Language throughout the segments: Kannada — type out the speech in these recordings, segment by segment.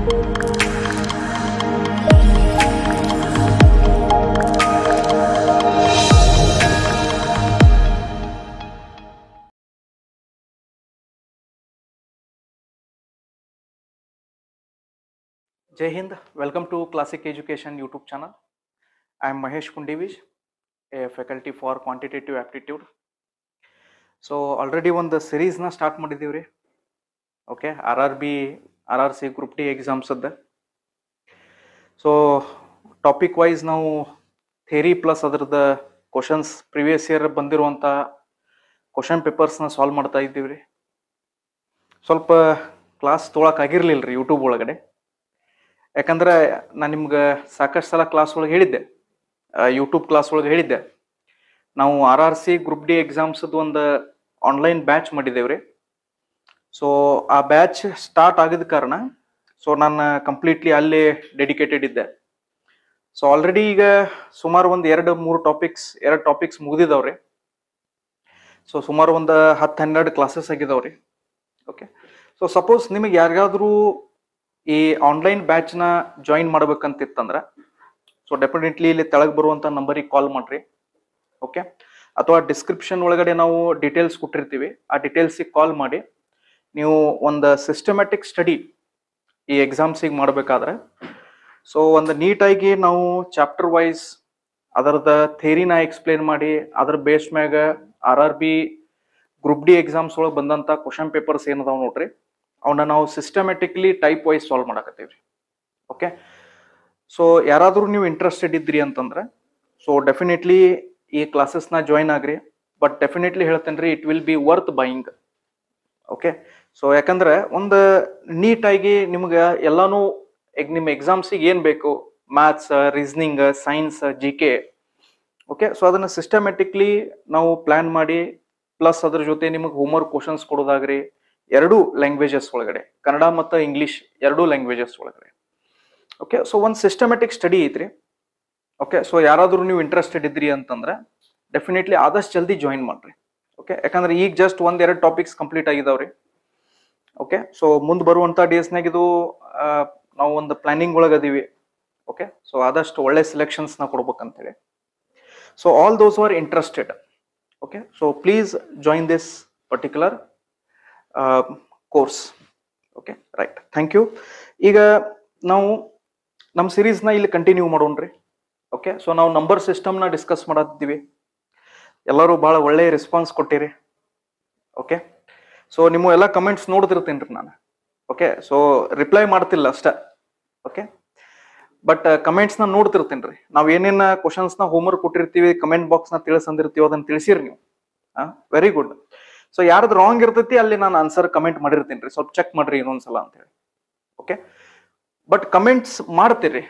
Jai Hind, welcome to Classic Education YouTube channel. I am Mahesh Kundivij, a faculty for quantitative aptitude. So already ಒಂದು series ನ ಸ್ಟಾರ್ಟ್ ಮಾಡಿದೀವ್ರಿ. Okay RRC group D exams ಅದ. ಸೊ ಟಾಪಿಕ್ ವೈಸ್ ನಾವು ಥಿಯರಿ ಪ್ಲಸ್ ಅದರದ ಕ್ವಶನ್ಸ್ ಪ್ರಿವಿಯಸ್ ಇಯರ್ ಬಂದಿರುವಂತ ಕ್ವಶನ್ ಪೇಪರ್ಸ್ ನ ಸಾಲ್ವ್ ಮಾಡ್ತಾ ಇದ್ದೀವ್ರಿ. ಸ್ವಲ್ಪ ಕ್ಲಾಸ್ ತೊಗೊಳಕ್ ಆಗಿರ್ಲಿಲ್ರಿ ಯೂಟ್ಯೂಬ್ ಒಳಗಡೆ. ಯಾಕಂದ್ರೆ ನಾನು ನಿಮ್ಗೆ ಸಾಕಷ್ಟು ಸಲ ಕ್ಲಾಸ್ ಒಳಗೆ ಹೇಳಿದ್ದೆ, ಯೂಟ್ಯೂಬ್ ಕ್ಲಾಸ್ ಒಳಗೆ ಹೇಳಿದ್ದೆ, ನಾವು RRC ಗ್ರೂಪ್ ಡಿ ಎಕ್ಸಾಮ್ಸ್ ಒಂದು ಆನ್ಲೈನ್ ಬ್ಯಾಚ್ ಮಾಡಿದ್ದೇವ್ರಿ. ಸೊ ಆ ಬ್ಯಾಚ್ ಸ್ಟಾರ್ಟ್ ಆಗಿದ ಕಾರಣ ಸೊ ನಾನು ಕಂಪ್ಲೀಟ್ಲಿ ಅಲ್ಲಿ ಡೆಡಿಕೇಟೆಡ್ ಇದ್ದೆ. ಸೊ ಆಲ್ರೆಡಿ ಈಗ ಸುಮಾರು ಒಂದು ಎರಡು ಟಾಪಿಕ್ಸ್ ಮುಗಿದಿದಾವ್ರಿ. ಸೊ ಸುಮಾರು ಒಂದು 10-12 ಕ್ಲಾಸಸ್ ಆಗಿದಾವ್ರಿ. ಓಕೆ, ಸೊ ಸಪೋಸ್ ನಿಮಗೆ ಯಾರಿಗಾದ್ರೂ ಈ ಆನ್ಲೈನ್ ಬ್ಯಾಚ್ ನ ಜಾಯಿನ್ ಮಾಡ್ಬೇಕಂತಿತ್ತಂದ್ರ ಸೊ ಡೆಫಿನೆಟ್ಲಿ ಇಲ್ಲಿ ತೆಳಗ್ ಬರುವಂತ ನಂಬರಿಗೆ ಕಾಲ್ ಮಾಡ್ರಿ. ಓಕೆ, ಅಥವಾ ಡಿಸ್ಕ್ರಿಪ್ಷನ್ ಒಳಗಡೆ ನಾವು ಡೀಟೇಲ್ಸ್ ಕೊಟ್ಟಿರ್ತೀವಿ, ಆ ಡೀಟೇಲ್ಸಿಗೆ ಕಾಲ್ ಮಾಡಿ ನೀವು ಒಂದು ಸಿಸ್ಟಮ್ಯಾಟಿಕ್ ಸ್ಟಡಿ ಈ ಎಕ್ಸಾಮ್ಸಿಗೆ ಮಾಡಬೇಕಾದ್ರೆ ಸೊ ಒಂದು ನೀಟಾಗಿ ನಾವು ಚಾಪ್ಟರ್ ವೈಸ್ ಅದರದ ಥಿಯರಿನ ಎಕ್ಸ್ಪ್ಲೇನ್ ಮಾಡಿ ಅದ್ರ ಬೇಸ್ ಮ್ಯಾಗ RRB ಗ್ರೂಪ್ ಡಿ ಎಕ್ಸಾಮ್ಸ್ ಒಳಗೆ ಬಂದಂತ ಕ್ವಶನ್ ಪೇಪರ್ಸ್ ಏನದಾವ್ ನೋಡ್ರಿ, ಅವನ್ನ ನಾವು ಸಿಸ್ಟಮ್ಯಾಟಿಕ್ಲಿ ಟೈಪ್ ವೈಸ್ ಸಾಲ್ವ್ ಮಾಡಕತ್ತೀವ್ರಿ. ಓಕೆ, ಸೊ ಯಾರಾದ್ರೂ ನೀವು ಇಂಟ್ರೆಸ್ಟೆಡ್ ಇದ್ರಿ ಅಂತಂದ್ರೆ ಸೊ ಡೆಫಿನೆಟ್ಲಿ ಈ ಕ್ಲಾಸಸ್ನ ಜಾಯಿನ್ ಆಗ್ರಿ. ಬಟ್ ಡೆಫಿನೆಟ್ಲಿ ಹೇಳ್ತೇನೆ, it will be worth buying. Okay, so ಯಾಕಂದ್ರೆ ಒಂದು ನೀಟಾಗಿ ನಿಮ್ಗೆ ಎಲ್ಲಾನು ನಿಮ್ಮ ಎಕ್ಸಾಮ್ಸಿಗೆ ಏನ್ ಬೇಕು, maths, reasoning, science, GK, okay, so ಅದನ್ನ ಸಿಸ್ಟಮ್ಯಾಟಿಕ್ಲಿ ನಾವು ಪ್ಲಾನ್ ಮಾಡಿ ಪ್ಲಸ್ ಅದ್ರ ಜೊತೆ ನಿಮಗೆ ಹೋಮ್ವರ್ಕ್ ಕ್ವಶನ್ಸ್ ಕೊಡೋದಾಗ್ರಿ, ಎರಡೂ ಲ್ಯಾಂಗ್ವೇಜಸ್ ಒಳಗಡೆ, ಕನ್ನಡ ಮತ್ತು ಇಂಗ್ಲಿಷ್ ಎರಡೂ ಲ್ಯಾಂಗ್ವೇಜಸ್ ಒಳಗಡೆ. ಓಕೆ, ಸೊ ಒಂದು ಸಿಸ್ಟಮ್ಯಾಟಿಕ್ ಸ್ಟಡಿ ಐತ್ರಿ. ಓಕೆ, ಸೊ ಯಾರಾದ್ರೂ ನೀವು ಇಂಟ್ರೆಸ್ಟೆಡ್ ಇದ್ರಿ ಅಂತಂದ್ರೆ ಡೆಫಿನೆಟ್ಲಿ ಆದಷ್ಟು ಜಲ್ದಿ ಜಾಯಿನ್ ಮಾಡ್ರಿ. ಓಕೆ, ಯಾಕಂದ್ರೆ ಈಗ ಜಸ್ಟ್ ಒಂದೆರಡು ಟಾಪಿಕ್ಸ್ ಕಂಪ್ಲೀಟ್ ಆಗಿದಾವ್ರಿ. ಓಕೆ, ಸೊ ಮುಂದೆ ಬರುವಂತ ಡೇಸ್ನಾಗ ಇದು ನಾವು ಒಂದು ಪ್ಲಾನಿಂಗ್ ಒಳಗದೀವಿ. ಓಕೆ, ಸೊ ಆದಷ್ಟು ಒಳ್ಳೆ ಸೆಲೆಕ್ಷನ್ಸ್ ನ ಕೊಡ್ಬೇಕಂತೇಳಿ. So all those are interested, okay, so please join this particular course. Okay, right, thank you. ಈಗ ನಾವು ನಮ್ಮ ಸಿರೀಸ್ನ ಇಲ್ಲಿ ಕಂಟಿನ್ಯೂ ಮಾಡೋಣ್ರಿ. ಓಕೆ, ಸೊ ನಾವು ನಂಬರ್ ಸಿಸ್ಟಮ್ನ ಡಿಸ್ಕಸ್ ಮಾಡತ್ತಿದ್ದೀವಿ. ಎಲ್ಲರೂ ಭಾಳ ಒಳ್ಳೆಯ ರೆಸ್ಪಾನ್ಸ್ ಕೊಟ್ಟಿರಿ. ಓಕೆ, ಸೊ ನಿಮ್ಮ ಎಲ್ಲ ಕಮೆಂಟ್ಸ್ ನೋಡ್ತಿರ್ತೀನಿ ರೀ ನಾನು. ಓಕೆ, ಸೊ ರಿಪ್ಲೈ ಮಾಡ್ತಿಲ್ಲ ಅಷ್ಟೇ. ಓಕೆ, ಬಟ್ ಕಮೆಂಟ್ಸ್ನ ನೋಡ್ತಿರ್ತೀನಿ ರೀ. ನಾವು ಏನೇನು ಕ್ವಶನ್ಸ್ನ ಹೋಮ್ವರ್ಕ್ ಕೊಟ್ಟಿರ್ತೀವಿ, ಕಮೆಂಟ್ ಬಾಕ್ಸ್ನ ತಿಳಿಸಂದಿರ್ತೀವಿ, ಅದನ್ನ ತಿಳಿಸಿರಿ ನೀವು. Very good. ಸೊ ಯಾರ್ದು ರಾಂಗ್ ಇರ್ತೈತಿ ಅಲ್ಲಿ ನಾನು ಆನ್ಸರ್ ಕಮೆಂಟ್ ಮಾಡಿರ್ತೀನಿ ರೀ, ಸ್ವಲ್ಪ ಚೆಕ್ ಮಾಡ್ರಿ ಇನ್ನೊಂದ್ಸಲ ಅಂತ ಹೇಳಿ. ಓಕೆ, ಬಟ್ ಕಮೆಂಟ್ಸ್ ಮಾಡ್ತೀರಿ.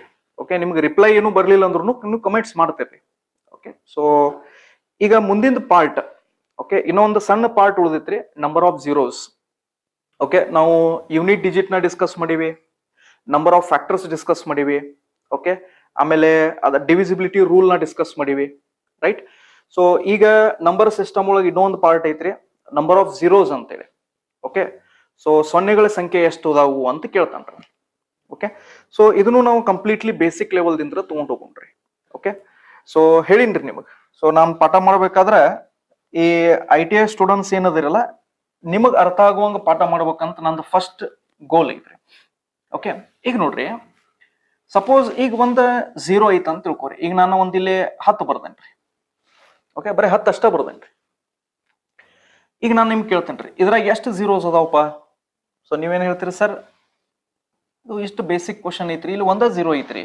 ಓಕೆ, ನಿಮ್ಗೆ ರಿಪ್ಲೈ ಏನು ಬರ್ಲಿಲ್ಲ ಅಂದ್ರೂ ನೀವು ಕಮೆಂಟ್ಸ್ ಮಾಡ್ತೀರಿ. ಓಕೆ, ಸೊ ಈಗ ಮುಂದಿನ ಪಾರ್ಟ್, ಓಕೆ, ಇನ್ನೊಂದು ಸಣ್ಣ ಪಾರ್ಟ್ ಉಳಿದೈತ್ರಿ, ನಂಬರ್ ಆಫ್ ಝೀರೋಸ್. ಓಕೆ, ನಾವು ಯೂನಿಟ್ ಡಿಜಿಟ್ ನ ಡಿಸ್ಕಸ್ ಮಾಡೀವಿ, ನಂಬರ್ ಆಫ್ ಫ್ಯಾಕ್ಟರ್ಸ್ ಡಿಸ್ಕಸ್ ಮಾಡೀವಿ. ಓಕೆ, ಆಮೇಲೆ ಅದ ಡಿವಿಸಿಬಿಲಿಟಿ ರೂಲ್ ನ ಡಿಸ್ಕಸ್ ಮಾಡೀವಿ, ರೈಟ್. ಸೊ ಈಗ ನಂಬರ್ ಸಿಸ್ಟಮ್ ಒಳಗೆ ಇನ್ನೊಂದು ಪಾರ್ಟ್ ಐತ್ರಿ, ನಂಬರ್ ಆಫ್ ಝೀರೋಸ್ ಅಂತೇಳಿ. ಓಕೆ, ಸೊ ಸೊನ್ನೆಗಳ ಸಂಖ್ಯೆ ಎಷ್ಟು ಅದಾವು ಅಂತ ಕೇಳ್ತಾನ್ರಿ. ಓಕೆ, ಸೊ ಇದನ್ನು ನಾವು ಕಂಪ್ಲೀಟ್ಲಿ ಬೇಸಿಕ್ ಲೆವೆಲ್ ದಿಂದ ತಗೊಂಡು ಹೋಗ್ರಿ. ಓಕೆ, ಸೊ ಹೇಳಿನ್ರಿ ನಿಮಗೆ. ಸೊ ನಾನು ಪಾಠ ಮಾಡ್ಬೇಕಾದ್ರೆ ಈ ITI ಸ್ಟೂಡೆಂಟ್ಸ್ ಏನದಿರಲ್ಲ, ನಿಮಗ್ ಅರ್ಥ ಆಗುವಂಗ ಪಾಠ ಮಾಡ್ಬೇಕಂತ ನಂದು ಫಸ್ಟ್ ಗೋಲ್ ಐತ್ರಿ. ಓಕೆ, ಈಗ ನೋಡ್ರಿ, ಸಪೋಸ್ ಈಗ ಒಂದು 0 ಐತ ಅಂತ ತಿಳ್ಕೊರಿ. ಈಗ ನಾನು ಒಂದಿಲ್ಲಿ 10 ಬರ್ದೇನ್ರಿ. ಓಕೆ, ಬರೀ 10 ಅಷ್ಟ ಬರ್ದೇನ್ರಿ. ಈಗ ನಾನು ನಿಮ್ಗೆ ಕೇಳ್ತೇನ್ರಿ, ಇದ್ರಾಗ ಎಷ್ಟು ಝೀರೋಸ್ ಅದಾವಪ್ಪ? ಸೊ ನೀವೇನ್ ಹೇಳ್ತೀರಿ, ಸರ್ ಇದು ಇಷ್ಟು ಬೇಸಿಕ್ ಕ್ವಶನ್ ಐತ್ರಿ, ಇಲ್ಲಿ ಒಂದ 0 ಐತ್ರಿ.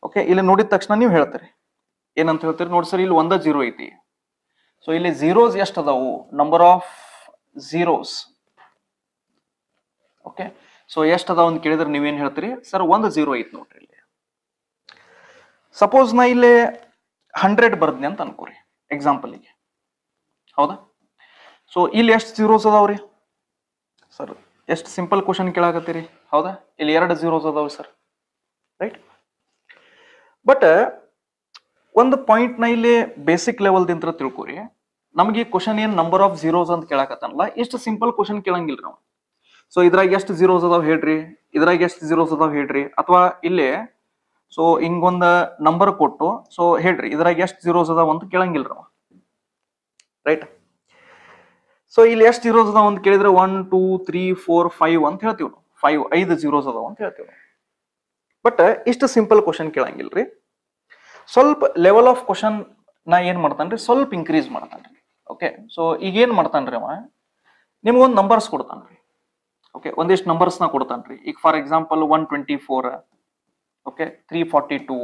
ಓಕೆ, ಇಲ್ಲಿ ನೋಡಿದ ತಕ್ಷಣ ನೀವು ಹೇಳ್ತೀರಿ, ಏನಂತ ಹೇಳ್ತೀರಿ, ನೋಡಿ ಸರ್ ಇಲ್ಲಿ ಒಂದ 0 ಐತಿ. ಸೊ ಇಲ್ಲಿ ಝೀರೋಸ್ ಎಷ್ಟು ಅದಾವು, number of zeros. Okay, so ಎಷ್ಟು ಅದಾವ ಅಂತ ಕೇಳಿದ್ರೆ ನೀವೇನ್ ಹೇಳ್ತೀರಿ, ಸರ್ ಒಂದು 0 ಐತಿ ನೋಡ್ರಿ. ಇಲ್ಲಿ ಸಪೋಸ್ ನಾ ಇಲ್ಲಿ 100 ಬರ್ದ್ನಿ ಅಂತ ಅನ್ಕೋರಿ ಎಕ್ಸಾಂಪಲ್ಗೆ, ಹೌದಾ? ಸೊ ಇಲ್ಲಿ ಎಷ್ಟು ಝೀರೋಸ್ ಅದಾವ್ರಿ ಸರ್? ಎಷ್ಟು ಸಿಂಪಲ್ ಕ್ವಶನ್ ಕೇಳಾಕತ್ತೀರಿ, ಹೌದಾ? ಇಲ್ಲಿ 2 ಝೀರೋಸ್ ಅದಾವ್ರಿ ಸರ್, ರೈಟ್. ಬಟ್ ಒಂದು ಪಾಯಿಂಟ್ ನ ಇಲ್ಲಿ ಬೇಸಿಕ್ ಲೆವೆಲ್ ದಿಂದ ತಿಳ್ಕೊರಿ, ನಮಗೆ ಕ್ವಶನ್ ಏನ್ ನಂಬರ್ ಆಫ್ ಝೀರೋಸ್ ಅಂತ ಕೇಳಾಕತ್ತಲ್ಲ, ಎಷ್ಟು ಸಿಂಪಲ್ ಕ್ವಶನ್ ಕೇಳಂಗಿಲ್ಲ ನಾವು. ಸೊ ಇದ್ರಾಗ ಎಷ್ಟು ಜೀರೋಸ್ ಅದಾವ ಹೇಳ್ರಿ, ಇದ್ರಾಗ ಎಷ್ಟು ಜೀರೋಸ್ ಅದಾವ ಹೇಳ್ರಿ, ಅಥವಾ ಇಲ್ಲೇ ಸೊ ಹಿಂಗೊಂದ ನಂಬರ್ ಕೊಟ್ಟು ಸೊ ಹೇಳ್ರಿ ಇದ್ರಾಗ ಎಷ್ಟು ಜೀರೋಸ್ ಅದಾವ ಅಂತ ಕೇಳಂಗಿಲ್ರಿ ಅವ, ರೈಟ್. ಸೊ ಇಲ್ಲಿ ಎಷ್ಟು ಜೀರೋಸ್ ಅದಾವ ಅಂತ ಕೇಳಿದ್ರೆ 1 2 3 4 5 ಅಂತ ಹೇಳ್ತೀವಿ ನಾವು, 5 ಜೀರೋಸ್ ಅದಾವ ಅಂತ ಹೇಳ್ತೀವಿ ನಾವು. ಬಟ್ ಇಷ್ಟು ಸಿಂಪಲ್ ಕ್ವಶನ್ ಕೇಳಂಗಿಲ್ರಿ. ಸ್ವಲ್ಪ ಲೆವೆಲ್ ಆಫ್ ಕ್ವಶನ್ ನಾ ಏನ್ ಮಾಡ್ತಾನ್ರಿ, ಸ್ವಲ್ಪ ಇನ್ಕ್ರೀಸ್ ಮಾಡ್ತಾನ್ರಿ. ಓಕೆ, ಸೊ ಈಗ ಏನ್ ಮಾಡ್ತಾನ್ರಿ ಅವ, ನಿಮ್ಗೊಂದು ನಂಬರ್ಸ್ ಕೊಡ್ತಾನ್ರಿ. ಓಕೆ, ಒಂದಿಷ್ಟು ನಂಬರ್ಸ್ ನ ಕೊಡ್ತಾನ್ರಿ. ಈಗ ಫಾರ್ ಎಕ್ಸಾಂಪಲ್ 124, ಓಕೆ 342,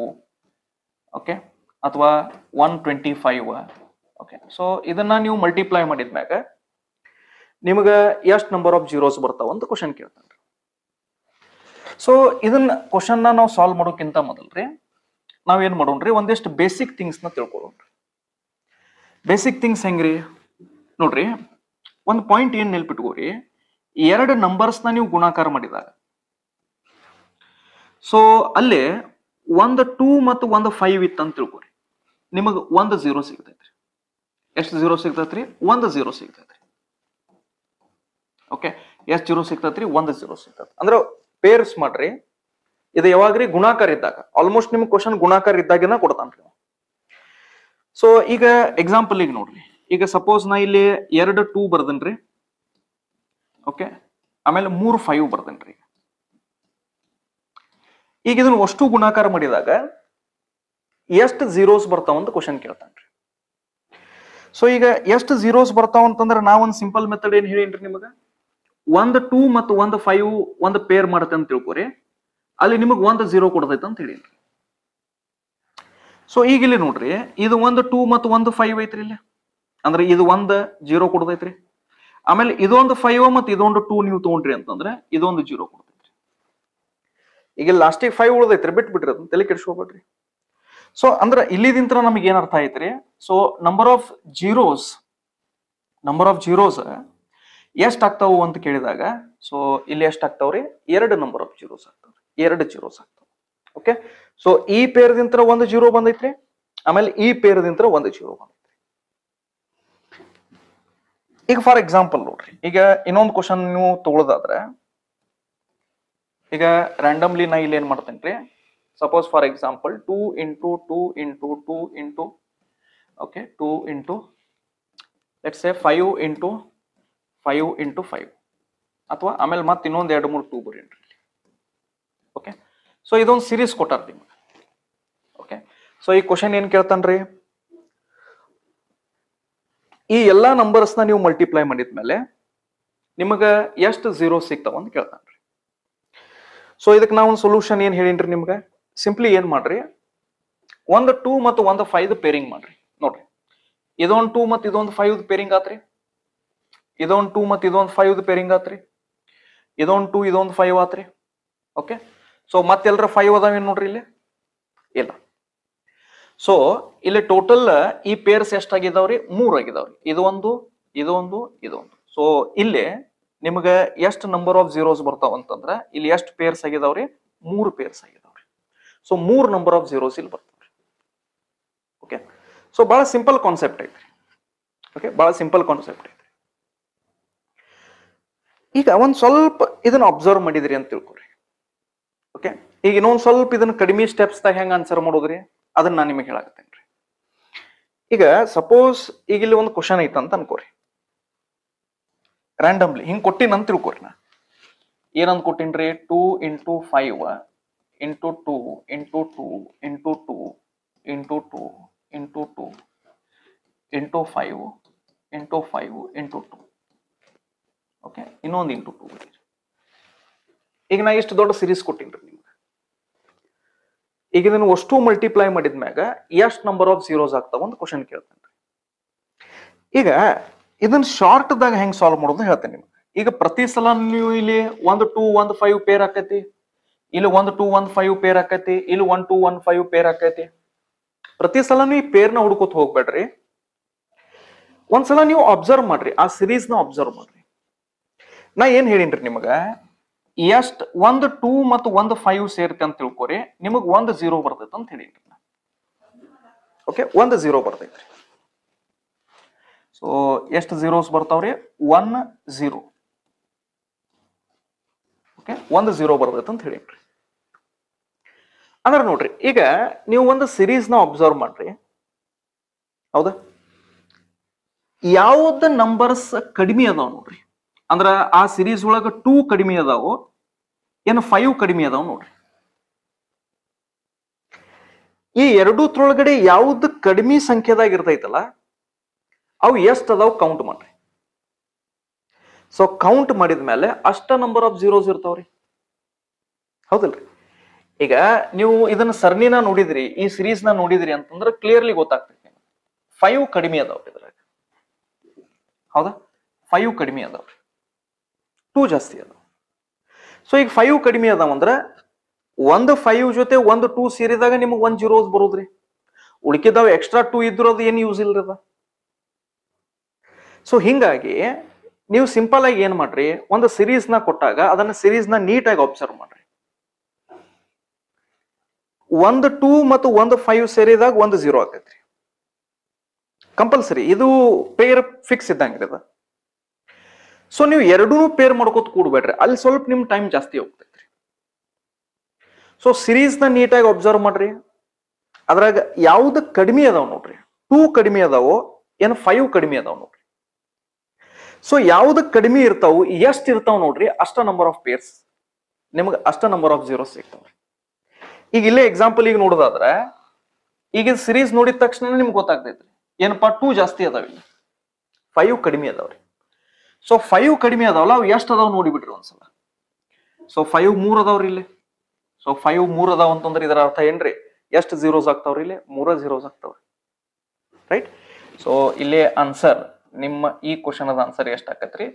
ಓಕೆ ಅಥವಾ 125. ಓಕೆ, ಸೊ ಇದನ್ನ ನೀವು ಮಲ್ಟಿಪ್ಲೈ ಮಾಡಿದ್ಮ್ಯಾಗ ನಿಮ್ಗ ಎಷ್ಟು ನಂಬರ್ ಆಫ್ ಜೀರೋಸ್ ಬರ್ತಾವ ಅಂತ ಕ್ವಶನ್ ಕೇಳ್ತಾನ್ರಿ. ಸೊ ಇದನ್ನ ಕ್ವಶನ್ ನಾವು ಸಾಲ್ವ್ ಮಾಡೋಕ್ಕಿಂತ ಮೊದಲ್ರಿ ನಾವ್ ಏನ್ ಮಾಡೋಣ್ರಿ, ಒಂದಿಷ್ಟು ಬೇಸಿಕ್ ಥಿಂಗ್ಸ್ ನ ತಿಳ್ಕೊಳ್ಳೋಣ್ರಿ. ಬೇಸಿಕ್ ಥಿಂಗ್ಸ್ ಹೆಂಗ್ರಿ ನೋಡ್ರಿ, ಒಂದು ಪಾಯಿಂಟ್ ಏನ್ ನೆನ್ಪಿಟ್ಕೋರಿ, ಎರಡು ನಂಬರ್ಸ್ ನ ನೀವು ಗುಣಾಕಾರ ಮಾಡಿದಾಗ ಸೊ ಅಲ್ಲೇ ಒಂದು 2 ಮತ್ತು ಒಂದು 5 ಇತ್ತು ಅಂತ ತಿಳ್ಕೊರಿ, ನಿಮಗ ಒಂದು 0 ಸಿಗ್ತೈತ್ರಿ. ಎಷ್ಟು 0 ಸಿಗ್ತೈತ್ರಿ? ಒಂದು 0 ಸಿಗ್ತೈತ್ರಿ. ಓಕೆ, ಎಷ್ಟು 0 ಸಿಗ್ತೈತ್ರಿ? ಒಂದು 0 ಸಿಗ್ತೈತಿ. ಅಂದ್ರೆ ಪೇರ್ಸ್ ಮಾಡ್ರಿ, ಇದು ಯಾವಾಗ್ರಿ ಗುಣಾಕಾರ ಇದ್ದಾಗ, ಆಲ್ಮೋಸ್ಟ್ ನಿಮ್ಗೆ ಕ್ವಶನ್ ಗುಣಾಕಾರ ಇದ್ದಾಗನ ಕೊಡ್ತಾನ್ರಿ. ಸೊ ಈಗ ಎಕ್ಸಾಂಪಲ್ ಈಗ ನೋಡ್ರಿ, ಈಗ ಸಪೋಸ್ ನಾ ಇಲ್ಲಿ 2 2 ಬರ್ದನ್ರಿ, ಓಕೆ, ಆಮೇಲೆ 3 5 ಬರ್ದನ್ರಿ. ಈಗ ಇದನ್ನ ಅಷ್ಟು ಗುಣಾಕಾರ ಮಾಡಿದಾಗ ಎಷ್ಟು ಜೀರೋಸ್ ಬರ್ತಾವ ಅಂತ ಕ್ವಶನ್ ಕೇಳ್ತಾನ್ರಿ. ಸೊ ಈಗ ಎಷ್ಟು ಜೀರೋಸ್ ಬರ್ತಾವ ಅಂತಂದ್ರೆ ನಾವೊಂದು ಸಿಂಪಲ್ ಮೆಥಡ್ ಏನ್ ಹೇಳಿನ್ರಿ ನಿಮಗ, ಒಂದು 2 ಮತ್ತು ಒಂದು 5 ಒಂದು ಪೇರ್ ಮಾಡುತ್ತೆ ಅಂತ ತಿಳ್ಕೊರಿ, ಅಲ್ಲಿ ನಿಮಗ್ ಒಂದು 0 ಕೊಡ್ತೈತೆ ಅಂತ ಹೇಳಿನ್ರಿ. ಸೊ ಈಗ ಇಲ್ಲಿ ನೋಡ್ರಿ, ಇದು ಒಂದು 2 ಮತ್ತು ಒಂದು 5 ಐತ್ರಿ ಇಲ್ಲಿ, ಅಂದ್ರೆ ಇದು ಒಂದು 0 ಕೊಡ್ತೈತ್ರಿ. ಆಮೇಲೆ ಇದೊಂದು 5 ಮತ್ತು ಇದೊಂದು 2 ನೀವು ತಗೊಂಡ್ರಿ ಅಂತಂದ್ರೆ ಇದೊಂದು 0 ಕೊಡ್ತೈತ್ರಿ. ಈಗ ಲಾಸ್ಟಿಗೆ 5 ಉಳ್ದೈತ್ರಿ, ಬಿಟ್ಬಿಟ್ರಿ ಅದನ್ನ ತಲೆ ಕೆಡಿಸ್ಕೋಬೇಡ್ರಿ. ಸೊ ಅಂದ್ರೆ ಇಲ್ಲಿದಿಂತ್ರ ನಮಗೆ ಏನ್ ಅರ್ಥ ಐತ್ರಿ, ಸೊ ನಂಬರ್ ಆಫ್ ಜೀರೋಸ್ ಎಷ್ಟ್ ಆಗ್ತಾವು ಅಂತ ಕೇಳಿದಾಗ ಸೊ ಇಲ್ಲಿ ಎಷ್ಟ್ ಆಗ್ತಾವ್ರಿ, 2 ನಂಬರ್ ಆಫ್ ಜೀರೋಸ್ ಆಗ್ತಾವ್ರಿ, 2 ಜೀರೋಸ್ ಆಗ್ತಾವ. ಓಕೆ, ಸೊ ಈ ಪೇರ್ದಿಂತ್ರ ಒಂದು 0 ಬಂದೈತ್ರಿ, ಆಮೇಲೆ ಈ ಪೇರ್ದಿಂತ್ರ ಒಂದು 0 ಬಂದೈತ್ರಿ. ಈಗ ಫಾರ್ ಎಕ್ಸಾಂಪಲ್ ನೋಡ್ರಿ, ಈಗ ಇನ್ನೊಂದು ಕ್ವಶನ್ ನೀವು ತಗೊಳ್ಳೋದಾದ್ರೆ, ಈಗ ರ್ಯಾಂಡಮ್ಲಿ ನಾ ಇಲ್ಲಿ ಏನ್ ಮಾಡ್ತೇನ್ರಿ, suppose for example 2 into 2 into 2 into okay 2 into let's say 5 into 5 into 5, ಅಥವಾ ಆಮೇಲೆ ಮತ್ತೆ ಇನ್ನೊಂದು 2 3 2 ಬರೀನ್ರಿ. ಓಕೆ, ಸೊ ಇದೊಂದು ಸೀರೀಸ್ ಕೊಟ್ಟಾರ ನಿಮ್ಗೆ. ಓಕೆ, ಸೊ ಈ ಕ್ವಶನ್ ಏನ್ ಕೇಳ್ತಾನ್ರಿ, ಈ ಎಲ್ಲಾ ನಂಬರ್ಸ್ ನ ನೀವು ಮಲ್ಟಿಪ್ಲೈ ಮಾಡಿದ್ಮೇಲೆ ನಿಮಗ ಎಷ್ಟು 0 ಸಿಗ್ತಾವ ಅಂತ ಕೇಳ್ತಾನ್ರಿ. ಸೊ ಇದಕ್ಕೆ ನಾವು ಒಂದು ಸೊಲ್ಯೂಷನ್ ಏನ್ ಹೇಳಿನ್ರಿ ನಿಮ್ಗೆ, ಸಿಂಪ್ಲಿ ಏನ್ ಮಾಡ್ರಿ, ಒಂದು 2 ಮತ್ತು ಒಂದು 5 ಪೇರಿಂಗ್ ಮಾಡ್ರಿ. ನೋಡ್ರಿ, ಇದೊಂದು 2 ಮತ್ತು ಇದೊಂದು 5 ಪೇರಿಂಗ್ ಆತ್ರಿ, ಇದೊಂದು 2 ಮತ್ತು ಇದೊಂದು 5 ಪೇರಿಂಗ್ ಆತ್ರಿ, ಇದೊಂದು 2 ಇದೊಂದು 5 ಆತ್ರಿ. ಓಕೆ, ಸೊ ಮತ್ತೆಲ್ಲರ 5 ಅದಾವ ಏನ್ ನೋಡ್ರಿ ಇಲ್ಲಿ ಇಲ್ಲ. ಸೊ ಇಲ್ಲಿ ಟೋಟಲ್ ಈ ಪೇರ್ಸ್ ಎಷ್ಟಾಗಿದಾವ್ರಿ, 3 ಆಗಿದಾವ್ರಿ. ಇದೊಂದು ಇದೊಂದು ಇದೊಂದು. ಸೊ ಇಲ್ಲಿ ನಿಮ್ಗೆ ಎಷ್ಟು ನಂಬರ್ ಆಫ್ ಜೀರೋಸ್ ಬರ್ತಾವ ಅಂತಂದ್ರ ಇಲ್ಲಿ ಎಷ್ಟು ಪೇರ್ಸ್ ಆಗಿದಾವ್ರಿ, 3 ಪೇರ್ಸ್ ಆಗಿದಾವ್ರಿ. ಸೊ 3 ನಂಬರ್ ಆಫ್ ಜೀರೋಸ್ ಇಲ್ಲಿ ಬರ್ತಾವ್ರಿ. ಓಕೆ, ಸೊ ಬಹಳ ಸಿಂಪಲ್ ಕಾನ್ಸೆಪ್ಟ್ ಐತ್ರಿ. ಓಕೆ, ಬಹಳ ಸಿಂಪಲ್ ಕಾನ್ಸೆಪ್ಟ್ ಐತ್ರಿ. ಈಗ ಒಂದ್ ಸ್ವಲ್ಪ ಇದನ್ನ ಅಬ್ಸರ್ವ್ ಮಾಡಿದ್ರಿ ಅಂತ ತಿಳ್ಕೊರಿ. ಓಕೆ, ಈಗ ಇನ್ನೊಂದ್ ಸ್ವಲ್ಪ ಇದನ್ನ ಕಡಿಮೆ ಸ್ಟೆಪ್ಸ್ ದಾಗ ಹೆಂಗ ಆನ್ಸರ್ ಮಾಡೋದ್ರಿ ಅದನ್ನ ನಾನು ನಿಮಗೆ ಹೇಳಾಕತ್ತೇನ್ರಿ. ಈಗ ಸಪೋಸ್ ಈಗ ಇಲ್ಲಿ ಒಂದು ಕ್ವಶನ್ ಐತ ಅಂತ ಅನ್ಕೋರಿ, ರ್ಯಾಂಡಮ್ಲಿ ಹಿಂಗ್ ಕೊಟ್ಟಿನ ಅಂತ ತಿಳ್ಕೊರಿ. ನಾ ಏನಂತ ಕೊಟ್ಟಿನ್ರಿ, 2 into 5 into 2 into 2 into 2 into 2 into 2 into 5 into 5 into 2. Okay, ಇನ್ನೊಂದು ಇಂಟು 2 ಬರೀರಿ. ಈಗ ನಾ ಇಷ್ಟು ದೊಡ್ಡ ಸೀರೀಸ್ ಕೊಟ್ಟಿನ್ರಿ ನಿಮ್ಗೆ. ಈಗ ಇದನ್ನು ಅಷ್ಟು ಮಲ್ಟಿಪ್ಲೈ ಮಾಡಿದ್ಮ್ಯಾಗ ಎಷ್ಟು ನಂಬರ್ ಆಫ್ ಜೀರೋಸ್ ಆಗ್ತಾವ ಅಂತ ಕ್ವಶನ್ ಕೇಳ್ತೇನೆ. ಈಗ ಇದನ್ನ ಶಾರ್ಟ್ ದಾಗ ಹೆಂಗ್ ಸಾಲ್ವ್ ಮಾಡೋದು ಹೇಳ್ತೇನೆ ನಿಮ್ಗೆ. ಈಗ ಪ್ರತಿ ಸಲ ನೀವು ಇಲ್ಲಿ 1 2 1 5 ಪೇರ್ ಆಕೈತಿ, ಇಲ್ಲಿ 1 2 1 5 ಪೇರ್ ಆಕೈತಿ, ಇಲ್ಲಿ 1 2 1 5 ಪೇರ್ ಆಕೈತಿ. ಪ್ರತಿ ಸಲ ನೀವು ಈ ಪೇರ್ನ ಹುಡ್ಕೋತ ಹೋಗ್ಬೇಡ್ರಿ. ಒಂದ್ಸಲ ನೀವು ಅಬ್ಸರ್ವ್ ಮಾಡ್ರಿ, ಆ ಸಿರೀಸ್ ನ ಅಬ್ಸರ್ವ್ ಮಾಡ್ರಿ. ನಾ ಏನ್ ಹೇಳಿನ್ರಿ ನಿಮಗ, ಎಷ್ಟ್ 1 2 ಮತ್ತು 1 5 ಸೇರ್ತಿ ಅಂತ ತಿಳ್ಕೊರಿ, ನಿಮಗ್ 1 0 ಬರ್ತೈತೆ ಅಂತ ಹೇಳಿನ್ರಿ. ಓಕೆ, 1 0 ಬರ್ತೈತ್ರಿ. ಸೊ ಎಷ್ಟು ಜೀರೋಸ್ ಬರ್ತಾವ್ರಿ, 1 0. ಓಕೆ, ಒಂದು 0 ಬರ್ತೈತೆ ಅಂತ ಹೇಳಿನ್ರಿ. ಅಂದ್ರೆ ನೋಡ್ರಿ, ಈಗ ನೀವು ಒಂದು ಸಿರೀಸ್ ನ ಅಬ್ಸರ್ವ್ ಮಾಡ್ರಿ, ಹೌದಾ? ಯಾವ್ದ ನಂಬರ್ಸ್ ಕಡಿಮೆ ಅದಾವ ನೋಡ್ರಿ, ಅಂದ್ರ ಆ ಸಿರೀಸ್ ಒಳಗ 2 ಕಡಿಮೆ ಅದಾವು, ಏನು 5 ಕಡಿಮೆ ಅದಾವ ನೋಡ್ರಿ. ಈ ಎರಡೂತ್ರೊಳಗಡೆ ಯಾವ್ದು ಕಡಿಮೆ ಸಂಖ್ಯೆದಾಗ ಇರ್ತೈತಲ್ಲ ಅವು ಎಷ್ಟು ಅದಾವ ಕೌಂಟ್ ಮಾಡ್ರಿ. ಸೊ ಕೌಂಟ್ ಮಾಡಿದ ಮೇಲೆ ಅಷ್ಟ ನಂಬರ್ ಆಫ್ ಜೀರೋಸ್ ಇರ್ತಾವ್ರಿ, ಹೌದಲ್ರಿ? ಈಗ ನೀವು ಇದನ್ನ ಸರಣಿನ ನೋಡಿದ್ರಿ, ಈ ಸಿರೀಸ್ ನ ನೋಡಿದ್ರಿ ಅಂತಂದ್ರೆ ಕ್ಲಿಯರ್ಲಿ ಗೊತ್ತಾಗ್ತೈತಿ 5 ಕಡಿಮೆ ಅದಾವ್ರಿ ಇದ್ರಾಗ, ಹೌದಾ? 5 ಕಡಿಮೆ ಅದಾವ್ರಿ, 2 ಜಾಸ್ತಿ ಅದಾವ. ಸೊ ಈಗ 5 ಕಡಿಮೆ ಅದಾವಂದ್ರ ಒಂದು 5 ಜೊತೆ ಒಂದು 2 ಸೇರಿದಾಗ ನಿಮಗೆ 1 ಜೀರೋಸ್ ಬರೋದ್ರಿ. ಉಳಿಕಿದಾವ ಎಕ್ಸ್ಟ್ರಾ 2 ಇದ್ರು ಅದು ಏನು ಯೂಸ್ ಇಲ್ರದ. ಸೊ ಹಿಂಗಾಗಿ ನೀವು ಸಿಂಪಲ್ ಆಗಿ ಏನ್ ಮಾಡ್ರಿ, ಒಂದು ಸಿರೀಸ್ ನ ಕೊಟ್ಟಾಗ ಅದನ್ನ ಸಿರೀಸ್ ನ ನೀಟಾಗಿ ಅಬ್ಸರ್ವ್ ಮಾಡ್ರಿ. ಒಂದು 2 ಮತ್ತು ಒಂದು 5 ಸೇರಿದಾಗ ಒಂದು 0 ಆಗ್ತೈತ್ರಿ, ಕಂಪಲ್ಸರಿ. ಇದು ಪೇರ್ ಫಿಕ್ಸ್ ಇದ್ದಂಗಿರದ. ಸೊ ನೀವು ಎರಡೂ ಪೇರ್ ಮಾಡ್ಕೋತ ಕೂಡ್ಬೇಡ್ರಿ, ಅಲ್ಲಿ ಸ್ವಲ್ಪ ನಿಮ್ ಟೈಮ್ ಜಾಸ್ತಿ ಹೋಗ್ತೈತ್ರಿ. ಸೊ ಸಿರೀಸ್ ನ ನೀಟಾಗಿ ಅಬ್ಸರ್ವ್ ಮಾಡ್ರಿ, ಅದ್ರಾಗ ಯಾವ್ದು ಕಡಿಮೆ ಅದಾವ ನೋಡ್ರಿ, 2 ಕಡಿಮೆ ಅದಾವೋ ಏನು 5 ಕಡಿಮೆ ಅದಾವ ನೋಡ್ರಿ. ಸೊ ಯಾವ್ದು ಕಡಿಮೆ ಇರ್ತಾವು, ಎಷ್ಟು ಇರ್ತಾವ ನೋಡ್ರಿ, ಅಷ್ಟ ನಂಬರ್ ಆಫ್ ಪೇರ್ಸ್ ನಿಮ್ಗೆ ಅಷ್ಟ ನಂಬರ್ ಆಫ್ ಜೀರೋಸ್ ಸಿಗ್ತಾವ್ರಿ. ಈಗ ಇಲ್ಲೇ ಎಕ್ಸಾಂಪಲ್ ಈಗ ನೋಡೋದಾದ್ರೆ, ಈಗ ಸಿರೀಸ್ ನೋಡಿದ ತಕ್ಷಣ ನಿಮ್ಗೆ ಗೊತ್ತಾಗ್ತೈತ್ರಿ ಏನಪ್ಪಾ 2 ಜಾಸ್ತಿ ಅದಾವ, ಇಲ್ಲಿ 5 ಕಡಿಮೆ ಅದಾವ್ರಿ. ಸೊ 5 ಕಡಿಮೆ ಅದಾವಲ್ಲ, ಅವು ಎಷ್ಟು ಅದಾವ ನೋಡಿಬಿಟ್ರಿ ಒಂದ್ಸಲ. ಸೊ 5 3 ಅದಾವ್ರಿ ಇಲ್ಲಿ. ಸೊ 5 3 ಅದಾವ ಅಂತಂದ್ರೆ ಇದರ ಅರ್ಥ ಏನ್ರಿ, ಎಷ್ಟು ಜೀರೋಸ್ ಆಗ್ತಾವ್ರಿ ಇಲ್ಲಿ? 3 ಜೀರೋಸ್ ಆಗ್ತಾವ್ರಿ, ರೈಟ್? ಸೊ ಇಲ್ಲಿ ಆನ್ಸರ್, ನಿಮ್ಮ ಈ ಕ್ವಶನ್ ಅದ ಆನ್ಸರ್ ಎಷ್ಟು ಆಕತ್ರಿ?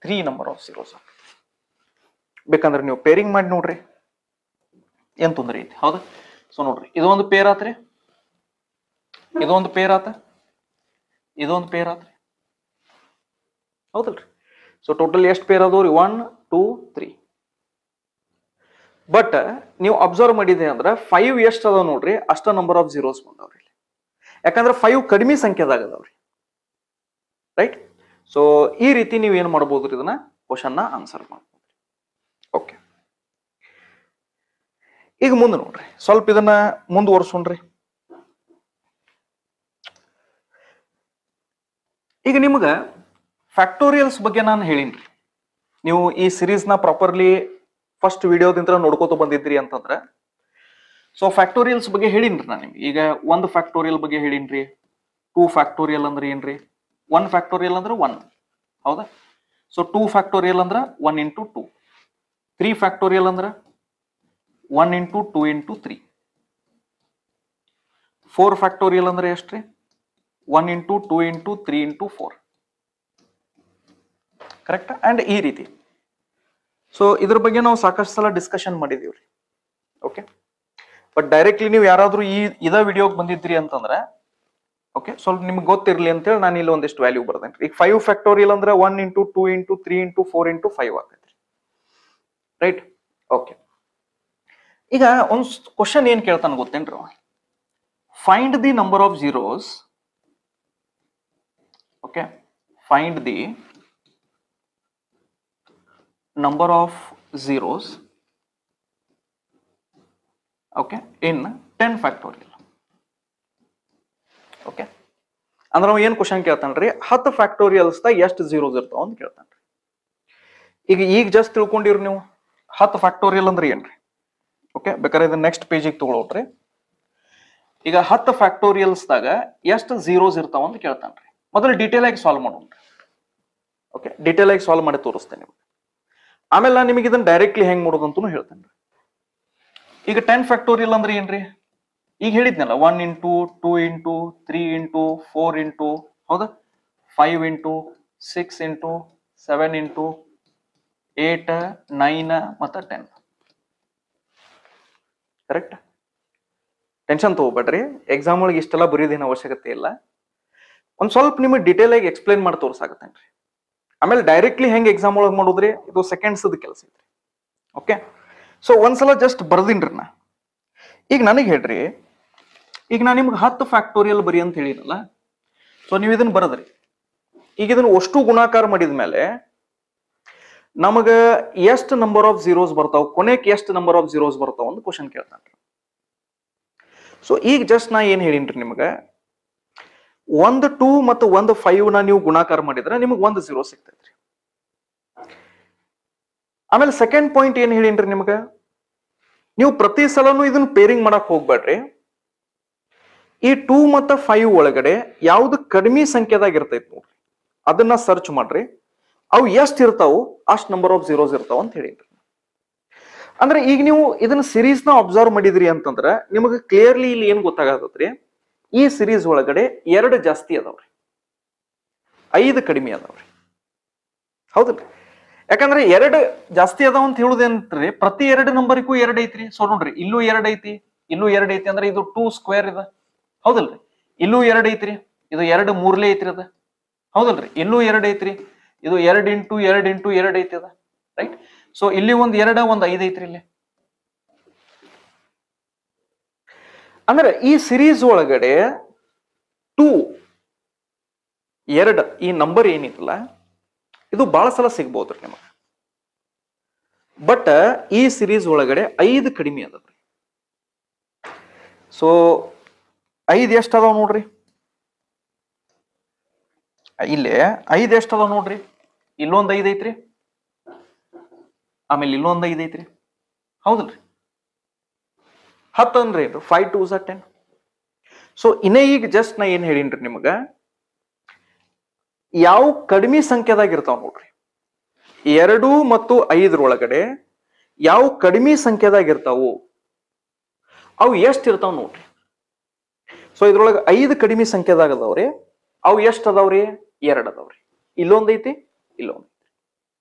3 ನಂಬರ್ ಆಫ್ ಜೀರೋಸ್ ಆಕತ್ರಿ. ಬೇಕಂದ್ರೆ ನೀವು ಪೇರಿಂಗ್ ಮಾಡಿ ನೋಡ್ರಿ, ಏನ್ ತೊಂದರೆ ಐತಿ, ಹೌದಾ? ಸೊ ನೋಡ್ರಿ, ಇದೊಂದು ಪೇರ್ ಆತ್ರಿ, ಇದೊಂದು ಪೇರ್ ಆತ, ಇದೊಂದು ಪೇರ್ ಆತ್ರಿ, ಹೌದಲ್ರಿ? ಸೊ ಟೋಟಲ್ ಎಷ್ಟು ಪೇರ್ ಅದಾವ್ರಿ? 1 2 3. ಬಟ್ ನೀವು ಅಬ್ಸರ್ವ್ ಮಾಡಿದೆ ಅಂದ್ರೆ 5 ಎಷ್ಟು ಅದಾವ ನೋಡ್ರಿ, ಅಷ್ಟ ನಂಬರ್ ಆಫ್ ಜೀರೋಸ್ ಬಂದಾವ್ರಿ. ಯಾಕಂದ್ರೆ 5 ಕಡಿಮೆ ಸಂಖ್ಯೆದಾಗ ಅದಾವ್ರಿ, ರೈಟ್? ಸೊ ಈ ರೀತಿ ನೀವು ಏನ್ ಮಾಡಬಹುದು, ಇದನ್ನ ಕ್ವಶನ್ ನ ಆನ್ಸರ್ ಮಾಡಬಹುದು. ಓಕೆ, ಈಗ ಮುಂದೆ ನೋಡ್ರಿ, ಸ್ವಲ್ಪ ಇದನ್ನ ಮುಂದುವರ್ಸೋಣ್ರಿ. ಈಗ ನಿಮ್ಗ ಫ್ಯಾಕ್ಟೋರಿಯಲ್ಸ್ ಬಗ್ಗೆ ನಾನು ಹೇಳಿನ್ರಿ. ನೀವು ಈ ಸಿರೀಸ್ ನ ಪ್ರಾಪರ್ಲಿ ಫಸ್ಟ್ ವಿಡಿಯೋದಿಂದ ನೋಡ್ಕೋತ ಬಂದಿದ್ರಿ ಅಂತಂದ್ರೆ, ಸೊ ಫ್ಯಾಕ್ಟೋರಿಯಲ್ಸ್ ಬಗ್ಗೆ ಹೇಳಿನ್ರಿ ನಾನು ನಿಮ್ಗೆ. ಈಗ 1 ಫ್ಯಾಕ್ಟೋರಿಯಲ್ ಬಗ್ಗೆ ಹೇಳಿನ್ರಿ, 2 ಫ್ಯಾಕ್ಟೋರಿಯಲ್ ಅಂದ್ರೆ ಏನ್ರಿ? 1 ಫ್ಯಾಕ್ಟೋರಿಯಲ್ ಅಂದ್ರೆ 1, ಹೌದಾ? ಸೊ 2 ಫ್ಯಾಕ್ಟೋರಿಯಲ್ ಅಂದ್ರೆ 1 into 2. 3 ಫ್ಯಾಕ್ಟೋರಿಯಲ್ ಅಂದ್ರೆ 1 into 2 into 3. 4 ಫ್ಯಾಕ್ಟೋರಿಯಲ್ ಅಂದ್ರೆ ಎಷ್ಟ್ರಿ? 1 into 2 into 3 into 4. Correct? And ಈ ರೀತಿ. ಸೊ ಇದ್ರ ಬಗ್ಗೆ ನಾವು ಸಾಕಷ್ಟು ಸಲ ಡಿಸ್ಕಷನ್ ಮಾಡಿದೀವ್ರಿ, ಓಕೆ? ಬಟ್ ಡೈರೆಕ್ಟ್ಲಿ ನೀವು ಯಾರಾದ್ರೂ ಇದ ವಿಡಿಯೋಗೆ ಬಂದಿದ್ರಿ ಅಂತಂದ್ರೆ, ಓಕೆ, ಸ್ವಲ್ಪ ನಿಮ್ಗೆ ಗೊತ್ತಿರ್ಲಿ ಅಂತೇಳಿ ನಾನು ಇಲ್ಲಿ ಒಂದಿಷ್ಟು ವ್ಯಾಲ್ಯೂ ಬರ್ದೇನ್ರಿ. ಈಗ 5 ಫ್ಯಾಕ್ಟೋರಿಯಲ್ ಅಂದ್ರೆ 1 into 2 into 3 into 4 into 5 ಆಗತ್ರಿ, ರೈಟ್? ಓಕೆ, ಈಗ ಒಂದು ಕ್ವಶನ್ ಏನ್ ಕೇಳ್ತಾನೆ ಗೊತ್ತೇನ್ರಿ? Find the number of zeros, okay, find the number of zeros, okay, in 10 factorial. Okay, ಅಂದ್ರೆ ನಾವು ಏನ್ ಕ್ವಶನ್ ಕೇಳ್ತಾನ್ರಿ, 10 ಫ್ಯಾಕ್ಟೋರಿಯಲ್ಸ್ ದಾಗ ಎಷ್ಟು ಜೀರೋಸ್ ಇರ್ತಾವ ಅಂತ ಕೇಳ್ತಾನ್ರಿ. ಈಗ ಜಸ್ಟ್ ತಿಳ್ಕೊಂಡಿರಿ ನೀವು 10 ಫ್ಯಾಕ್ಟೋರಿಯಲ್ ಅಂದ್ರೆ ಏನ್ರಿ? ಓಕೆ, ಬೇಕಾದ್ರೆ ಇದನ್ನ ನೆಕ್ಸ್ಟ್ ಪೇಜಿಗೆ ತಗೊಳ್ರಿ. ಈಗ 10 ಫ್ಯಾಕ್ಟೋರಿಯಲ್ಸ್ ದಾಗ ಎಷ್ಟು ಜೀರೋಸ್ ಇರ್ತಾವ ಅಂತ ಕೇಳ್ತಾನ್ರಿ. ಮೊದಲು ಡೀಟೇಲ್ ಆಗಿ ಸಾಲ್ವ್ ಮಾಡೋಣ್ರಿ. ಓಕೆ, ಡೀಟೇಲ್ ಆಗಿ ಸಾಲ್ವ್ ಮಾಡಿ ತೋರಿಸ್ತೇನೆ ನಿಮ್ಗೆ. ಆಮೇಲೆ ನಾನು ನಿಮಗೆ ಇದನ್ನ ಡೈರೆಕ್ಟ್ಲಿ ಹೆಂಗ್ ಮಾಡೋದು ಅಂತೂ ಹೇಳ್ತೇನೆ. ಈಗ 10 ಫ್ಯಾಕ್ಟೋರಿಯಲ್ ಅಂದ್ರೆ ಏನ್ರಿ? ಈಗ ಹೇಳಿದ್ನಲ್ಲ, 1 into 2 into 3 into 4 into, ಹೌದಾ? 5 into 6 into 7 into 8 9 ಮತ್ತು 10. ಕರೆಕ್ಟ್? ಟೆನ್ಷನ್ ತಗೋಬೇಡ್ರಿ, ಎಕ್ಸಾಮ್ ಒಳಗೆ ಇಷ್ಟೆಲ್ಲ ಬರೆಯೋದೇನು ಅವಶ್ಯಕತೆ ಇಲ್ಲ. ಒಂದ್ ಸ್ವಲ್ಪ ನಿಮಗೆ ಡೀಟೇಲ್ ಆಗಿ ಎಕ್ಸ್ಪ್ಲೈನ್ ಮಾಡಿ ತೋರ್ಸಾಕತ್ತೇನ್ರಿ. ಆಮೇಲೆ ಡೈರೆಕ್ಟ್ಲಿ ಹೆಂಗ್ ಎಕ್ಸಾಮ್ ಒಳಗೆ ಮಾಡೋದ್ರಿ, ಇದು ಸೆಕೆಂಡ್ಸ್ ಕೆಲಸ ಐತ್ರಿ. ಓಕೆ, ಸೊ ಒಂದ್ಸಲ ಜಸ್ಟ್ ಬರ್ದಿನ್ರಿ ನಾ. ಈಗ ನನಗೆ ಹೇಳ್ರಿ, ಈಗ ನಾನು ನಿಮ್ಗೆ 10 ಫ್ಯಾಕ್ಟೋರಿಯಲ್ ಬರಿ ಅಂತ ಹೇಳಿನಲ್ಲ, ಸೊ ನೀವು ಇದನ್ನ ಬರದ್ರಿ. ಈಗ ಇದನ್ನ ಅಷ್ಟು ಗುಣಾಕಾರ ಮಾಡಿದ ಮೇಲೆ ನಮಗ ಎಷ್ಟು ನಂಬರ್ ಆಫ್ ಜೀರೋಸ್ ಬರ್ತಾವ, ಕೊನೆಗೆ ಎಷ್ಟು ನಂಬರ್ ಆಫ್ ಜೀರೋಸ್ ಬರ್ತಾವ ಅಂತ ಕ್ವಶನ್ ಕೇಳ್ತಾನ್ರಿ. ಸೊ ಈಗ ಜಸ್ಟ್ ನಾ ಏನ್ ಹೇಳಿನ್ರಿ ನಿಮ್ಗೆ, ಒಂದು 2 ಮತ್ತು ಒಂದು 5 ನ ನೀವು ಗುಣಾಕಾರ ಮಾಡಿದ್ರೆ ನಿಮಗೆ ಒಂದು 0 ಸಿಗ್ತೈತ್ರಿ. ಆಮೇಲೆ ಸೆಕೆಂಡ್ ಪಾಯಿಂಟ್ ಏನ್ ಹೇಳಿನ್ರಿ ನಿಮ್ಗೆ, ನೀವು ಪ್ರತಿ ಸಲನು ಇದನ್ನ ಪೇರಿಂಗ್ ಮಾಡಕ್ ಹೋಗ್ಬೇಡ್ರಿ. ಈ 2 ಮತ್ತು 5 ಒಳಗಡೆ ಯಾವ್ದು ಕಡಿಮೆ ಸಂಖ್ಯೆದಾಗ ಇರ್ತೈತಿ ನೋಡ್ರಿ, ಅದನ್ನ ಸರ್ಚ್ ಮಾಡ್ರಿ. ಅವು ಎಷ್ಟು ಇರ್ತಾವು ಅಷ್ಟು ನಂಬರ್ ಆಫ್ ಜೀರೋಸ್ ಇರ್ತಾವ ಅಂತ ಹೇಳಿದ್ರಿ. ಅಂದ್ರೆ ಈಗ ನೀವು ಇದನ್ನ ಸಿರೀಸ್ ನ ಅಬ್ಸರ್ವ್ ಮಾಡಿದ್ರಿ ಅಂತಂದ್ರ ನಿಮಗೆ ಕ್ಲಿಯರ್ಲಿ ಇಲ್ಲಿ ಏನ್ ಗೊತ್ತಾಗತ್ರಿ, ಈ ಸಿರೀಸ್ ಒಳಗಡೆ 2 ಜಾಸ್ತಿ ಅದಾವ್ರಿ, 5 ಕಡಿಮೆ ಅದಾವ್ರಿ. ಹೌದಲ್ರಿ? ಯಾಕಂದ್ರೆ 2 ಜಾಸ್ತಿ ಅದಾವ ಅಂತ ಹೇಳುದೇನ್ರಿ, ಪ್ರತಿ 2 ನಂಬರ್ಗೂ 2 ಐತ್ರಿ. ಸೊ ನೋಡ್ರಿ, ಇಲ್ಲೂ 2 ಐತಿ, ಇಲ್ಲೂ 2 ಐತಿ, ಅಂದ್ರೆ ಇದು 2 ಸ್ಕ್ವೇರ್ ಇದೆ. ಹೌದಲ್ರಿ? ಇಲ್ಲೂ 2 ಐತ್ರಿ, ಇದು 2 ಮೂರ್ಲೆ ಐತ್ರಿ ಅದ. ಹೌದಲ್ರಿ? ಇಲ್ಲೂ 2 ಐತ್ರಿ, ಇದು 2 ಇಂಟು 2 ಇಂಟು 2 ಐತಿ ಅದ. ರೈಟ್? ಸೊ ಇಲ್ಲಿ ಒಂದ್ 2 ಒಂದ್ 5 ಐತ್ರಿ ಇಲ್ಲಿ. ಅಂದ್ರೆ ಈ ಸಿರೀಸ್ ಒಳಗಡೆ 2 ಈ ನಂಬರ್ ಏನಿತ್ತಲ್ಲ ಇದು ಬಹಳ ಸಲ ಸಿಗ್ಬೋದ್ರಿ ನಿಮಗೆ. ಬಟ್ ಈ ಸಿರೀಸ್ ಒಳಗಡೆ 5 ಕಡಿಮೆ ಅದಾವ್ರಿ. ಸೊ 5 ಎಷ್ಟು ಅದಾವ ನೋಡ್ರಿ, ಇಲ್ಲೇ 5 ಎಷ್ಟು ಅದಾವ ನೋಡ್ರಿ, ಇಲ್ಲೊಂದ್ 5 ಐತ್ರಿ, ಆಮೇಲೆ ಇಲ್ಲೊಂದ್ 5 ಐತ್ರಿ. ಹೌದಲ್ರಿ? 10 ಅಂದ್ರೆ ಇದು 5 2s are 10. ಸೊ ಇನ್ನೇ ಈಗ ಜಸ್ಟ್ ನಾ ಏನ್ ಹೇಳಿನ್ರಿ ನಿಮಗ, ಯಾವ ಕಡಿಮೆ ಸಂಖ್ಯೆದಾಗ ಇರ್ತಾವ ನೋಡ್ರಿ, 2 ಮತ್ತು 5 ಒಳಗಡೆ ಯಾವ ಕಡಿಮೆ ಸಂಖ್ಯೆದಾಗ ಇರ್ತಾವು ಅವು ಎಷ್ಟು ಇರ್ತಾವ ನೋಡ್ರಿ. ಸೊ ಇದ್ರೊಳಗೆ 5 ಕಡಿಮೆ ಸಂಖ್ಯೆದಾಗ ಅದಾವ್ರಿ, ಅವು ಎಷ್ಟು ಅದಾವ್ರಿ, 2 ಅದಾವ್ರಿ. ಇಲ್ಲೊಂದ್ ಐತಿ, ಇಲ್ಲೊಂದ್ ಐತಿ.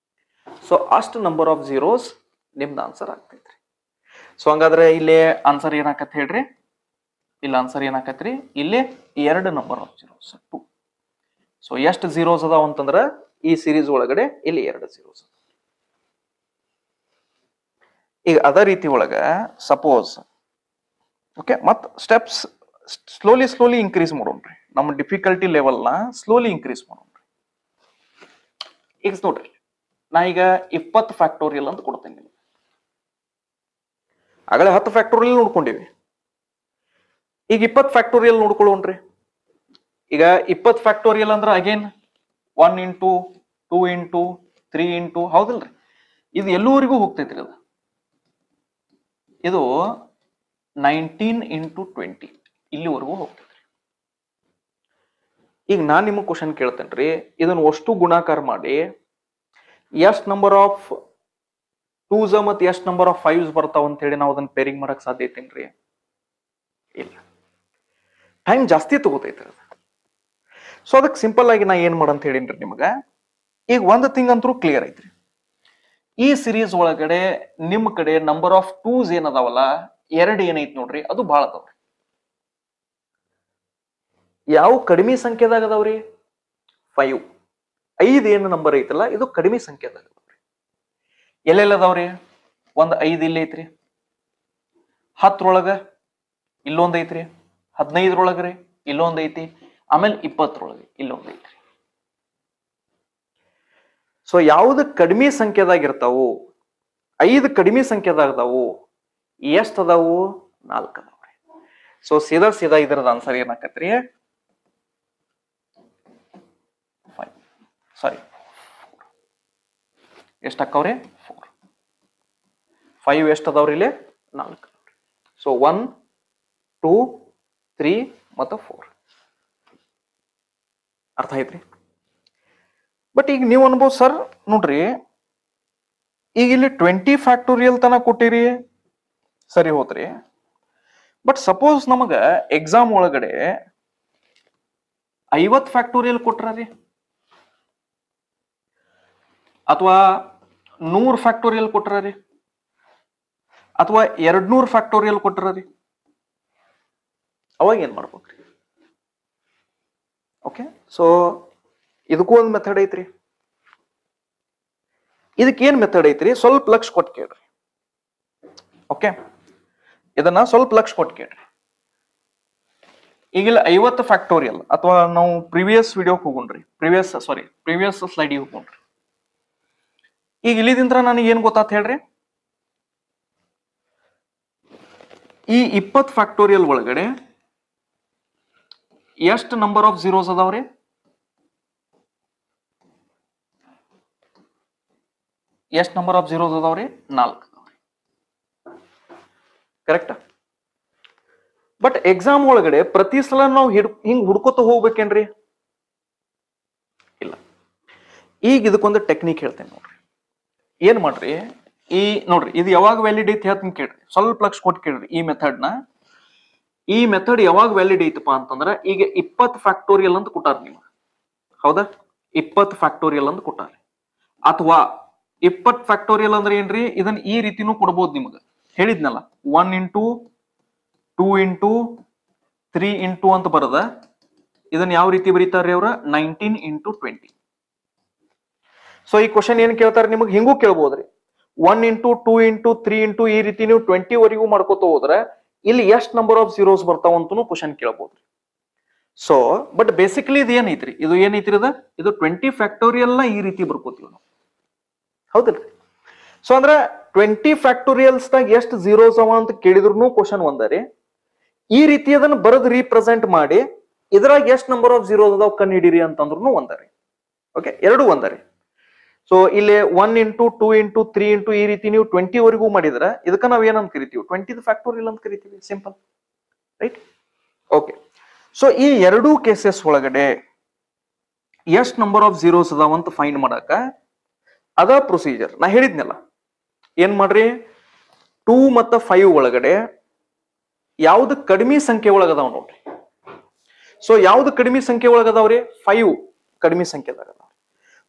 ಸೊ ಅಷ್ಟು ನಂಬರ್ ಆಫ್ ಜೀರೋಸ್ ನಿಮ್ದು ಆನ್ಸರ್ ಆಗ್ತೈತ್ರಿ. ಸೊ ಹಂಗಾದ್ರೆ ಇಲ್ಲಿ ಆನ್ಸರ್ ಏನಾಕತ್ ಹೇಳ್ರಿ, ಇಲ್ಲಿ ಆನ್ಸರ್ ಏನಾಕತ್ರಿ, ಇಲ್ಲಿ 2 ನಂಬರ್ ಆಫ್ ಜೀರೋಸ್ 2. ಸೊ ಎಷ್ಟು ಜೀರೋಸ್ ಅದಾವ ಅಂತಂದ್ರ ಈ ಸಿರೀಸ್ ಒಳಗಡೆ ಇಲ್ಲಿ 2 ಜೀರೋಸ್. ಈಗ ಅದೇ ರೀತಿ ಒಳಗ ಸಪೋಸ್ ಓಕೆ, ಮತ್ ಸ್ಟೆಪ್ಸ್ ಸ್ಲೋಲಿ ಇನ್ಕ್ರೀಸ್ ಮಾಡೋಣ್ರಿ. ನಮ್ಮ ಡಿಫಿಕಲ್ಟಿ ಲೆವೆಲ್ ನ ಸ್ಲೋಲಿ ಇನ್ಕ್ರೀಸ್ ಮಾಡೋಣ್ರಿ. ಈಗ ನೋಡ್ರಿ, ನಾ ಈಗ 20 ಫ್ಯಾಕ್ಟೋರಿಯಲ್ ಅಂತ ಕೊಡ್ತೇನೆ ನಿಮ್ಗೆ. ಆಗಲೇ 10 ಫ್ಯಾಕ್ಟೋರಿಯಲ್ ನೋಡ್ಕೊಂಡಿವಿ, ಈಗ 20 ಫ್ಯಾಕ್ಟೋರಿಯಲ್ ನೋಡ್ಕೊಳ್ಳೋಣ್ರಿ. ಈಗ 20 ಫ್ಯಾಕ್ಟೋರಿಯಲ್ ಅಂದ್ರ ಅಗೇನ್ 1 ಇಂಟು 2 ಇಂಟು 3 ಇಂಟು, ಹೌದಲ್ರಿ? ಇದು ಎಲ್ಲೂವರೆಗೂ ಹೋಗ್ತೈತ್ರಿ. ಅದು ಇದು 19 ಇಂಟು 20 ಇಲ್ಲಿವರೆಗೂ ಹೋಗ್ತೈತ್ರಿ. ಈಗ ನಾನ್ ನಿಮಗೆ ಕ್ವಶನ್ ಕೇಳ್ತೇನ್ರಿ, ಇದನ್ನ ಅಷ್ಟು ಗುಣಾಕಾರ ಮಾಡಿ ಎಷ್ಟು ನಂಬರ್ ಆಫ್ 2s ಮತ್ತು ಎಷ್ಟು ನಂಬರ್ ಆಫ್ 5s ಬರ್ತಾವ ಅಂತ ಹೇಳಿ ನಾವು ಅದನ್ನ ಪೇರಿಂಗ್ ಮಾಡಕ್ ಸಾಧ್ಯ ಐತೇನ್ರಿ? ಇಲ್ಲ, ಟೈಮ್ ಜಾಸ್ತಿ ತಗೋತೈತ್ರಿ ಅದು. ಸೊ ಅದಕ್ಕೆ ಸಿಂಪಲ್ ಆಗಿ ನಾ ಏನ್ ಮಾಡಂತ ಹೇಳಿನ್ರಿ ನಿಮಗ, ಈಗ ಒಂದು ಥಿಂಗ್ ಅಂತೂ ಕ್ಲಿಯರ್ ಐತ್ರಿ, ಈ ಸಿರೀಸ್ ಒಳಗಡೆ ನಿಮ್ ಕಡೆ ನಂಬರ್ ಆಫ್ 2s ಏನದಾವಲ್ಲ 2 ಏನೈತಿ ನೋಡ್ರಿ, ಅದು ಬಹಳ ಅದಾವ್ರಿ. ಯಾವ ಕಡಿಮೆ ಸಂಖ್ಯೆದಾಗ ಅದಾವ್ರಿ, 5. 5 ಏನು ನಂಬರ್ ಐತಲ್ಲ ಇದು ಕಡಿಮೆ ಸಂಖ್ಯೆದಾಗ ಅದಾವ್ರಿ. ಎಲ್ಲೆಲ್ಲ ಅದಾವ್ರಿ, ಒಂದ್ 5 ಇಲ್ಲಿ ಐತ್ರಿ, 10 ಒಳಗ ಇಲ್ಲೊಂದ್ ಐತ್ರಿ, 15 ಒಳಗ್ರಿ ಇಲ್ಲೊಂದ್ ಐತಿ, ಆಮೇಲೆ 20 ಒಳಗೆ ಇಲ್ಲೊಂದ್ ಐತ್ರಿ. ಸೊ ಯಾವ್ದು ಕಡಿಮೆ ಸಂಖ್ಯೆದಾಗ ಇರ್ತಾವು, 5 ಕಡಿಮೆ ಸಂಖ್ಯೆದಾಗ ಅದಾವು, ಎಷ್ಟ್ ಅದಾವು, 4 ಅದಾವ್ರಿ. ಸೊ ಸೀದಾ ಇದರದ ಆನ್ಸರ್ ಏನಾಕತ್ರಿ, 5 ಸಾರಿ ಎಷ್ಟ್ ಹಾಕವ್ರಿ, 4. 5 ಎಷ್ಟ್ ಅದಾವ್ರಿ ಇಲ್ಲಿ, 4. ಸೊ 1 2 3 ಮತ್ತು 4. ಅರ್ಥ ಆಯ್ತ್ರಿ? ಬಟ್ ಈಗ ನೀವು ಅನ್ಬೋದು ಸರ್ ನೋಡ್ರಿ, ಈಗ ಇಲ್ಲಿ 20 ಫ್ಯಾಕ್ಟೋರಿಯಲ್ ತನ ಕೊಟ್ಟಿರಿ, ಸರಿ ಹೋತ್ರಿ. ಬಟ್ ಸಪೋಸ್ ನಮಗ ಎಕ್ಸಾಮ್ ಒಳಗಡೆ 50 ಫ್ಯಾಕ್ಟೋರಿಯಲ್ ಕೊಟ್ರಿ, ಅಥವಾ 100 ಫ್ಯಾಕ್ಟೋರಿಯಲ್ ಕೊಟ್ರಿ, ಅಥವಾ 200 ಫ್ಯಾಕ್ಟೋರಿಯಲ್ ಕೊಟ್ರಿ, ಅವಾಗ ಏನ್ ಮಾಡ್ಬೇಕ್ರಿ? ಓಕೆ, ಸೊ ಇದಕ್ಕೂ ಒಂದು ಮೆಥಡ್ ಐತ್ರಿ. ಇದಕ್ಕೇನ್ ಮೆಥಡ್ ಐತ್ರಿ, ಸ್ವಲ್ಪ ಲಕ್ಷ ಕೊಟ್ಟು ಕೇಳ್ರಿ. ಓಕೆ, ಇದನ್ನ ಸ್ವಲ್ಪ ಲಕ್ಷ ಕೊಟ್ಟು ಕೇಳ್ರಿ. ಈಗಿಲ್ಲ 50 ಫ್ಯಾಕ್ಟೋರಿಯಲ್, ಅಥವಾ ನಾವು ಪ್ರಿವಿಯಸ್ ವಿಡಿಯೋಗೆ ಹೋಗೋಣ್ರಿ, ಪ್ರಿವಿಯಸ್ ಸ್ಲೈಡಿಗೆ ಹೋಗೋಣ್ರಿ. ಈಗ ಇಲ್ಲಿದಿಂದ ನನಗೆ ಏನ್ ಗೊತ್ತಾತ್ ಹೇಳ್ರಿ, ಈ 20 ಫ್ಯಾಕ್ಟೋರಿಯಲ್ ಒಳಗಡೆ ಎಷ್ಟು ನಂಬರ್ ಆಫ್ ಝೀರೋಸ್ ಅದಾವ್ರಿ? ಎಷ್ಟು ನಂಬರ್ ಆಫ್ ಝೀರೋಸ್ ಅದಾವ್ರಿ? 4 ಅದಾವ್ರಿ. ಕರೆಕ್ಟ್. ಬಟ್ ಎಕ್ಸಾಮ್ ಒಳಗಡೆ ಪ್ರತಿ ಸಲ ನಾವು ಹಿಂಗ್ ಹುಡ್ಕೋತ ಹೋಗ್ಬೇಕೇನ್ರಿ? ಇಲ್ಲ. ಈಗ ಇದಕ್ಕೊಂದು ಟೆಕ್ನಿಕ್ ಹೇಳ್ತೇನೆ ನೋಡ್ರಿ. ಏನ್ ಮಾಡ್ರಿ, ಈ ನೋಡ್ರಿ ಇದು ಯಾವಾಗ ವ್ಯಾಲಿಡ್ ಐತಿ ಹೇಳ್ತೀನಿ ಕೇಳ್ರಿ, ಸ್ವಲ್ಪ ಲಕ್ಷ ಕೊಟ್ಟು ಕೇಳ್ರಿ. ಈ ಮೆಥಡ್ ಯಾವಾಗ ವ್ಯಾಲಿಡ್ ಐತಪ್ಪ ಅಂತಂದ್ರ ಈಗ 20 ಫ್ಯಾಕ್ಟೋರಿಯಲ್ ಅಂತ ಕೊಟ್ಟಾರ ನಿಮ್ಗೆ, ಹೌದಾ? 20 ಫ್ಯಾಕ್ಟೋರಿಯಲ್ ಅಂತ ಕೊಟ್ಟಾರ. ಅಥವಾ 20 ಫ್ಯಾಕ್ಟೋರಿಯಲ್ ಅಂದ್ರೆ ಏನ್ರಿ, ಇದನ್ನ ಈ ರೀತಿನೂ ಕೊಡ್ಬೋದು ನಿಮ್ಗೆ. ಹೇಳಿದ್ನಲ್ಲ 1 ಇಂಟು 2 ಇಂಟು 3 ಇಂಟು ಅಂತ ಬರದ, ಇದನ್ನ ಯಾವ ರೀತಿ ಬರೀತಾರ್ರಿ ಅವ್ರ? 19 ಇಂಟು 20. ಸೊ ಈ ಕ್ವಶನ್ ಏನ್ ಕೇಳ್ತಾರೆ ನಿಮಗೆ, ಹಿಂಗೂ ಕೇಳ್ಬೋದ್ರಿ. 1 ಇಂಟು 2 ಇಂಟು 3 ಇಂಟು ಈ ರೀತಿ ನೀವು 20 ವರೆಗೂ ಮಾಡ್ಕೋತ ಹೋದ್ರೆ ಇಲ್ಲಿ ಎಷ್ಟು ನಂಬರ್ ಆಫ್ ಝೀರೋಸ್ ಬರ್ತಾವ ಅಂತನೂ ಕ್ವಶನ್ ಕೇಳ್ಬೋದ್ರಿ. ಸೊ ಬಟ್ ಬೇಸಿಕಲಿ ಇದು ಏನೈತ್ರಿ, ಇದು ಏನೈತ್ರಿ, ಇದು 20 ಫ್ಯಾಕ್ಟೋರಿಯಲ್ ನ ಈ ರೀತಿ ಬರ್ಕೋತೀವಿ ನಾವು, ಹೌದಲ್ರಿ? ಸೊ ಅಂದ್ರೆ 20 ಫ್ಯಾಕ್ಟೋರಿಯಲ್ಸ್ ನಾಗ ಎಷ್ಟು ಝೀರೋಸ್ ಅವ ಅಂತ ಕೇಳಿದ್ರು ಕ್ವಶನ್ ಒಂದರಿ. ಈ ರೀತಿ ಅದನ್ನ ಬರೆದು ರೀಪ್ರೆಸೆಂಟ್ ಮಾಡಿ ಇದ್ರಾಗ ಎಷ್ಟು ನಂಬರ್ ಆಫ್ ಝೀರೋಸ್ ಅದಾವ ಕಂಡು ಹಿಡೀರಿ ಅಂತಂದ್ರು ಒಂದರಿ. ಓಕೆ, ಎರಡು ಒಂದರಿ. ಸೊ ಇಲ್ಲಿ 1 ಇಂಟು 2 ಇಂಟು 3 ಇಂಟು ಈ ರೀತಿ ನೀವು 20 ವರೆಗೂ ಮಾಡಿದ್ರೆ ಇದಕ್ಕ ನಾವ್ ಏನಂತ ಕರಿತೀವಿ? 20 ಫ್ಯಾಕ್ಟೋರಿಯಲ್ ಅಂತ ಕರಿತೀವಿ. Simple, right? ಓಕೆ. ಸೊ ಈ ಎರಡೂ ಕೇಸಸ್ ಒಳಗಡೆ ಎಷ್ಟು ನಂಬರ್ ಆಫ್ ಝೀರೋಸ್ ಅದಾವ ಅಂತ ಫೈಂಡ್ ಮಾಡಾಕ ಅದ ಪ್ರೊಸೀಜರ್ ನಾ ಹೇಳಿದ್ನಲ್ಲ. ಏನ್ ಮಾಡ್ರಿ, 2 ಮತ್ತು 5 ಒಳಗಡೆ ಯಾವ್ದು ಕಡಿಮೆ ಸಂಖ್ಯೆ ಒಳಗದಾವ್ ನೋಡ್ರಿ. ಸೊ ಯಾವ್ದು ಕಡಿಮೆ ಸಂಖ್ಯೆ ಒಳಗದಾವ್ರಿ? 5 ಕಡಿಮೆ ಸಂಖ್ಯೆದಾಗ ಅದಾವ.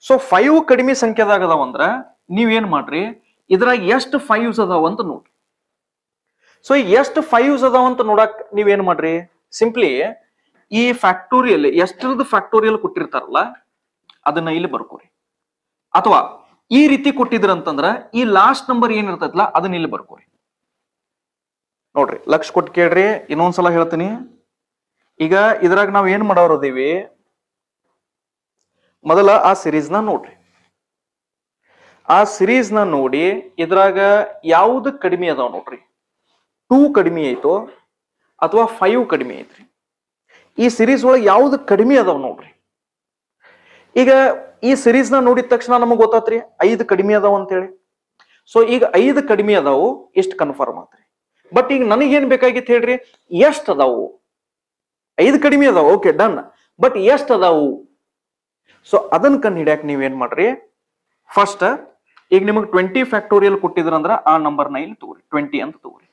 ಸೊ 5 ಕಡಿಮೆ ಸಂಖ್ಯೆದಾಗ ಅದಾವ ಅಂದ್ರ ನೀವ್ ಏನ್ ಮಾಡ್ರಿ, ಇದ್ರಾಗ ಎಷ್ಟು 5s ಅದಾವ ಅಂತ ನೋಡ್ರಿ. ಸೊ ಎಷ್ಟು 5s ಅದಾವ ಅಂತ ನೋಡಕ್ ನೀವೇನ್ ಮಾಡ್ರಿ, ಸಿಂಪ್ಲಿ ಈ ಫ್ಯಾಕ್ಟೋರಿಯಲ್ ಎಷ್ಟರದ್ದು ಫ್ಯಾಕ್ಟೋರಿಯಲ್ ಕೊಟ್ಟಿರ್ತಾರಲ್ಲ ಅದನ್ನ ಇಲ್ಲಿ ಬರ್ಕೋರಿ. ಅಥವಾ ಈ ರೀತಿ ಕೊಟ್ಟಿದ್ರಂತಂದ್ರ ಈ ಲಾಸ್ಟ್ ನಂಬರ್ ಏನಿರ್ತೈತಲ್ಲ ಅದನ್ನ ಇಲ್ಲಿ ಬರ್ಕೋರಿ. ನೋಡ್ರಿ, ಲಕ್ಷ ಕೊಟ್ಟು ಕೇಳ್ರಿ, ಇನ್ನೊಂದ್ಸಲ ಹೇಳ್ತೀನಿ. ಈಗ ಇದ್ರಾಗ ನಾವ್ ಏನ್ ಮಾಡೋರದೀವಿ, ಮೊದಲ ಆ ಸಿರೀಸ್ ನ ನೋಡ್ರಿ. ಆ ಸಿರೀಸ್ ನ ನೋಡಿ ಇದ್ರಾಗ ಯಾವ್ದು ಕಡಿಮೆ ಅದಾವ ನೋಡ್ರಿ. 2 ಕಡಿಮೆ ಐತೋ ಅಥವಾ 5 ಕಡಿಮೆ ಐತ್ರಿ. ಈ ಸಿರೀಸ್ ಒಳಗೆ ಯಾವ್ದು ಕಡಿಮೆ ಅದಾವ ನೋಡ್ರಿ. ಈಗ ಈ ಸಿರೀಸ್ ನ ನೋಡಿದ ತಕ್ಷಣ ನಮಗ್ ಗೊತ್ತಾತ್ರಿ 5 ಕಡಿಮೆ ಅದಾವ ಅಂತೇಳಿ. ಸೊ ಈಗ 5 ಕಡಿಮೆ ಅದಾವು, ಎಷ್ಟು ಕನ್ಫರ್ಮ್ ಆತ್ರಿ. ಬಟ್ ಈಗ ನನಗೇನ್ ಬೇಕಾಗಿತ್ತು ಹೇಳ್ರಿ, ಎಷ್ಟ್ ಅದಾವು? 5 ಕಡಿಮೆ ಅದಾವ, ಓಕೆ ಡನ್. ಬಟ್ ಎಷ್ಟ್ ಅದಾವು? ಸೊ ಅದನ್ನ ಕಂಡು ಹಿಡಿಯಾಕ ನೀವೇನ್ ಮಾಡ್ರಿ, ಫಸ್ಟ್ ಈಗ ನಿಮಗ್ 20 ಫ್ಯಾಕ್ಟೋರಿಯಲ್ ಕೊಟ್ಟಿದ್ರಂದ್ರ ಆ ನಂಬರ್ ನ ಇಲ್ಲಿ ತಗೋರಿ, 20 ಅಂತ ತಗೋರಿ.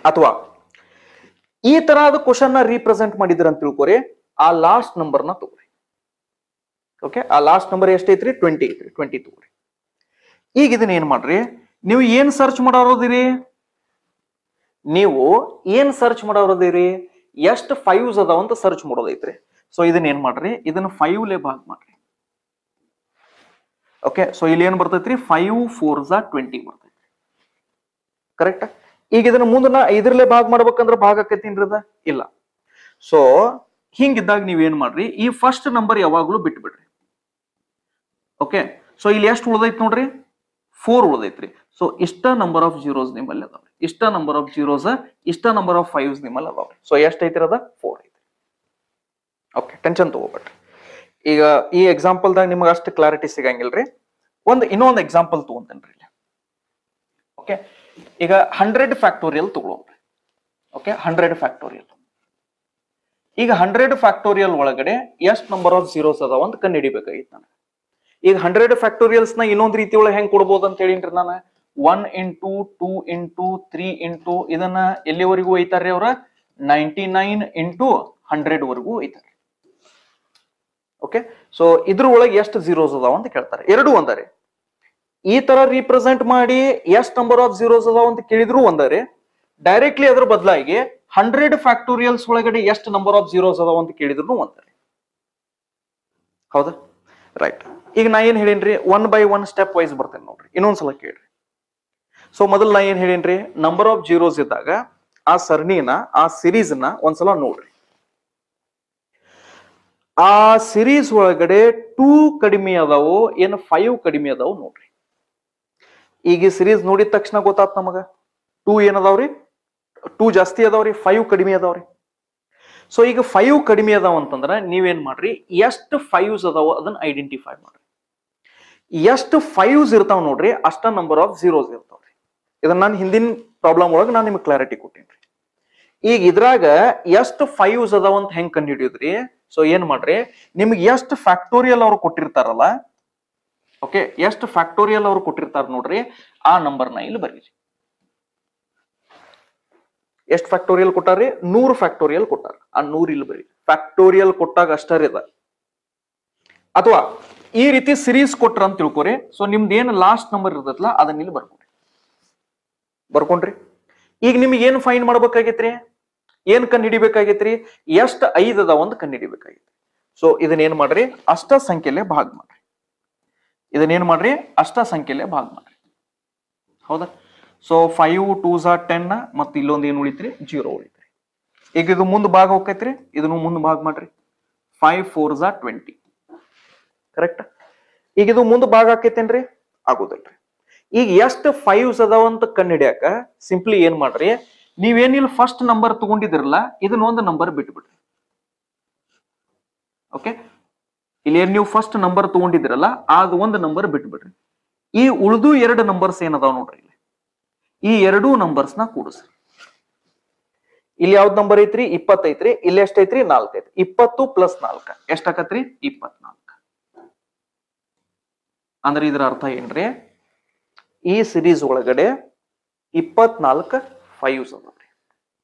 ಅಥವಾ ಈ ತರಹದ ಕ್ವಶನ್ ನ ರೀಪ್ರೆಸೆಂಟ್ ಮಾಡಿದ್ರ ಅಂತ ತಿಳ್ಕೊರಿ, ಆ ಲಾಸ್ಟ್ ನಂಬರ್ ನ ತಗೋರಿ. ಓಕೆ, ಆ ಲಾಸ್ಟ್ ನಂಬರ್ ಎಷ್ಟೈತ್ರಿ? 20 ಐತ್ರಿ, 20 ತಗೋರಿ. ಈಗ ಇದನ್ನ ಏನ್ ಮಾಡ್ರಿ, ನೀವು ಏನ್ ಸರ್ಚ್ ಮಾಡೋದಿರಿ? ನೀವು ಏನ್ ಸರ್ಚ್ ಮಾಡೋದಿರಿ? ಎಷ್ಟು 5s ಅದಾವ ಅಂತ ಸರ್ಚ್ ಮಾಡೋದೈತ್ರಿ. ಸೊ ಇದನ್ನ ಏನ್ ಮಾಡ್ರಿ, ಇದನ್ನ 5 ಲೇ ಭಾಗ ಮಾಡ್ರಿ. ಓಕೆ, ಸೊ ಇಲ್ಲಿ ಏನ್ ಬರ್ತೈತ್ರಿ? 5 4s 20 ಬರ್ತೈತ್ರಿ. ಕರೆಕ್ಟ್? ಈಗ ಇದನ್ನ ಮುಂದನ್ನ 5ರಲ್ಲೇ ಭಾಗ ಮಾಡ್ಬೇಕಂದ್ರ ಭಾಗ ಆಕೈತಿನ್ರಿ ಅದ? ಇಲ್ಲ. ಸೊ ಹಿಂಗಿದ್ದಾಗ ನೀವ್ ಏನ್ ಮಾಡ್ರಿ, ಈ ಫಸ್ಟ್ ನಂಬರ್ ಯಾವಾಗ್ಲೂ ಬಿಟ್ಬಿಡ್ರಿ. ಓಕೆ, ಸೊ ಇಲ್ಲಿ ಎಷ್ಟು ಉಳ್ದೈತಿ ನೋಡ್ರಿ? 4 ಉಳ್ದೈತ್ರಿ. ಸೊ ಇಷ್ಟ ನಂಬರ್ ಆಫ್ ಝೀರೋಸ್ ನಿಮ್ಮಲ್ಲಿ ಅದಾವ್ರಿ. ಇಷ್ಟ ನಂಬರ್ ಆಫ್ ಝೀರೋಸ್, ಇಷ್ಟ ನಂಬರ್ ಆಫ್ 5s ನಿಮ್ಮಲ್ಲಿ ಅದಾವ್ರಿ. ಸೊ ಎಷ್ಟ್ ಐತಿರ ಅದ? 4 ಐತ್ರಿ. ಓಕೆ, ಟೆನ್ಷನ್ ತಗೋಬೇಡ್ರಿ. ಈಗ ಈ ಎಕ್ಸಾಂಪಲ್ದಾಗ ನಿಮ್ಗೆ ಅಷ್ಟು ಕ್ಲಾರಿಟಿ ಸಿಗಂಗಿಲ್ರಿ. ಇನ್ನೊಂದು ಎಕ್ಸಾಂಪಲ್ ತಗೊಂತೇನ್ರಿ ಇಲ್ಲಿ. ಓಕೆ, ಈಗ 100 ಫ್ಯಾಕ್ಟೋರಿಯಲ್ ತಗೊಳ್ರಿ. Okay, 100 factorial. ಈಗ 100 ಫ್ಯಾಕ್ಟೋರಿಯಲ್ ಒಳಗಡೆ ಎಷ್ಟು ನಂಬರ್ ಆಫ್ ಝೀರೋಸ್ ಅದಾವ ಅಂತ ಕಂಡು ಹಿಡಿಬೇಕಾಗಿತ್ತು ನನಗೆ. ಈಗ 100 ಫ್ಯಾಕ್ಟೋರಿಯಲ್ಸ್ ನ ಇನ್ನೊಂದು ರೀತಿ ಒಳಗೆ ಹೆಂಗ್ ಕೊಡ್ಬೋದು ಅಂತ ಹೇಳಿನ್ರಿ ನಾನು. 1 ಇಂಟು 2 ಇಂಟು 3 ಇಂಟು ಇದನ್ನ ಎಲ್ಲಿವರೆಗೂ ಒಯ್ತಾರ್ರಿ ಅವ್ರ? 99 ಇಂಟು 100 ವರೆಗೂ ಒಯ್ತಾರೆ. ಓಕೆ, ಸೊ ಇದ್ರ ಒಳಗೆ ಎಷ್ಟು ಝೀರೋಸ್ ಅದಾವ ಅಂತ ಕೇಳ್ತಾರೆ. ಎರಡು ಒಂದರೆ. ಈ ತರ ರೀಪ್ರೆಸೆಂಟ್ ಮಾಡಿ ಎಷ್ಟು ನಂಬರ್ ಆಫ್ ಝೀರೋಸ್ ಅದಾವ ಅಂತ ಕೇಳಿದ್ರು ಒಂದರೆ. ಡೈರೆಕ್ಟ್ಲಿ ಅದ್ರ ಬದಲಾಗಿ 100 ಫ್ಯಾಕ್ಟೋರಿಯಲ್ಸ್ ಒಳಗಡೆ ಎಷ್ಟು ನಂಬರ್ ಆಫ್ ಝೀರೋಸ್ ಅದಾವ ಅಂತ ಕೇಳಿದ್ರು ಒಂದರೆ. ಹೌದಾ? ರೈಟ್. ಈಗ ನಾ ಏನ್ ಹೇಳೇನ್ರಿ, 1 by 1 ಸ್ಟೆಪ್ ವೈಸ್ ಬರ್ತೇನೆ ನೋಡ್ರಿ. ಇನ್ನೊಂದ್ಸಲ ಕೇಳ್ರಿ. ಸೊ ಮೊದಲು ನಾ ಏನ್ ಹೇಳೇನ್ರಿ, ನಂಬರ್ ಆಫ್ ಝೀರೋಸ್ ಇದ್ದಾಗ ಆ ಸರಣಿನ, ಆ ಸಿರೀಸ್ ನ ಒಂದ್ಸಲ ನೋಡ್ರಿ. ಆ ಸಿರೀಸ್ ಒಳಗಡೆ 2 ಕಡಿಮೆ ಅದಾವು ಏನು 5 ಕಡಿಮೆ ಅದಾವು ನೋಡ್ರಿ. ಈಗ ಸಿರೀಸ್ ನೋಡಿದ ತಕ್ಷಣ ಗೊತ್ತಾತ್ ನಮಗ 2 ಏನದಾವ್ರಿ, 2 ಜಾಸ್ತಿ ಅದಾವ್ರಿ, 5 ಕಡಿಮೆ ಅದಾವ್ರಿ. ಸೊ ಈಗ 5 ಕಡಿಮೆ ಅದಾವ ಅಂತಂದ್ರ ನೀವೇನ್ ಮಾಡ್ರಿ, ಎಷ್ಟು 5s ಅದಾವ ಅದನ್ನ ಐಡೆಂಟಿಫೈ ಮಾಡ್ರಿ. ಎಷ್ಟು 5s ಇರ್ತಾವ ನೋಡ್ರಿ ಅಷ್ಟ ನಂಬರ್ ಆಫ್ ಜೀರೋಸ್ ಇರ್ತಾವ್ರಿ. ಇದನ್ನ ನಾನು ಹಿಂದಿನ ಪ್ರಾಬ್ಲಮ್ ಒಳಗೆ ನಾನು ನಿಮ್ಗೆ ಕ್ಲಾರಿಟಿ ಕೊಟ್ಟಿನ್ರಿ. ಈಗ ಇದ್ರಾಗ ಎಷ್ಟು 5s ಅದಾವ ಅಂತ ಹೆಂಗ್ ಕಂಡು ಹಿಡಿಯುದ್ರಿ? ಸೊ ಏನ್ ಮಾಡ್ರಿ, ನಿಮ್ಗೆ ಎಷ್ಟು ಫ್ಯಾಕ್ಟೋರಿಯಲ್ ಅವ್ರು ಕೊಟ್ಟಿರ್ತಾರಲ್ಲ, ಓಕೆ, ಎಷ್ಟು ಫ್ಯಾಕ್ಟೋರಿಯಲ್ ಅವ್ರು ಕೊಟ್ಟಿರ್ತಾರ ನೋಡ್ರಿ ಆ ನಂಬರ್ನ ಇಲ್ಲಿ ಬರೀರಿ. ಎಷ್ಟು ಫ್ಯಾಕ್ಟೋರಿಯಲ್ ಕೊಟ್ಟಾರ್ರಿ? 100 ಫ್ಯಾಕ್ಟೋರಿಯಲ್ ಕೊಟ್ಟಾರ. ಆ 100 ಇಲ್ಲಿ ಬರೀರಿ. ಫ್ಯಾಕ್ಟೋರಿಯಲ್ ಕೊಟ್ಟಾಗ ಅಷ್ಟರ ಇದ, ಅಥವಾ ಈ ರೀತಿ ಸಿರೀಸ್ ಕೊಟ್ರ ಅಂತ ತಿಳ್ಕೊರಿ. ಸೊ ನಿಮ್ದು ಏನು ಲಾಸ್ಟ್ ನಂಬರ್ ಇರ್ತೈತಲ್ಲ ಅದನ್ನ ಇಲ್ಲಿ ಬರ್ಕೊಂಡ್ರಿ. ಈಗ ನಿಮ್ಗೆ ಏನು ಫೈಂಡ್ ಮಾಡ್ಬೇಕಾಗೈತ್ರಿ? ಏನ್ ಕಂಡು ಹಿಡಿಬೇಕಾಗೈತ್ರಿ? ಎಷ್ಟು 5 ಅದಾವ ಅಂತ ಕಂಡು ಹಿಡಿಬೇಕಾಗೈತಿ. ಸೊ ಇದನ್ನೇನ್ ಮಾಡ್ರಿ, ಅಷ್ಟ ಸಂಖ್ಯೆಲೆ ಭಾಗ ಮಾಡ್ರಿ. ಇದನ್ನೇನ್ ಮಾಡ್ರಿ, ಅಷ್ಟ ಸಂಖ್ಯೆಲೆ ಭಾಗ ಮಾಡ್ರಿ. ಹೌದಾ? ಸೊ 5 2s 10 ಮತ್ತೆ ಇಲ್ಲೊಂದು ಏನು ಉಳಿತ್ರಿ, 0 ಉಳಿತ್ರಿ. ಈಗ ಇದು ಮುಂದ್ ಭಾಗ ಹೋಗ್ತೈತ್ರಿ, ಇದನ್ನು ಮುಂದ್ ಭಾಗ ಮಾಡ್ರಿ. 5 4s 20. ಕರೆಕ್ಟ್? ಈಗ ಇದು ಮುಂದ್ ಭಾಗ ಆಕೈತೇನ್ರಿ? ಆಗೋದಿಲ್ರಿ. ಈಗ ಎಷ್ಟು 5s ಅದಾವ ಅಂತ ಕಂಡು ಹಿಡಿಯಾಕ ಸಿಂಪ್ಲಿ ಏನ್ ಮಾಡ್ರಿ, ನೀವೇನಿಲ್ಲ ಫಸ್ಟ್ ನಂಬರ್ ತಗೊಂಡಿದ್ರಲ್ಲ ಇದನ್ನ ಒಂದು ನಂಬರ್ ಬಿಟ್ಬಿಡ್ರಿ. ಓಕೆ, ಇಲ್ಲಿ ಏನ್ ನೀವು ಫಸ್ಟ್ ನಂಬರ್ ತಗೊಂಡಿದ್ರಲ್ಲ ಅದು ಒಂದು ನಂಬರ್ ಬಿಟ್ಬಿಡ್ರಿ. ಈ ಉಳಿದು 2 ನಂಬರ್ಸ್ ಏನದಾವ ನೋಡ್ರಿ, ಇಲ್ಲಿ ಈ 2 ನಂಬರ್ಸ್ ನ ಕೂಡಿಸ್ರಿ. ಇಲ್ಲಿ ಯಾವ್ದು ನಂಬರ್ ಐತ್ರಿ? 20 ಐತ್ರಿ. ಇಲ್ಲಿ ಎಷ್ಟೈತ್ರಿ? 4 ಐತ್ರಿ. 20 + 4 ಎಷ್ಟಾಕತ್ರಿ? 24. ಅಂದ್ರೆ ಇದ್ರ ಅರ್ಥ ಏನ್ರಿ, ಈ ಸಿರೀಸ್ ಒಳಗಡೆ 24 5s ಅದಾವ್ರಿ.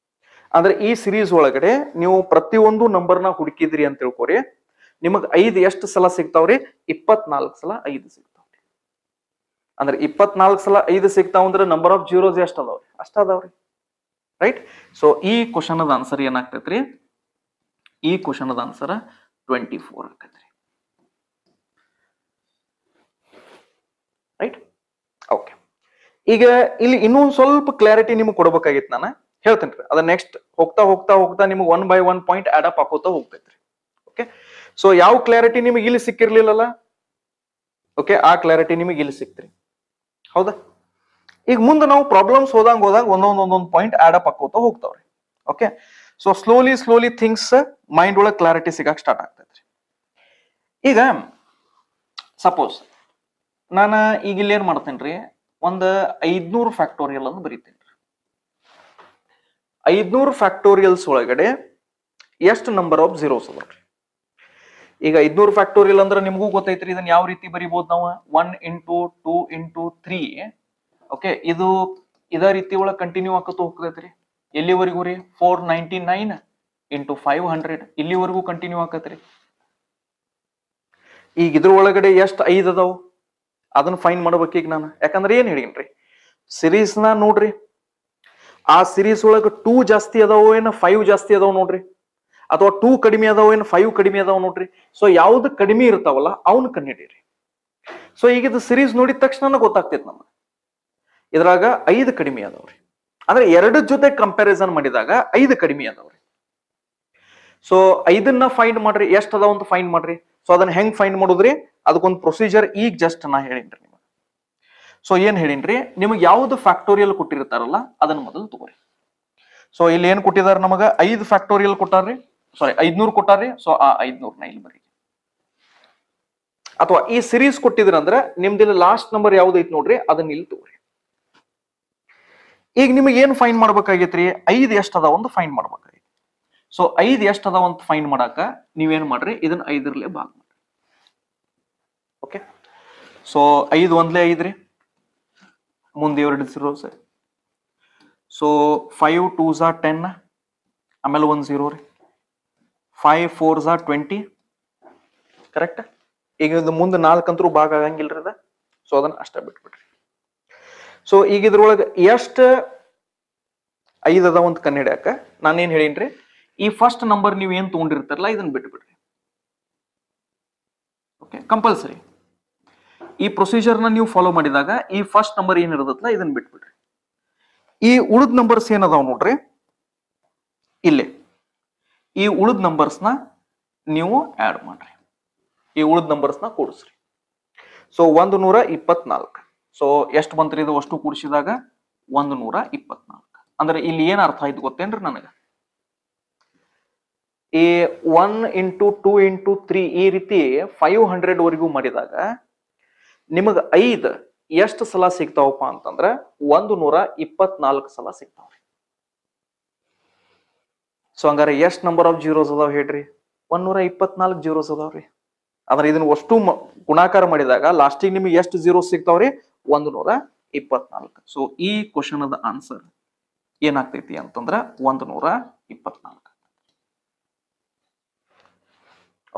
ಅಂದ್ರೆ ಈ ಸಿರೀಸ್ ಒಳಗಡೆ ನೀವು ಪ್ರತಿಯೊಂದು ನಂಬರ್ನ ಹುಡುಕಿದ್ರಿ ಅಂತ ತಿಳ್ಕೊರಿ, ನಿಮಗ್ 5 ಎಷ್ಟು ಸಲ ಸಿಗ್ತಾವ್ರಿ? 24 ಸಲ 5 ಸಿಗ್ತಾವ್ರಿ. ಅಂದ್ರೆ 24 ಸಲ 5 ಸಿಗ್ತಾವ ಅಂದ್ರೆ ನಂಬರ್ ಆಫ್ ಜೀರೋಸ್ ಎಷ್ಟು ಅದಾವ್ರಿ? ಅಷ್ಟ ಅದಾವ್ರಿ. ರೈಟ್? ಸೊ ಈ ಕ್ವಶನ್ ಅದ ಆನ್ಸರ್ ಏನಾಗ್ತೈತ್ರಿ? ಈ ಕ್ವಶನ್ ಅದ ಆನ್ಸರ್ 24 ಆಗ್ತೈತ್ರಿ. ರೈಟ್? ಓಕೆ, ಈಗ ಇಲ್ಲಿ ಇನ್ನೊಂದು ಸ್ವಲ್ಪ ಕ್ಲಾರಿಟಿ ನಿಮ್ಗೆ ಕೊಡ್ಬೇಕಾಗಿತ್ತು, ನಾನು ಹೇಳ್ತೇನ್ರಿ. ಅದ ನೆಕ್ಸ್ಟ್ ಹೋಗ್ತಾ ಹೋಗ್ತಾ ಹೋಗ್ತಾ ನಿಮ್ಗೆ 1 by 1 ಪಾಯಿಂಟ್ ಆಡ್ ಅಪ್ ಹಾಕೋತಾ ಹೋಗ್ತೈತ್ರಿ. ಓಕೆ, ಸೊ ಯಾವ ಕ್ಲಾರಿಟಿ ನಿಮಗೆ ಇಲ್ಲಿ ಸಿಕ್ಕಿರ್ಲಿಲ್ಲಲ್ಲ, ಓಕೆ, ಆ ಕ್ಲಾರಿಟಿ ನಿಮಗೆ ಇಲ್ಲಿ ಸಿಕ್ತ್ರಿ. ಹೌದಾ? ಈಗ ಮುಂದೆ ನಾವು ಪ್ರಾಬ್ಲಮ್ಸ್ ಹೋದಂಗ ಒಂದೊಂದು ಪಾಯಿಂಟ್ ಆಡ್ ಅಪ್ ಹಾಕೋತಾ ಹೋಗ್ತಾವ್ರಿ. Okay, so slowly things mind ಒಳಗೆ ಕ್ಲಾರಿಟಿ ಸಿಗಕ್ ಸ್ಟಾರ್ಟ್ ಆಗ್ತೈತ್ರಿ. ಈಗ ಸಪೋಸ್ ನಾನು ಈಗ ಇಲ್ಲಿ ಏನ್ ಮಾಡ್ತೇನ್ರಿ, ಒಂದು 500 ಫ್ಯಾಕ್ಟೋರಿಯಲ್ ಅನ್ನು ಬರೀತೇನ್ರಿ. 500 ಫ್ಯಾಕ್ಟೋರಿಯಲ್ಸ್ ಒಳಗಡೆ ಎಷ್ಟು ನಂಬರ್ ಆಫ್ ಜೀರೋಸ್ ಅದಾವ್ರಿ? ಈಗ 500 ಫ್ಯಾಕ್ಟೋರಿಯಲ್ ಅಂದ್ರೆ ನಿಮಗೂ ಗೊತ್ತೈತ್ರಿ, ಇದನ್ನ ಯಾವ ರೀತಿ ಬರಿಬಹುದು ನಾವು? 1 × 2 × 3. ಓಕೆ, ಇದು ಇದೇ ರೀತಿ ಒಳಗೆ ಕಂಟಿನ್ಯೂ ಆಕತ್ತು ಹೋಗ್ತೈತ್ರಿ. ಎಲ್ಲಿವರೆಗೂ ರೀ? 499 × 500 ಇಲ್ಲಿವರೆಗೂ ಕಂಟಿನ್ಯೂ ಆಕತ್ರಿ. ಈಗ ಇದ್ರ ಒಳಗಡೆ ಎಷ್ಟು 5 ಅದಾವು ಅದನ್ನ ಫೈಂಡ್ ಮಾಡ್ಬೇಕು ಈಗ ನಾನು. ಯಾಕಂದ್ರೆ ಏನ್ ಹೇಳಿನ್ರಿ, ಸಿರೀಸ್ ನ ನೋಡ್ರಿ, ಆ ಸಿರೀಸ್ ಒಳಗ 2 ಜಾಸ್ತಿ ಅದಾವ ಏನು 5 ಜಾಸ್ತಿ ಅದಾವ ನೋಡ್ರಿ, ಅಥವಾ 2 ಕಡಿಮೆ ಅದಾವ ಏನು 5 ಕಡಿಮೆ ಅದಾವ ನೋಡ್ರಿ. ಸೊ ಯಾವ್ದು ಕಡಿಮೆ ಇರ್ತಾವಲ್ಲ ಅವ್ನ ಕಂಡಿಡೀರಿ. ಸೊ ಈಗ ಇದು ಸಿರೀಸ್ ನೋಡಿದ ತಕ್ಷಣ ಗೊತ್ತಾಗ್ತೈತಿ ನಮ್ಗೆ, ಇದ್ರಾಗ 5 ಕಡಿಮೆ ಅದಾವ್ರಿ. ಅಂದ್ರೆ 2 ಜೊತೆ ಕಂಪ್ಯಾರಿಸನ್ ಮಾಡಿದಾಗ 5 ಕಡಿಮೆ ಅದಾವ್ರಿ. ಸೊ 5ನ್ನ ಫೈಂಡ್ ಮಾಡ್ರಿ, ಎಷ್ಟು ಅದಾವ ಅಂತ ಫೈಂಡ್ ಮಾಡ್ರಿ. ಸೊ ಅದನ್ನ ಹೆಂಗ್ ಫೈಂಡ್ ಮಾಡುದ್ರಿ? ಅದಕ್ಕೊಂದು ಪ್ರೊಸೀಜರ್ ಈಗ ಜಸ್ಟ್ ನಾ ಹೇಳಿನ್ರಿ ನಿಮಗೆ. ಸೊ ಏನ್ ಹೇಳಿನ್ರಿ, ನಿಮಗೆ ಯಾವ್ದು ಫ್ಯಾಕ್ಟೋರಿಯಲ್ ಕೊಟ್ಟಿರ್ತಾರಲ್ಲ ಅದನ್ನ ಮೊದಲು ತಗೋರಿ. ಸೊ ಇಲ್ಲಿ ಏನ್ ಕೊಟ್ಟಿದಾರ ನಮಗ? 5 ಫ್ಯಾಕ್ಟೋರಿಯಲ್ ಕೊಟ್ಟಾರ್ರಿ, ಸಾರಿ 500 ಕೊಟ್ಟಾರ್ರಿ. ಸೊ ಆ 500ನ ಇಲ್ಲಿ ಬರೀ. ಅಥವಾ ಈ ಸಿರೀಸ್ ಕೊಟ್ಟಿದ್ರ ಅಂದ್ರೆ ನಿಮ್ದಿಲ್ಲ ಲಾಸ್ಟ್ ನಂಬರ್ ಯಾವ್ದೈತಿ ನೋಡ್ರಿ ಅದನ್ನ ಇಲ್ಲಿ ತಗೋರಿ. ಈಗ ನಿಮಗೆ ಏನ್ ಫೈಂಡ್ ಮಾಡ್ಬೇಕಾಗೈತ್ರಿ? 5 ಎಷ್ಟು ಅದಾವ ಒಂದು ಫೈಂಡ್ ಮಾಡ್ಬೇಕಾಗೈತಿ. ಸೊ 5 ಎಷ್ಟು ಅದಾವ ಅಂತ ಫೈಂಡ್ ಮಾಡಾಕ ನೀವೇನ್ ಮಾಡ್ರಿ, ಇದನ್ನ 5ರಲ್ಲೇ ಭಾಗ ಮಾಡ್ರಿ. ಓಕೆ, ಸೊ 5 ಒಂದ್ಲೇ 5 ರೀ, ಮುಂದೆ 2 ಜೀರೋಸ್. ಸೊ 5 2s 10, ಆಮೇಲೆ 1 0 ರೀ. 5 4s 20. ಕರೆಕ್ಟ್? ಈಗ ಇದು ಮುಂದೆ 4 ಅಂತರೂ ಭಾಗ ಆಗಂಗಿಲ್ರಿ ಅದ. ಸೊ ಅದನ್ನ ಅಷ್ಟೇ ಬಿಟ್ಬಿಡ್ರಿ. ಸೊ ಈಗ ಇದ್ರೊಳಗೆ ಎಷ್ಟು 5 ಅದಾವ ಅಂತ ಕಂಡುಹಿಡ್ಯಾಕ ನಾನೇನ್ ಹೇಳಿನ್ರಿ, ಈ ಫಸ್ಟ್ ನಂಬರ್ ನೀವು ಏನ್ ತಗೊಂಡಿರ್ತಾರಲ್ಲ ಇದನ್ನ ಬಿಟ್ಬಿಡ್ರಿ. ಓಕೆ, ಕಂಪಲ್ಸರಿ ಈ ಪ್ರೊಸೀಜರ್ನ ನೀವು ಫಾಲೋ ಮಾಡಿದಾಗ ಈ ಫಸ್ಟ್ ನಂಬರ್ ಏನಿರತ್ತಲ್ಲ ಇದನ್ನ ಬಿಟ್ಬಿಡ್ರಿ. ಈ ಉಳಿದ ನಂಬರ್ಸ್ ಏನದಾವ್ ನೋಡ್ರಿ, ಇಲ್ಲೇ ಈ ಉಳಿದ ನಂಬರ್ಸ್ನ ನೀವು ಆಡ್ ಮಾಡ್ರಿ, ಈ ಉಳಿದ ನಂಬರ್ಸ್ನ ಕೂಡಿಸ್ರಿ. ಸೊ 124. ಸೊ ಎಷ್ಟು ಬಂತ್ರಿ ಇದು ಅಷ್ಟು ಕೂಡಿಸಿದಾಗ 124. ಅಂದ್ರೆ ಇಲ್ಲಿ ಏನ್ ಅರ್ಥ ಆಯ್ತು ಗೊತ್ತೇನ್ರಿ ನನಗೆ? ಈ 1 ಇಂಟು 2 ಇಂಟು 3 ಈ ರೀತಿ 500 ವರೆಗೂ ಮಾಡಿದಾಗ ನಿಮಗ 5 ಎಷ್ಟು ಸಲ ಸಿಗ್ತಾವಪ್ಪ ಅಂತಂದ್ರ 124 ಸಲ ಸಿಗ್ತಾವ್ರಿ. ಸೊ ಹಂಗಾರೆ ಎಷ್ಟು ನಂಬರ್ ಆಫ್ ಜೀರೋಸ್ ಅದಾವ ಹೇಳ್ರಿ? 124 ಜೀರೋಸ್ ಅದಾವ್ರಿ. ಅಂದ್ರೆ ಇದನ್ನ ಅಷ್ಟು ಗುಣಾಕಾರ ಮಾಡಿದಾಗ ಲಾಸ್ಟಿಗೆ ನಿಮಗೆ ಎಷ್ಟು ಜೀರೋ ಸಿಗ್ತಾವ್ರಿ? 124. ಸೊ ಈ ಕ್ವಶನ್ ಅದ ಆನ್ಸರ್ ಏನಾಗ್ತೈತಿ ಅಂತಂದ್ರ 124.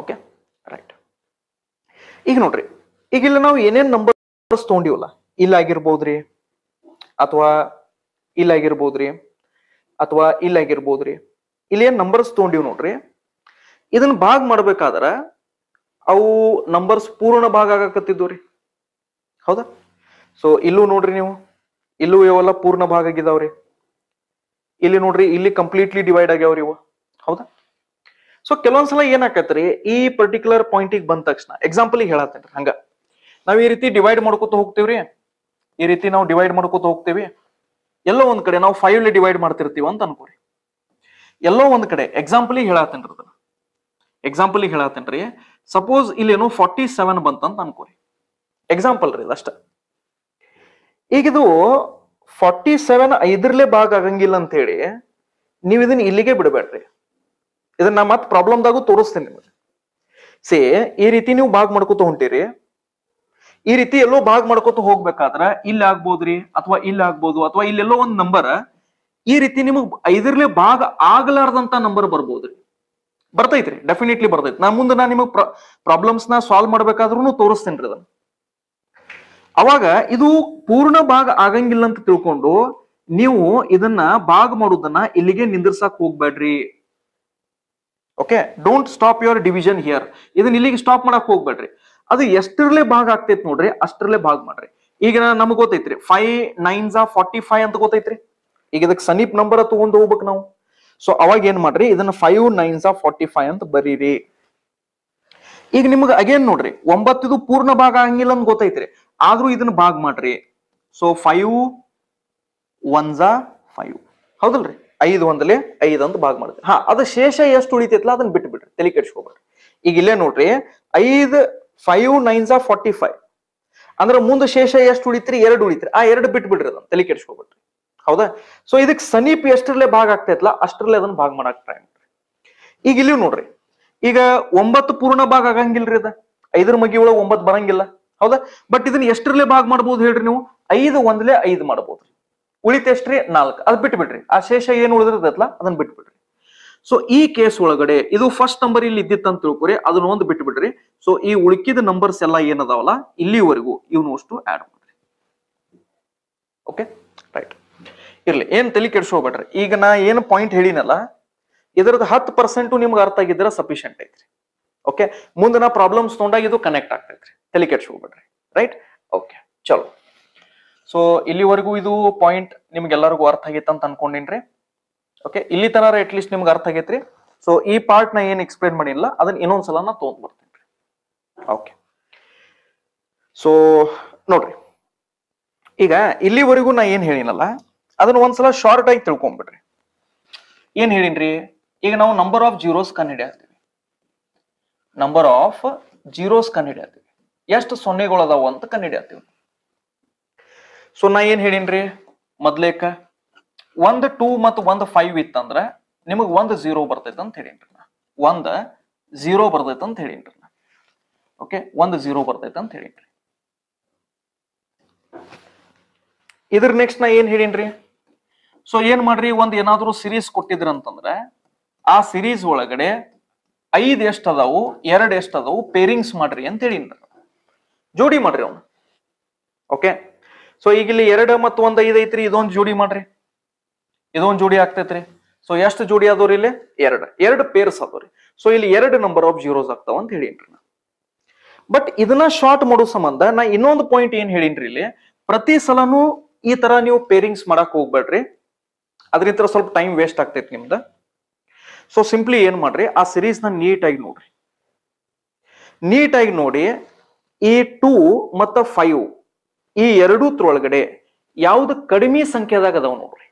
Okay, right. ಈಗ ನೋಡ್ರಿ, ಈಗ ಇಲ್ಲ ನಾವು ಏನೇನ್ ನಂಬರ್ಸ್ ತಗೊಂಡಿವಲ್ಲ, ಇಲ್ಲಾಗಿರ್ಬೋದ್ರಿ, ಅಥವಾ ಇಲ್ಲಾಗಿರ್ಬೋದ್ರಿ, ಅಥವಾ ಇಲ್ಲಾಗಿರ್ಬೋದ್ರಿ, ಇಲ್ಲಿ ಏನ್ ನಂಬರ್ಸ್ ತಗೊಂಡಿವ್ ನೋಡ್ರಿ, ಇದನ್ನ ಭಾಗ ಮಾಡ್ಬೇಕಾದ್ರ ಅವು ನಂಬರ್ಸ್ ಪೂರ್ಣ ಭಾಗ ಆಗಕತ್ತಿದ್ವು ರೀ, ಹೌದಾ? ಸೊ ಇಲ್ಲೂ ನೋಡ್ರಿ ನೀವು, ಇಲ್ಲೂ ಇವೆಲ್ಲ ಪೂರ್ಣ ಭಾಗ ಆಗಿದಾವ್ರಿ. ಇಲ್ಲಿ ನೋಡ್ರಿ, ಇಲ್ಲಿ ಕಂಪ್ಲೀಟ್ಲಿ ಡಿವೈಡ್ ಆಗ್ಯಾವ್ರಿ ಇವು, ಹೌದಾ? ಸೊ ಕೆಲವೊಂದ್ಸಲ ಏನಾಕತ್ರಿ, ಈ ಪರ್ಟಿಕ್ಯುಲರ್ ಪಾಯಿಂಟಿಗೆ ಬಂದ ತಕ್ಷಣ ಎಕ್ಸಾಂಪಲ್ ಹೇಳತ್ತೇನ್ರಿ, ಹಂಗ ನಾವ್ ಈ ರೀತಿ ಡಿವೈಡ್ ಮಾಡ್ಕೊತ ಹೋಗ್ತೇವ್ರಿ, ಈ ರೀತಿ ನಾವು ಡಿವೈಡ್ ಮಾಡ್ಕೊತ ಹೋಗ್ತೇವಿ. ಎಲ್ಲೋ ಒಂದ್ ಕಡೆ ನಾವು 5 ಡಿವೈಡ್ ಮಾಡ್ತಿರ್ತೀವಿ ಅಂತ ಅನ್ಕೋರಿ. ಎಲ್ಲೋ ಒಂದ್ ಕಡೆ ಎಕ್ಸಾಂಪಲ್ ಹೇಳತ್ತೇನ್ರಿ, ಅದನ್ನ ಎಕ್ಸಾಂಪಲ್ ಹೇಳತ್ತೇನ್ರಿ. ಸಪೋಸ್ ಇಲ್ಲೇನು 47 ಬಂತಂತ ಅನ್ಕೋರಿ, ಎಕ್ಸಾಂಪಲ್ ರೀ ಅಷ್ಟ. ಈಗಿದು 47 5ರಲ್ಲೇ ಭಾಗ ಆಗಂಗಿಲ್ಲ ಅಂತ ಹೇಳಿ ನೀವ್ ಇದನ್ನ ಇಲ್ಲಿಗೆ ಬಿಡಬೇಡ್ರಿ. ಇದನ್ನ ನಾ ಮತ್ ಪ್ರಾಬ್ಲಮ್ದಾಗೂ ತೋರಿಸ್ತೇನೆ ನಿಮಗೆ. ಈ ರೀತಿ ನೀವು ಭಾಗ ಮಾಡ್ಕೊತ ಹೊಂಟಿರಿ, ಈ ರೀತಿ ಎಲ್ಲೋ ಭಾಗ ಮಾಡ್ಕೊತ ಹೋಗ್ಬೇಕಾದ್ರ ಇಲ್ಲಿ ಆಗ್ಬೋದ್ರಿ, ಅಥವಾ ಇಲ್ಲಿ ಆಗ್ಬೋದು, ಅಥವಾ ಇಲ್ಲೆಲ್ಲೋ ಒಂದ್ ನಂಬರ್ ಈ ರೀತಿ ನಿಮಗ್ 5ರಲ್ಲೇ ಭಾಗ ಆಗ್ಲಾರ್ದಂತ ನಂಬರ್ ಬರ್ಬೋದ್ರಿ. ಬರ್ತೈತ್ರಿ, ಡೆಫಿನೆಟ್ಲಿ ಬರ್ತೈತಿ. ನಾ ಮುಂದೆ ನಾ ನಿಮಗ್ ಪ್ರಾಬ್ಲಮ್ಸ್ ನ ಸಾಲ್ವ್ ಮಾಡ್ಬೇಕಾದ್ರೂ ತೋರಿಸ್ತೇನ್ರಿ ಅದನ್ನ. ಅವಾಗ ಇದು ಪೂರ್ಣ ಭಾಗ ಆಗಂಗಿಲ್ಲ ಅಂತ ತಿಳ್ಕೊಂಡು ನೀವು ಇದನ್ನ ಭಾಗ ಮಾಡೋದನ್ನ ಇಲ್ಲಿಗೆ ನಿಂದಿರ್ಸಾಕ್ ಹೋಗ್ಬೇಡ್ರಿ. Okay, don't stop your division here. ಇದನ್ನ ಇಲ್ಲಿಗೆ ಸ್ಟಾಪ್ ಮಾಡಕ್ ಹೋಗ್ಬೇಡ್ರಿ. ಅದು ಎಷ್ಟರಲ್ಲೇ ಭಾಗ ಆಗ್ತೈತಿ ನೋಡ್ರಿ, ಅಷ್ಟರಲ್ಲೇ ಭಾಗ ಮಾಡ್ರಿ. ಈಗ ನಮಗ್ ಗೊತ್ತೈತ್ರಿ 5 9s 45 ಅಂತ ಗೊತ್ತೈತ್ರಿ. ಈಗ ಇದಕ್ಕೆ ಸಮೀಪ ನಂಬರ್ ತಗೊಂಡು ಹೋಗ್ಬೇಕು ನಾವು. ಸೊ ಅವಾಗ ಏನ್ ಮಾಡ್ರಿ, ಇದನ್ನ 5 9s 45 ಅಂತ ಬರೀರಿ. ಈಗ ನಿಮ್ಗೆ ಅಗೇನ್ ನೋಡ್ರಿ, 9 ಇದು ಪೂರ್ಣ ಭಾಗ ಆಗಂಗಿಲ್ಲ ಅಂತ ಗೊತ್ತೈತ್ರಿ, ಆದ್ರೂ ಇದನ್ನ ಭಾಗ ಮಾಡ್ರಿ. ಸೊ 5 1s 5, ಹೌದಲ್ರಿ? 5 1 5 ಅಂತ ಭಾಗ ಮಾಡ್ತೀವಿ. ಅದು ಶೇಷ ಎಷ್ಟು ಉಳಿತೈತ್ಲ ಅದನ್ನ ಬಿಟ್ಟು ಬಿಡ್ರಿ, ತಲೆ ಕೆಡಿಸ್ಕೋಬೇಡ್ರಿ. ಈಗ ಇಲ್ಲೇ ನೋಡ್ರಿ, 5 9s 45 ಅಂದ್ರೆ ಮುಂದೆ ಶೇಷ ಎಷ್ಟು ಉಳಿತ್ರಿ? 2 ಉಳಿತ್ರಿ. ಆ 2 ಬಿಟ್ಟು ಬಿಡ್ರಿ, ಅದನ್ನ ತಲೆ ಕೆಡಿಸ್ಕೋಬೇಡ್ರಿ, ಹೌದಾ? ಸೊ ಇದಕ್ ಸಮೀಪ ಎಷ್ಟರಲ್ಲೇ ಭಾಗ ಆಗ್ತೈತ್ಲ ಅಷ್ಟರಲ್ಲೇ ಅದನ್ನ ಭಾಗ ಮಾಡಕ್ ಟ್ರೈ ಮಾಡ್ರಿ. ಈಗ ಇಲ್ಲಿ ನೋಡ್ರಿ, ಈಗ 9 ಪೂರ್ಣ ಭಾಗ ಆಗಂಗಿಲ್ರಿ, ಅದ 5ರ ಮಗಿ ಒಳಗೆ 9 ಬರಂಗಿಲ್ಲ, ಹೌದಾ? ಬಟ್ ಇದನ್ನ ಎಷ್ಟರಲ್ಲೇ ಭಾಗ ಮಾಡ್ಬೋದು ಹೇಳ್ರಿ ನೀವು? 5 1 5 ಮಾಡ್ಬೋದು. ಉಳಿತ ಎಷ್ಟ್ರಿ? 4. ಅದ್ ಬಿಟ್ಟು ಬಿಡ್ರಿ. ಆ ಶೇಷ ಏನ್ ಉಳಿದಿರ್ತೈತ್ಲ ಅದನ್ನ ಬಿಟ್ಟು ಬಿಡ್ರಿ. ಸೊ ಈ ಕೇಸ್ ಒಳಗಡೆ ಇದು ಫಸ್ಟ್ ನಂಬರ್ ಇಲ್ಲಿ ಇದ್ದಿತ್ತಂತ ತಿಳ್ಕೊರಿ, ಅದನ್ನ ಒಂದು ಬಿಟ್ಟು ಬಿಡ್ರಿ. ಸೊ ಈ ಉಳಿಕಿದ ನಂಬರ್ಸ್ ಎಲ್ಲ ಏನದಾವಲ್ಲ ಇಲ್ಲಿವರೆಗೂ ಇವನು ಅಷ್ಟು ಆಡ್ ಮಾಡ್ರಿ. Okay, right. ಇರ್ಲಿ, ಏನ್ ತಲೆ ಕೆಡ್ಸ್ಕೋಬೇಡ್ರಿ. ಈಗ ನಾ ಏನ್ ಪಾಯಿಂಟ್ ಹೇಳಿನಲ್ಲ, ಇದರದ 10% ನಿಮ್ಗೆ ಅರ್ಥ ಆಗಿದ್ರೆ ಸಫಿಶಿಯಂಟ್ ಐತ್ರಿ. ಓಕೆ, ಮುಂದೆ ನಾ ಪ್ರಾಬ್ಲಮ್ಸ್ ತೊಗೊಂಡಾಗ ಇದು ಕನೆಕ್ಟ್ ಆಗ್ತೈತ್ರಿ, ತಲೆ ಕೆಡ್ಸ್ಕೋಬೇಡ್ರಿ. ರೈಟ್, ಓಕೆ, ಚಲೋ. ಸೊ ಇಲ್ಲಿವರೆಗೂ ಇದು ಪಾಯಿಂಟ್ ನಿಮ್ಗೆಲ್ಲರಿಗೂ ಅರ್ಥ ಆಗೈತೆ ಅಂತ ಅನ್ಕೊಂಡಿನ್ರಿ. ಓಕೆ, ಇಲ್ಲಿ ತನಕ ಅಟ್ ಲೀಸ್ಟ್ ನಿಮ್ಗೆ ಅರ್ಥ ಆಗೈತ್ರಿ. ಸೊ ಈ ಪಾರ್ಟ್ ನ ಏನ್ ಎಕ್ಸ್ಪ್ಲೇನ್ ಮಾಡಿಲ್ಲ ಅದನ್ನ ಇನ್ನೊಂದ್ಸಲ ನಾ ತಗೊಂಡ್ ಬರ್ತೀನಿ. ಓಕೆ, ಸೊ ನೋಡ್ರಿ, ಈಗ ಇಲ್ಲಿವರೆಗೂ ನಾ ಏನ್ ಹೇಳಿನಲ್ಲ ಅದನ್ನ ಒಂದ್ಸಲ ಶಾರ್ಟ್ ಆಗಿ ತಿಳ್ಕೊಂಡ್ಬಿಡ್ರಿ. ಏನ್ ಹೇಳಿನ್ರಿ? ಈಗ ನಾವು ನಂಬರ್ ಆಫ್ ಜೀರೋಸ್ ಕಂಡುಹಿಡಿಯತ್ತೀವಿ. ನಂಬರ್ ಆಫ್ ಜೀರೋಸ್ ಕಂಡುಹಿಡಿಯತ್ತೀವಿ, ಎಷ್ಟು ಸೊನ್ನೆಗಳು ಅದಾವ ಅಂತ ಕಂಡುಹಿಡಿಯತ್ತೀವಿ. ಸೊ ನಾ ಏನ್ ಹೇಳಿನ್ರಿ ಮೊದ್ಲೇಕ, 1 2 ಮತ್ತು 1 5 ಇತ್ತಂದ್ರ ನಿಮಗ್ 1 0 ಬರ್ತೈತೆ ಅಂತ ಹೇಳಿನ್ರಿ. 1 0 ಬರ್ತೈತೆ ಅಂತ ಹೇಳಿನ್ರಿ. ಓಕೆ, 1 0 ಬರ್ತೈತೆ ಅಂತ ಹೇಳಿನ್ರಿ. ಇದ್ರ ನೆಕ್ಸ್ಟ್ ನಾ ಏನ್ ಹೇಳಿನ್ರಿ? ಸೊ ಏನ್ ಮಾಡ್ರಿ, ಒಂದ್ ಏನಾದ್ರು ಸಿರೀಸ್ ಕೊಟ್ಟಿದ್ರ ಅಂತಂದ್ರೆ ಆ ಸಿರೀಸ್ ಒಳಗಡೆ 5 ಎಷ್ಟ್ ಅದಾವು, 2 ಎಷ್ಟ್ ಅದಾವು, ಪೇರಿಂಗ್ಸ್ ಮಾಡ್ರಿ ಅಂತ ಹೇಳಿನ್ರಿ. ಜೋಡಿ ಮಾಡ್ರಿ ಅವನು. ಓಕೆ, ಸೊ ಈಗ ಇಲ್ಲಿ 2 ಮತ್ತು 1 5 ಐತ್ರಿ, ಇದೊಂದು ಜೋಡಿ ಮಾಡ್ರಿ, ಇದೊಂದು ಜೋಡಿ ಆಗ್ತೈತ್ರಿ. ಸೊ ಎಷ್ಟು ಜೋಡಿ ಆದವ್ರಿ? ಇಲ್ಲಿ 2 ಪೇರ್ಸ್ ಆದವ್ರಿ. ಸೊ ಇಲ್ಲಿ 2 ನಂಬರ್ ಆಫ್ ಜೀರೋಸ್ ಆಗ್ತಾವ ಅಂತ ಹೇಳಿನ್ರಿ. ಬಟ್ ಇದನ್ನ ಶಾರ್ಟ್ ಮಾಡೋ ಸಂಬಂಧ ನಾ ಇನ್ನೊಂದು ಪಾಯಿಂಟ್ ಏನ್ ಹೇಳಿನ್ರಿ, ಇಲ್ಲಿ ಪ್ರತಿ ಸಲನೂ ಈ ತರ ನೀವು ಪೇರಿಂಗ್ಸ್ ಮಾಡಕ್ ಹೋಗ್ಬೇಡ್ರಿ, ಅದ್ರಿಂದ ಸ್ವಲ್ಪ ಟೈಮ್ ವೇಸ್ಟ್ ಆಗ್ತೈತಿ ನಿಮ್ದ. ಸೊ ಸಿಂಪ್ಲಿ ಏನ್ ಮಾಡ್ರಿ, ಆ ಸಿರೀಸ್ ನ ನೀಟ್ ಆಗಿ ನೋಡ್ರಿ. ನೀಟಾಗಿ ನೋಡಿ, ಈ 2 ಮತ್ತು 5 ಈ ಎರಡೂತ್ರೊಳಗಡೆ ಯಾವ್ದು ಕಡಿಮೆ ಸಂಖ್ಯೆದಾಗ ಅದಾವ ನೋಡ್ರಿ.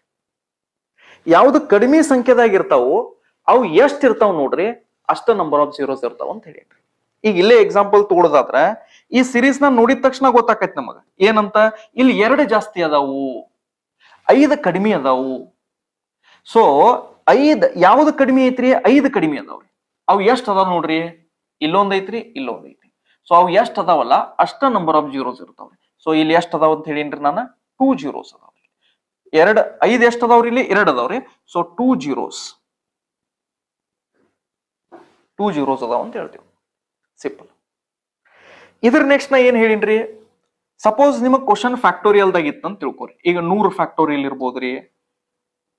ಯಾವ್ದು ಕಡಿಮೆ ಸಂಖ್ಯೆದಾಗ ಇರ್ತಾವು ಅವು ಎಷ್ಟು ಇರ್ತಾವ ನೋಡ್ರಿ, ಅಷ್ಟ ನಂಬರ್ ಆಫ್ ಜೀರೋಸ್ ಇರ್ತಾವ ಅಂತ ಹೇಳಿ. ಈಗ ಇಲ್ಲೇ ಎಕ್ಸಾಂಪಲ್ ತಗೊಳ್ಳೋದಾದ್ರ ಈ ಸಿರೀಸ್ ನ ನೋಡಿದ ತಕ್ಷಣ ಗೊತ್ತಾಕೈತಿ ನಮಗ ಏನಂತ, ಇಲ್ಲಿ 2 ಜಾಸ್ತಿ ಅದಾವು, 5 ಕಡಿಮೆ ಅದಾವು. ಸೊ 5 ಯಾವ್ದು ಕಡಿಮೆ ಐತ್ರಿ, 5 ಕಡಿಮೆ ಅದಾವ್ರಿ. ಅವು ಎಷ್ಟ್ ಅದಾವ ನೋಡ್ರಿ, ಇಲ್ಲೊಂದ್ ಐತ್ರಿ, ಇಲ್ಲೊಂದ್ ಐತ್ರಿ. ಸೊ ಅವು ಎಷ್ಟ್ ಅದಾವಲ್ಲ ಅಷ್ಟ ನಂಬರ್ ಆಫ್ ಜೀರೋಸ್ ಇರ್ತಾವ್ರಿ. ಸೊ ಇಲ್ಲಿ ಎಷ್ಟ್ ಅದಾವ ಅಂತ ಹೇಳಿನ್ರಿ ನಾನು, 2 ಜೀರೋಸ್ ಅದಾವ್ರಿ. 5 ಎಷ್ಟ್ ಅದಾವ್ರಿ, ಇಲ್ಲಿ 2 ಅದಾವ್ರಿ. ಸೊ 2 ಜೀರೋಸ್ ಅದಾವ ಅಂತ ಹೇಳ್ತೀವಿ, ಸಿಂಪಲ್. ಇದ್ರ ನೆಕ್ಸ್ಟ್ ನಾ ಏನ್ ಹೇಳಿನ್ರಿ, ಸಪೋಸ್ ನಿಮಗ್ ಕ್ವಶನ್ ಫ್ಯಾಕ್ಟೋರಿಯಲ್ದಾಗ ಇತ್ತಂತ ತಿಳ್ಕೊರಿ. ಈಗ 100 ಫ್ಯಾಕ್ಟೋರಿಯಲ್ ಇರ್ಬೋದ್ರಿ,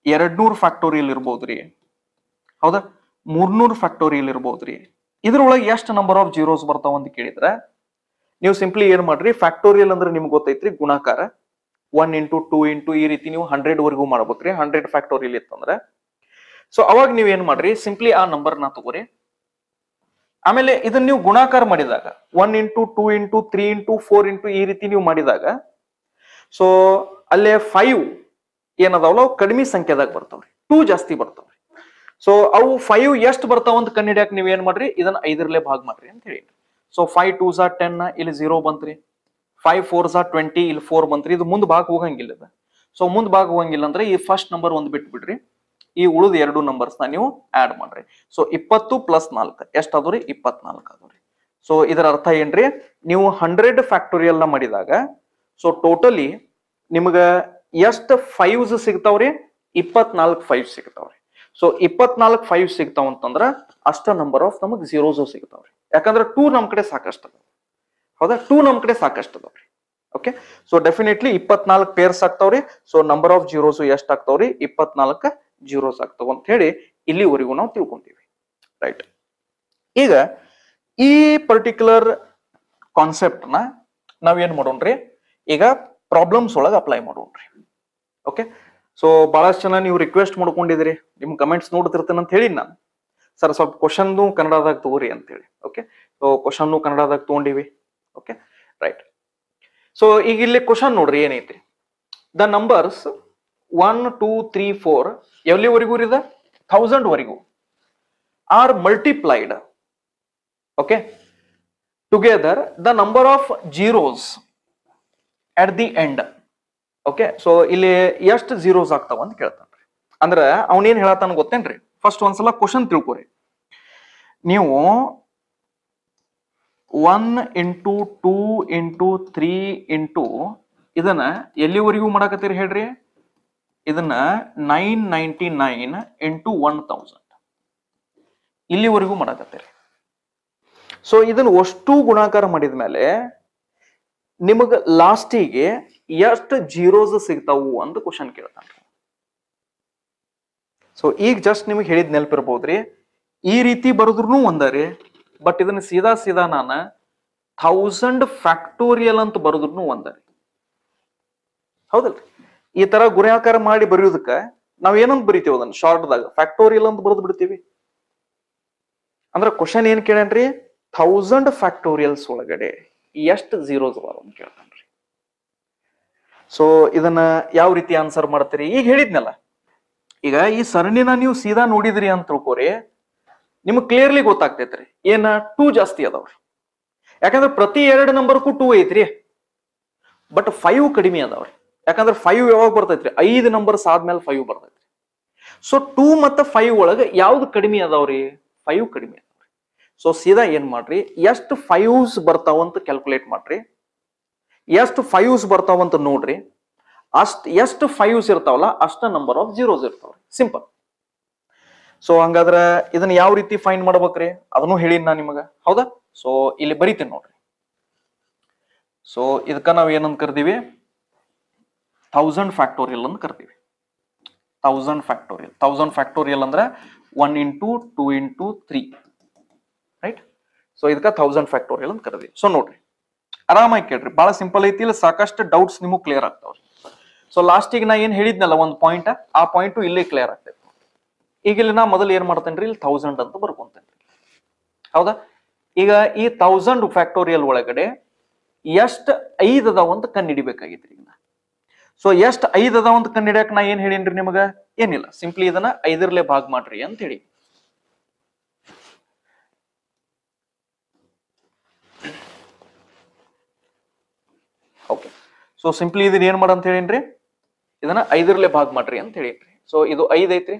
200 ಫ್ಯಾಕ್ಟೋರಿಯಲ್ ಇರ್ಬೋದ್ರಿ, ಹೌದಾ, 300 ಫ್ಯಾಕ್ಟೋರಿಯಲ್ ಇರ್ಬೋದ್ರಿ. ಇದ್ರೊಳಗೆ ಎಷ್ಟು ನಂಬರ್ ಆಫ್ ಜೀರೋಸ್ ಬರ್ತಾವ ಅಂತ ಕೇಳಿದ್ರೆ ನೀವು ಸಿಂಪ್ಲಿ ಏನ್ ಮಾಡ್ರಿ, ಫ್ಯಾಕ್ಟೋರಿಯಲ್ ಅಂದ್ರೆ ನಿಮ್ಗೆ ಗೊತ್ತೈತ್ರಿ ಗುಣಾಕಾರ, 1 ಇಂಟು 2 ಇಂಟು ಈ ರೀತಿ ನೀವು 100 ವರೆಗೂ ಮಾಡ್ಬೇಕ್ರಿ. 100 ಫ್ಯಾಕ್ಟೋರಿಯಲ್ ಇತ್ತಂದ್ರೆ ಸೊ ಅವಾಗ ನೀವ್ ಏನ್ ಮಾಡ್ರಿ, ಸಿಂಪ್ಲಿ ಆ ನಂಬರ್ ನ ತಗೋರಿ. ಆಮೇಲೆ ಇದನ್ನ ನೀವು ಗುಣಾಕಾರ ಮಾಡಿದಾಗ 1 ಇಂಟು 2 ಇಂಟು 3 ಇಂಟು 4 ಇಂಟು ಈ ರೀತಿ ನೀವು ಮಾಡಿದಾಗ ಸೊ ಅಲ್ಲೇ 5 ಏನದಾವಲ್ಲ ಅವು ಕಡಿಮೆ ಸಂಖ್ಯೆದಾಗ ಬರ್ತಾವ್ರಿ, 2 ಜಾಸ್ತಿ ಬರ್ತಾವ್ರಿ. ಸೊ ಅವು 5 ಎಷ್ಟು ಬರ್ತಾವ ಅಂತ ಕಂಡಿಡ್ಯಾಕ ನೀವ್ ಏನ್ ಮಾಡ್ರಿ, ಇದನ್ನ 5ರಲ್ಲೇ ಭಾಗ ಮಾಡ್ರಿ ಅಂತ ಹೇಳಿ. ಸೊ 5 2s are 10 ಇಲ್ಲಿ 0 ಬಂತ್ರಿ, 5 4s are 20 ಇಲ್ಲಿ 4 ಬಂತ್ರಿ. ಇದು ಮುಂದ್ ಭಾಗ ಹೋಗಂಗಿಲ್ಲ ಇದು. ಸೊ ಮುಂದ್ ಭಾಗ ಹೋಗಂಗಿಲ್ಲ ಅಂದ್ರೆ ಈ ಫಸ್ಟ್ ನಂಬರ್ ಒಂದು ಬಿಟ್ಟು ಬಿಡ್ರಿ, ಈ ಉಳಿದ 2 ನಂಬರ್ಸ್ ನ ನೀವು ಆಡ್ ಮಾಡ್ರಿ. ಸೊ 20 ಪ್ಲಸ್ 4 ಎಷ್ಟ್ ಆದ್ರಿ, 24 ಆದ್ರಿ. ಸೊ ಇದರ ಅರ್ಥ ಏನ್ರಿ, ನೀವು 100 ಫ್ಯಾಕ್ಟೋರಿಯಲ್ ನ ಮಾಡಿದಾಗ ಸೊ ಟೋಟಲಿ ನಿಮ್ಗ ಎಷ್ಟು 5s ಸಿಗ್ತಾವ್ರಿ, 24 5 ಸಿಗ್ತಾವ್ರಿ. ಸೊ 24 5 ಸಿಗ್ತಾವ ಅಂತಂದ್ರ ಅಷ್ಟ ನಂಬರ್ ಆಫ್ ನಮಗ್ ಜೀರೋಸ್ ಸಿಗ್ತಾವ್ರಿ. ಯಾಕಂದ್ರೆ 2 ನಮ್ ಕಡೆ ಸಾಕಷ್ಟು ಅದಾವ, ಹೌದಾ, 2 ನಮ್ ಕಡೆ ಸಾಕಷ್ಟು ಅದಾವ್ರಿ. ಓಕೆ, ಸೊ ಡೆಫಿನೆಟ್ಲಿ 24 ಪೇರ್ಸ್ ಆಗ್ತಾವ್ರಿ. ಸೊ ನಂಬರ್ ಆಫ್ ಜೀರೋಸ್ ಎಷ್ಟ್ ಆಗ್ತಾವ್ರಿ, 24 ಜೀರೋಸ್ ಆಗ್ತಾವ ಅಂತ ಹೇಳಿ ಇಲ್ಲಿವರೆಗೂ ನಾವು ತಿಳ್ಕೊಂತೀವಿ, ರೈಟ್. ಈಗ ಈ ಪರ್ಟಿಕ್ಯುಲರ್ ಕಾನ್ಸೆಪ್ಟ್ ನ ನಾವೇನ್ ಮಾಡೋಣ್ರಿ, ಈಗ ಪ್ರಾಬ್ಲಮ್ಸ್ ಒಳಗೆ ಅಪ್ಲೈ ಮಾಡೋಣ್ರಿ. ಓಕೆ, ಸೊ ಬಹಳಷ್ಟು ಜನ ನೀವು ರಿಕ್ವೆಸ್ಟ್ ಮಾಡ್ಕೊಂಡಿದ್ರಿ, ನಿಮ್ ಕಮೆಂಟ್ಸ್ ನೋಡ್ತಿರ್ತೇನೆ ಅಂತ ಹೇಳಿ ನಾನು, ಸರ್ ಸ್ವಲ್ಪ ಕ್ವಶನ್ ಕನ್ನಡದಾಗ ತಗೋರಿ ಅಂತ ಹೇಳಿ. ಓಕೆ, ಸೊ ಕ್ವಶನ್ ಕನ್ನಡದಾಗ ತಗೊಂಡಿವಿ. Okay, right. ಸೊ ಈಗ ಇಲ್ಲಿ ಕ್ವಶನ್ ನೋಡ್ರಿ ಏನೈತಿ, ದ ನಂಬರ್ಸ್ 1 2 3 4 ಎಲ್ಲಿವರೆಗೂ ಇದೆ, 1000 ವರೆಗೂ are multiplied. Okay, together the number of zeros at the end. Okay, so ಇಲ್ಲಿ ಎಷ್ಟು ಜೀರೋಸ್ ಆಗ್ತಾವ ಅಂತ ಕೇಳ್ತಾನ್ರಿ. ಅಂದ್ರ ಅವನೇನ್ ಹೇಳತಾನ ಗೊತ್ತೇನ್ರಿ, ಫಸ್ಟ್ ಒಂದ್ಸಲ ಕ್ವಶನ್ ತಿಳ್ಕೊರಿ ನೀವು. 1 ಇಂಟು 2 ಇಂಟು 3 ಇಂಟು ಇದನ್ನ ಎಲ್ಲಿವರೆಗೂ ಮಾಡಾಕತ್ತೀರಿ ಹೇಳ್ರಿ, ಇದನ್ನ 999 ಇಂಟು 1000 ಇಲ್ಲಿವರೆಗೂ ಮಾಡಾಕತ್ತೀರಿ. ಸೊ ಇದನ್ನ ಅಷ್ಟು ಗುಣಾಕಾರ ಮಾಡಿದ ಮೇಲೆ ನಿಮಗ ಲಾಸ್ಟಿಗೆ ಎಷ್ಟು ಜೀರೋಸ್ ಸಿಗ್ತಾವು ಅಂತ ಕ್ವಶನ್ ಕೇಳ್ತಾನೆ. ಸೊ ಈಗ ಜಸ್ಟ್ ನಿಮಗೆ ಹೇಳಿದ್ ನೆನಪಿರ್ಬೋದ್ರಿ, ಈ ರೀತಿ ಬರೋದ್ರೂ ಒಂದರಿ, ಬಟ್ ಇದನ್ನ ಸೀದಾ ನಾನು 1000 ಫ್ಯಾಕ್ಟೋರಿಯಲ್ ಅಂತ ಬರೋದ್ರೂ ಒಂದರಿ, ಹೌದಲ್ರಿ. ಈ ತರ ಗುಣಾಕಾರ ಮಾಡಿ ಬರೆಯೋದಕ್ಕ ನಾವ್ ಏನಂತ ಬರಿತೀವಿ, ಅದನ್ನ ಶಾರ್ಟ್ದಾಗ ಫ್ಯಾಕ್ಟೋರಿಯಲ್ ಅಂತ ಬರೆದು ಬಿಡ್ತೀವಿ. ಅಂದ್ರೆ ಕ್ವಶನ್ ಏನ್ ಕೇಳನ್ರಿ, 1000 ಫ್ಯಾಕ್ಟೋರಿಯಲ್ಸ್ ಒಳಗಡೆ ಎಷ್ಟು ಜೀರೋಸ್ ಅದಾವ ಅಂತ ಕೇಳ್ತಾನ್ರಿ. ಸೊ ಇದನ್ನ ಯಾವ ರೀತಿ ಆನ್ಸರ್ ಮಾಡ್ತೀರಿ, ಈಗ ಹೇಳಿದ್ನಲ್ಲ. ಈಗ ಈ ಸರಣಿನ ನೀವು ಸೀದಾ ನೋಡಿದ್ರಿ ಅಂತ ತಿಳ್ಕೊರಿ, ನಿಮ್ಗೆ ಕ್ಲಿಯರ್ಲಿ ಗೊತ್ತಾಗ್ತೈತ್ರಿ ಏನ 2 ಜಾಸ್ತಿ ಅದಾವ್ರಿ. ಯಾಕಂದ್ರೆ ಪ್ರತಿ 2 ನಂಬರ್ಗೂ 2 ಐತ್ರಿ, ಬಟ್ 5 ಕಡಿಮೆ ಅದಾವ್ರಿ. ಯಾಕಂದ್ರೆ 5 ಯಾವಾಗ ಬರ್ತೈತ್ರಿ, 5 ನಂಬರ್ಸ್ ಆದ್ಮೇಲೆ 5 ಬರ್ತೈತ್ರಿ. ಸೊ 2 ಮತ್ತು 5 ಒಳಗೆ ಯಾವ್ದು ಕಡಿಮೆ ಅದಾವ್ರಿ, 5 ಕಡಿಮೆ ಅದಾವ್ರಿ. ಸೊ ಸೀದಾ ಏನ್ ಮಾಡ್ರಿ, ಎಷ್ಟು 5s ಬರ್ತಾವಂತ ಕ್ಯಾಲ್ಕುಲೇಟ್ ಮಾಡ್ರಿ, ಎಷ್ಟು 5s ಬರ್ತಾವಂತ ನೋಡ್ರಿ, ಎಷ್ಟು 5s ಇರ್ತಾವಲ್ಲ ಅಷ್ಟ ನಂಬರ್ ಆಫ್ ಜೀರೋಸ್ ಇರ್ತಾವ್ರಿ, ಸಿಂಪಲ್. ಸೊ ಹಂಗಾದ್ರೆ ಇದನ್ನ ಯಾವ ರೀತಿ ಫೈಂಡ್ ಮಾಡ್ಬೇಕ್ರಿ ಅದನ್ನು ಹೇಳಿನ್ ನಾ ನಿಮಗ, ಹೌದಾ. ಸೊ ಇಲ್ಲಿ ಬರಿತೀನಿ ನೋಡ್ರಿ. ಸೊ ಇದಕ್ಕ ನಾವ್ ಏನಂತ ಕರ್ದೀವಿ, 1000 ಫ್ಯಾಕ್ಟೋರಿಯಲ್ ಅಂತ ಕರ್ತೀವಿ. 1000 ಫ್ಯಾಕ್ಟೋರಿಯಲ್, 1000 ಫ್ಯಾಕ್ಟೋರಿಯಲ್ ಅಂದ್ರೆ 1 ಇಂಟು 2 ಇಂಟು 3, ರೈಟ್. ಸೊ ಇದಕ್ಕ 1000 ಫ್ಯಾಕ್ಟೋರಿಯಲ್ ಅಂತ ಕರ್ದೀವಿ. ಸೊ ನೋಡ್ರಿ, ಆರಾಮಾಗಿ ಕೇಳ್ರಿ, ಬಹಳ ಸಿಂಪಲ್ ಐತಿ. ಇಲ್ಲಿ ಸಾಕಷ್ಟು ಡೌಟ್ಸ್ ನಿಮಗ್ ಕ್ಲಿಯರ್ ಆಗ್ತಾವ್ರಿ. ಸೊ ಲಾಸ್ಟಿಗೆ ನಾ ಏನ್ ಹೇಳಿದ್ನಲ್ಲ ಒಂದು ಪಾಯಿಂಟ್, ಆ ಪಾಯಿಂಟ್ ಇಲ್ಲೇ ಕ್ಲಿಯರ್ ಆಗ್ತೈತಿ. ಈಗ ಇಲ್ಲಿ ನಾ ಮೊದಲು ಏನ್ ಮಾಡ್ತೇನ್ರಿ, ಇಲ್ಲಿ 1000 ಅಂತ ಬರ್ಕೊಂತೇನ್ರಿ, ಹೌದಾ. ಈಗ ಈ 1000 ಫ್ಯಾಕ್ಟೋರಿಯಲ್ ಒಳಗಡೆ ಎಷ್ಟು 5 ಅದಾವ ಅಂತ ಕಂಡುಹಿಡಿಬೇಕಾಗಿತ್ರಿ. ಸೊ ಎಷ್ಟು 5 ಅದಾವ ಅಂತ ಕಂಡುಹಿಡಿಯಕ್ ನಾ ಏನ್ ಹೇಳೇನ್ರಿ ನಿಮಗ? ಏನಿಲ್ಲ, ಸಿಂಪ್ಲಿ ಇದನ್ನ 5 ಭಾಗ ಮಾಡ್ರಿ ಅಂತ ಹೇಳಿ. ಓಕೆ, ಸೊ ಸಿಂಪ್ಲಿ ಇದನ್ನ ಏನ್ ಮಾಡಂತ ಹೇಳೇನ್ರಿ, ಇದನ್ನ 5 ಭಾಗ ಮಾಡ್ರಿ ಅಂತ ಹೇಳೇನ್ರಿ. ಸೊ ಇದು 5 ಐತ್ರಿ.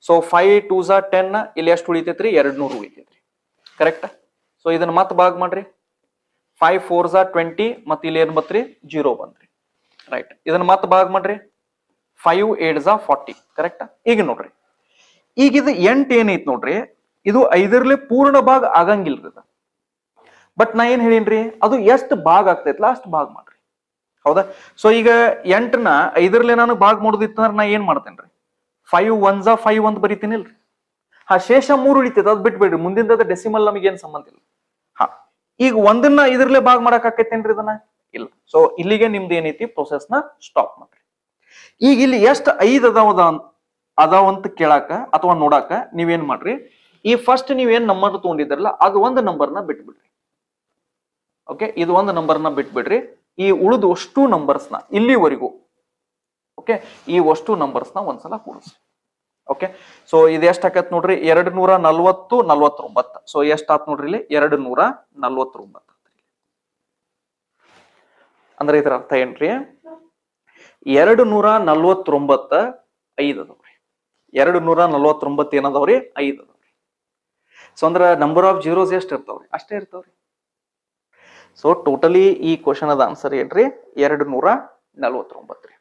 ಸೊ 5 2s are 10, ಇಲ್ಲಿ ಎಷ್ಟು ಉಳಿತೈತ್ರಿ? 200 ಉಳಿತೈತ್ರಿ. ಕರೆಕ್ಟ್. ಸೊ ಇದನ್ನ ಮತ್ತೆ ಭಾಗ ಮಾಡ್ರಿ. 5 4s are 20, ಮತ್ತೆ ಇಲ್ಲಿ ಏನ್ ಬತ್ರಿ? 0 ಬಂದ್ರಿ. ರೈಟ್. ಇದನ್ನ ಮತ್ತೆ ಭಾಗ ಮಾಡ್ರಿ. 5 8s are 40. ಕರೆಕ್ಟ್. ಈಗ ನೋಡ್ರಿ, ಈಗ ಇದು 8 ಏನೈತ್ ನೋಡ್ರಿ, ಇದು 5 ಪೂರ್ಣ ಭಾಗ ಆಗಂಗಿಲ್ರಿ. ಬಟ್ ನಾ ಏನ್ ಹೇಳೀನ್ರಿ, ಅದು ಎಷ್ಟು ಭಾಗ ಆಗ್ತೈತ್ಲ ಅಷ್ಟು ಭಾಗ ಮಾಡ್ರಿ. ಹೌದಾ? ಸೊ ಈಗ 8ನ 5 ನಾನು ಭಾಗ ಮಾಡೋದಿತ್ತಂದ್ರೆ ನಾ ಏನ್ ಮಾಡ್ತೇನ್ರಿ? 5 1s are 5 ಅಂತ ಬರೀತೀನಿಲ್ರಿ. ಹಾ, ಶೇಷ 3 ಉಳಿತೈತೆ, ಅದ್ ಬಿಟ್ಬಿಡ್ರಿ, ಮುಂದಿನ ಡೆಸಿಮಲ್ ನಮಗೆ ಏನ್ ಸಂಬಂಧ ಇಲ್ಲ. ಹಾ, ಈಗ 1ನ್ನ 5 ಭಾಗ ಮಾಡಕ್ ಆಕೈತೇನ್ರಿ ಇದನ್ನ? ಇಲ್ಲ. ಸೊ ಇಲ್ಲಿಗೆ ನಿಮ್ದು ಏನೈತಿ ಪ್ರೊಸೆಸ್ ನ ಸ್ಟಾಪ್ ಮಾಡ್ರಿ. ಈಗ ಇಲ್ಲಿ ಎಷ್ಟು 5 ಅದಾವಂತ ಕೇಳಾಕ ಅಥವಾ ನೋಡಾಕ ನೀವೇನ್ ಮಾಡ್ರಿ, ಈ ಫಸ್ಟ್ ನೀವೇನ್ ನಂಬರ್ ತಗೊಂಡಿದ್ರಲ್ಲ ಅದು ಒಂದು ನಂಬರ್ನ ಬಿಟ್ಬಿಡ್ರಿ. ಓಕೆ, ಇದು ಒಂದು ನಂಬರ್ನ ಬಿಟ್ಬಿಡ್ರಿ. ಈ ಉಳಿದು ಅಷ್ಟು ನಂಬರ್ಸ್ನ ಇಲ್ಲಿವರೆಗೂ, ಓಕೆ, ಈ ಅಷ್ಟು ನಂಬರ್ಸ್ನ ಒಂದ್ಸಲ ಕೂಡಿಸ್ರಿ. ಓಕೆ, ಸೊ ಇದು ಎಷ್ಟು ಆಕತ್ ನೋಡ್ರಿ? 240 49. ಸೊ ಎಷ್ಟ್ ಆತ್ ನೋಡ್ರಿ ಇಲ್ಲಿ? 249. ಅಂದ್ರೆ ಇದ್ರ ಅರ್ಥ ಏನ್ರಿ? 249 5 ಅದಾವ್ರಿ. 249 ಏನದಾವ್ರಿ? 5 ಅದಾವ್ರಿ. ಸೊ ಅಂದ್ರ ನಂಬರ್ ಆಫ್ ಜೀರೋಸ್ ಎಷ್ಟ್ ಇರ್ತಾವ್ರಿ? ಅಷ್ಟೇ ಇರ್ತಾವ್ರಿ. ಸೊ ಟೋಟಲಿ ಈ ಕ್ವಶನ್ ಅದ ಆನ್ಸರ್ ಏನ್ರಿ? 249 ರೀ.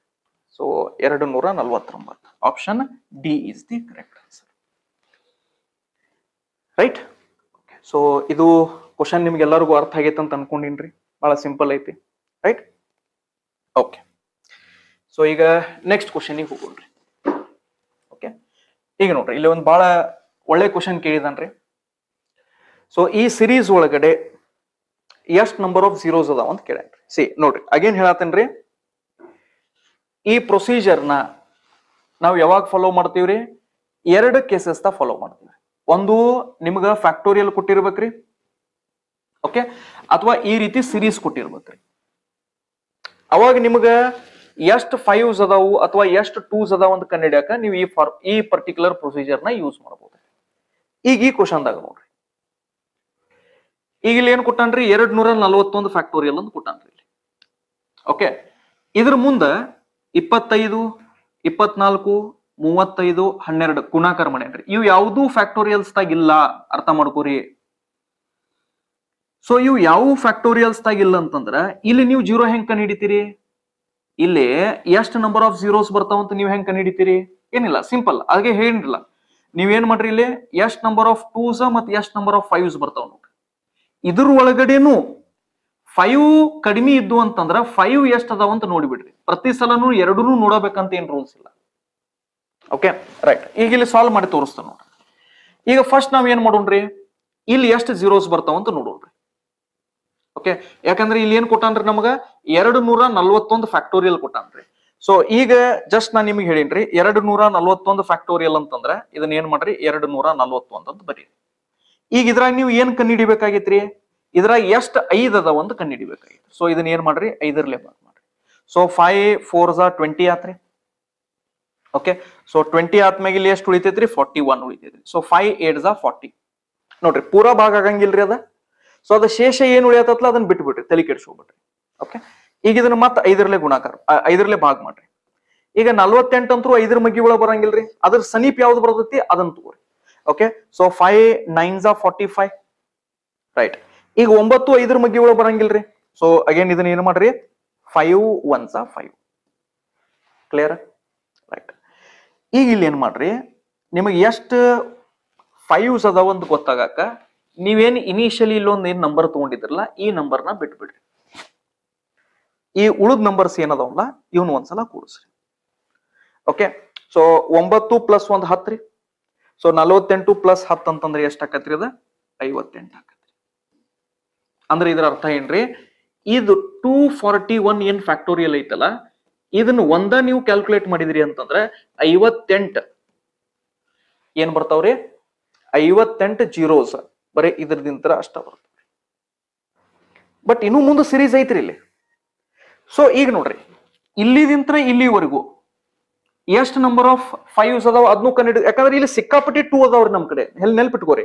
So 249. Option D is the correct answer. Right. So ಇದು ಕ್ವಶನ್ ನಿಮ್ಗೆಲ್ಲರಿಗೂ ಅರ್ಥ ಆಗೈತೆ ಅಂತ ಅನ್ಕೊಂಡಿನ್ರಿ. ಬಹಳ ಸಿಂಪಲ್ ಐತಿ. ರೈಟ್. ಓಕೆ, ಸೊ ಈಗ ನೆಕ್ಸ್ಟ್ ಕ್ವಶನ್ಗೆ ಹೋಗೋಣ್ರಿ. ಓಕೆ, ಈಗ ನೋಡ್ರಿ, ಇಲ್ಲಿ ಒಂದು ಬಹಳ ಒಳ್ಳೆ ಕ್ವಶನ್ ಕೇಳಿದಾನ್ರಿ. ಸೊ ಈ ಸಿರೀಸ್ ಒಳಗಡೆ ಎಷ್ಟು ನಂಬರ್ ಆಫ್ ಜೀರೋಸ್ ಅದಾವ ಅಂತ ಕೇಳ್ರಿ. ಸಿ ನೋಡ್ರಿ, ಅಗೇನ್ ಹೇಳತ್ತೇನ್ರಿ, ಈ ಪ್ರೊಸೀಜರ್ನ ನಾವು ಯಾವಾಗ ಫಾಲೋ ಮಾಡ್ತೀವ್ರಿ? 2 ಕೇಸಸ್ ತ ಫಾಲೋ ಮಾಡ್ತೀವಿ. ಒಂದು ನಿಮ್ಗ ಫ್ಯಾಕ್ಟೋರಿಯಲ್ ಕೊಟ್ಟಿರ್ಬೇಕ್ರಿ, ಓಕೆ, ಅಥವಾ ಈ ರೀತಿ ಸಿರೀಸ್ ಕೊಟ್ಟಿರ್ಬೇಕ್ರಿ. ಅವಾಗ ನಿಮ್ಗ ಎಷ್ಟು 5s ಅದಾವು ಅಥವಾ ಎಷ್ಟು 2s ಅದಾವ ಅಂತ ಕಂಡುಹಿಡಿಯಾಕ ನೀವು ಈ ಪರ್ಟಿಕ್ಯುಲರ್ ಪ್ರೊಸೀಜರ್ನ ಯೂಸ್ ಮಾಡಬಹುದು. ಈಗ ಈ ಕ್ವಶನ್ದಾಗ ನೋಡ್ರಿ, ಈಗ ಇಲ್ಲಿ ಏನ್ ಕೊಟ್ಟಾನ್ರಿ? 241 ಫ್ಯಾಕ್ಟೋರಿಯಲ್ ಅಂತ ಕೊಟ್ಟಾನ್ರಿ ಇಲ್ಲಿ. ಓಕೆ, ಇದ್ರ ಮುಂದ 25 24 35 12 ಗುಣಾಕಾರ ಮಾಡ್ಯಾನ್ರಿ. ಇವು ಯಾವ್ದು ಫ್ಯಾಕ್ಟೋರಿಯಲ್ಸ್ ತಾಗಿಲ್ಲ, ಅರ್ಥ ಮಾಡ್ಕೋರಿ. ಸೊ ಇವು ಯಾವ ಫ್ಯಾಕ್ಟೋರಿಯಲ್ಸ್ ತಾಗಿಲ್ಲ ಅಂತಂದ್ರ ಇಲ್ಲಿ ನೀವು ಜೀರೋ ಹೆಂಗ್ ಕಂಡು ಹಿಡಿತೀರಿ? ಇಲ್ಲಿ ಎಷ್ಟು ನಂಬರ್ ಆಫ್ ಜೀರೋಸ್ ಬರ್ತಾವಂತ ನೀವು ಹೆಂಗ್ ಕಂಡು ಹಿಡಿತೀರಿ? ಏನಿಲ್ಲ, ಸಿಂಪಲ್ ಹಾಗೆ ಹೇಳಿಲ್ಲ. ನೀವೇನ್ ಮಾಡ್ರಿ, ಇಲ್ಲಿ ಎಷ್ಟು ನಂಬರ್ ಆಫ್ 2s ಮತ್ತೆ ಎಷ್ಟು ನಂಬರ್ ಆಫ್ 5s ಬರ್ತಾವ ನೋಡ್ರಿ. ಇದ್ರ ಒಳಗಡೆನು 5 ಕಡಿಮೆ ಇದ್ದು ಅಂತಂದ್ರ 5 ಎಷ್ಟು ಅದಾವ ಅಂತ ನೋಡಿಬಿಡ್ರಿ. ಪ್ರತಿ ಸಲನು 2 ನೋಡಬೇಕಂತ ಏನ್ ರೂಲ್ಸ್ ಇಲ್ಲ. Okay, right. ಈಗ ಇಲ್ಲಿ ಸಾಲ್ವ್ ಮಾಡಿ ತೋರಿಸ್ತಾನ ನೋಡ್ರಿ. ಈಗ ಫಸ್ಟ್ ನಾವ್ ಏನ್ ಮಾಡೋಣ್ರಿ, ಇಲ್ಲಿ ಎಷ್ಟು ಜೀರೋಸ್ ಬರ್ತಾವ ಅಂತ ನೋಡೋಣ್ರಿ. ಓಕೆ, ಯಾಕಂದ್ರೆ ಇಲ್ಲಿ ಏನ್ ಕೊಟ್ಟಾನ್ರಿ ನಮಗ? 241 ಫ್ಯಾಕ್ಟೋರಿಯಲ್ ಕೊಟ್ಟಾನ್ರಿ. ಸೊ ಈಗ ಜಸ್ಟ್ ನಾನ್ ನಿಮಗೆ ಹೇಳೇನ್ರಿ, 241 ಫ್ಯಾಕ್ಟೋರಿಯಲ್ ಅಂತಂದ್ರ ಇದನ್ನ ಏನ್ ಮಾಡ್ರಿ? 241 ಅಂತ ಬರೀರಿ. ಈಗ ಇದ್ರಾಗ ನೀವು ಏನ್ ಕಂಡುಹಿಡಿಬೇಕಾಗಿತ್ರಿ? ಇದ್ರಾಗ ಎಷ್ಟು 5 ಅದಾವ ಅಂತ ಕಂಡುಹಿಡಿಬೇಕಾಗಿತ್ತು. ಸೊ ಇದನ್ನ ಏನ್ ಮಾಡ್ರಿ? 5 ಭಾಗ ಮಾಡ್ರಿ. ಸೊ 5 4s are 20 ಆತ್ರಿ. ಓಕೆ, ಸೊ 20 ಆದ್ಮೇಲೆ ಇಲ್ಲಿ ಎಷ್ಟು ಉಳಿತೈತ್ರಿ? 41 ಉಳಿತೈತ್ರಿ. So 5 8s are 40. ನೋಡ್ರಿ, ಪೂರಾ ಭಾಗ ಆಗಂಗಿಲ್ರಿ ಅದ. ಸೊ ಅದ ಶೇಷ ಏನ್ ಉಳಿಯತ್ತಲ್ಲ ಅದನ್ನ ಬಿಟ್ಬಿಡ್ರಿ, ತಲೆ ಕೆಡಿಸ್ಕೊಬಿಡ್ರಿ. ಓಕೆ, ಈಗ ಇದನ್ನ ಮತ್ತೆ 5 ಗುಣಾಕಾರ 5 ಭಾಗ ಮಾಡ್ರಿ. ಈಗ 48 ಅಂತೂ 5 ಮಗ್ಗಿ ಒಳಗೆ ಬರಂಗಿಲ್ರಿ. ಅದ್ರ ಸಮೀಪ ಯಾವ್ದು ಬರ್ತೈತಿ ಅದನ್ನ ತಗೋರಿ. Okay, so 5 9s are 45. Right. ಈಗ 9 5 ಮಗ್ಗಿ ಒಳಗೆ ಬರಂಗಿಲ್ರಿ. ಸೊ ಅಗೇನ್ ಇದನ್ನ ಏನ್ ಮಾಡ್ರಿ? 5 1s are 5. ಕ್ಲಿಯರ್? ರೈಟ್. ಈಗ ಇಲ್ಲಿ ಏನ್ ಮಾಡ್ರಿ, ನಿಮಗೆ ಎಷ್ಟು 5s ಅದಾವ ಅಂತ ಗೊತ್ತಾಗಕ್ಕ ನೀವೇನ್ ಇನಿಷಿಯಲಿ ಇಲ್ಲೊಂದು ಏನ್ ನಂಬರ್ ತಗೊಂಡಿದ್ರಲ್ಲ ಈ ನಂಬರ್ನ ಬಿಟ್ಬಿಡ್ರಿ. ಈ ಉಳಿದ ನಂಬರ್ಸ್ ಏನದಾವಲ್ಲ ಇವನು ಒಂದ್ಸಲ ಕೂಡಿಸ್ರಿ. ಓಕೆ, ಸೊ 9 + 1 10 ರೀ. ಸೊ 48 + 10 ಅಂತಂದ್ರೆ ಎಷ್ಟು ಆಕತ್ರಿ? ಅದ 58 ಆಕತ್ರಿ. ಅಂದ್ರೆ ಇದ್ರ ಅರ್ಥ ಏನ್ರಿ? ಇದು 241 ಏನ್ ಫ್ಯಾಕ್ಟೋರಿಯಲ್ ಐತಲ್ಲ ಇದನ್ನ ಒಂದ ನೀವು ಕ್ಯಾಲ್ಕುಲೇಟ್ ಮಾಡಿದ್ರಿ ಅಂತಂದ್ರೆ 58 ಏನ್ ಬರ್ತಾವ್ರಿ? 58 ಜೀರೋಸ್ ಬರೀ ಇದ್ರದಿಂತ್ರ ಅಷ್ಟ ಬರುತ್ತೆ. ಬಟ್ ಇನ್ನು ಮುಂದೆ ಸಿರೀಸ್ ಐತ್ರಿ ಇಲ್ಲಿ. ಸೊ ಈಗ ನೋಡ್ರಿ, ಇಲ್ಲಿದಿಂತ್ರ ಇಲ್ಲಿವರೆಗೂ ಎಷ್ಟು ನಂಬರ್ ಆಫ್ 5s ಅದಾವ ಅದನ್ನು ಕಂಡು, ಯಾಕಂದ್ರೆ ಇಲ್ಲಿ ಸಿಕ್ಕಾಪಟ್ಟಿ 2 ಅದಾವ್ರಿ ನಮ್ ಕಡೆ. ನೆನ್ಪಿಟ್ಕೋರಿ,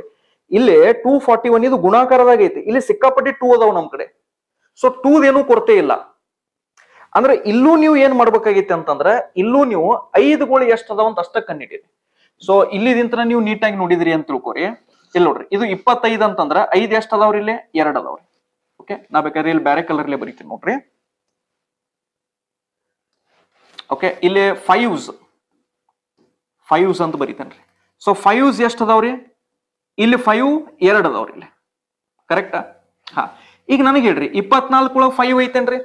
ಇಲ್ಲಿ 241 ಇದು ಗುಣಾಕಾರದಾಗ ಐತಿ, ಇಲ್ಲಿ ಸಿಕ್ಕಾಪಟ್ಟಿ 2 ಅದಾವ ನಮ್ ಕಡೆ. ಸೊ 2 ಏನು ಕೊರತೆ ಇಲ್ಲ. ಅಂದ್ರೆ ಇಲ್ಲೂ ನೀವು ಏನ್ ಮಾಡ್ಬೇಕಾಗಿತ್ತು ಅಂತಂದ್ರೆ, ಇಲ್ಲೂ ನೀವು 5ಗಳು ಎಷ್ಟು ಅದಾವ ಅಂತ ಅಷ್ಟ ಕಂಡಿದ್ದೀರಿ. ಸೊ ಇಲ್ಲಿದಿಂತ್ರ ನೀವು ನೀಟಾಗಿ ನೋಡಿದ್ರಿ ಅಂತ ತಿಳ್ಕೊರಿ. ಇಲ್ಲಿ ನೋಡ್ರಿ, ಇದು 25 ಅಂತಂದ್ರ 5 ಎಷ್ಟು ಅದಾವ್ರಿ? ಇಲ್ಲಿ 2 ಅದಾವ್ರಿ. ಓಕೆ, ನಾ ಬೇಕಾದ್ರೆ ಇಲ್ಲಿ ಬೇರೆ ಕಲರ್ಲೆ ಬರೀತೀನಿ ನೋಡ್ರಿ. ಓಕೆ, ಇಲ್ಲಿ 5s ಅಂತ ಬರೀತೇನ್ರಿ. ಸೊ 5s ಎಷ್ಟು ಅದಾವ್ರಿ? ಇಲ್ಲಿ 5 2 ಅದಾವ್ರಿ ಇಲ್ಲಿ. ಕರೆಕ್ಟಾ? ಹಾ, ಈಗ ನನಗೆ ಹೇಳ್ರಿ, 24 ಒಳಗೆ 5 ಐತೇನ್ರಿ?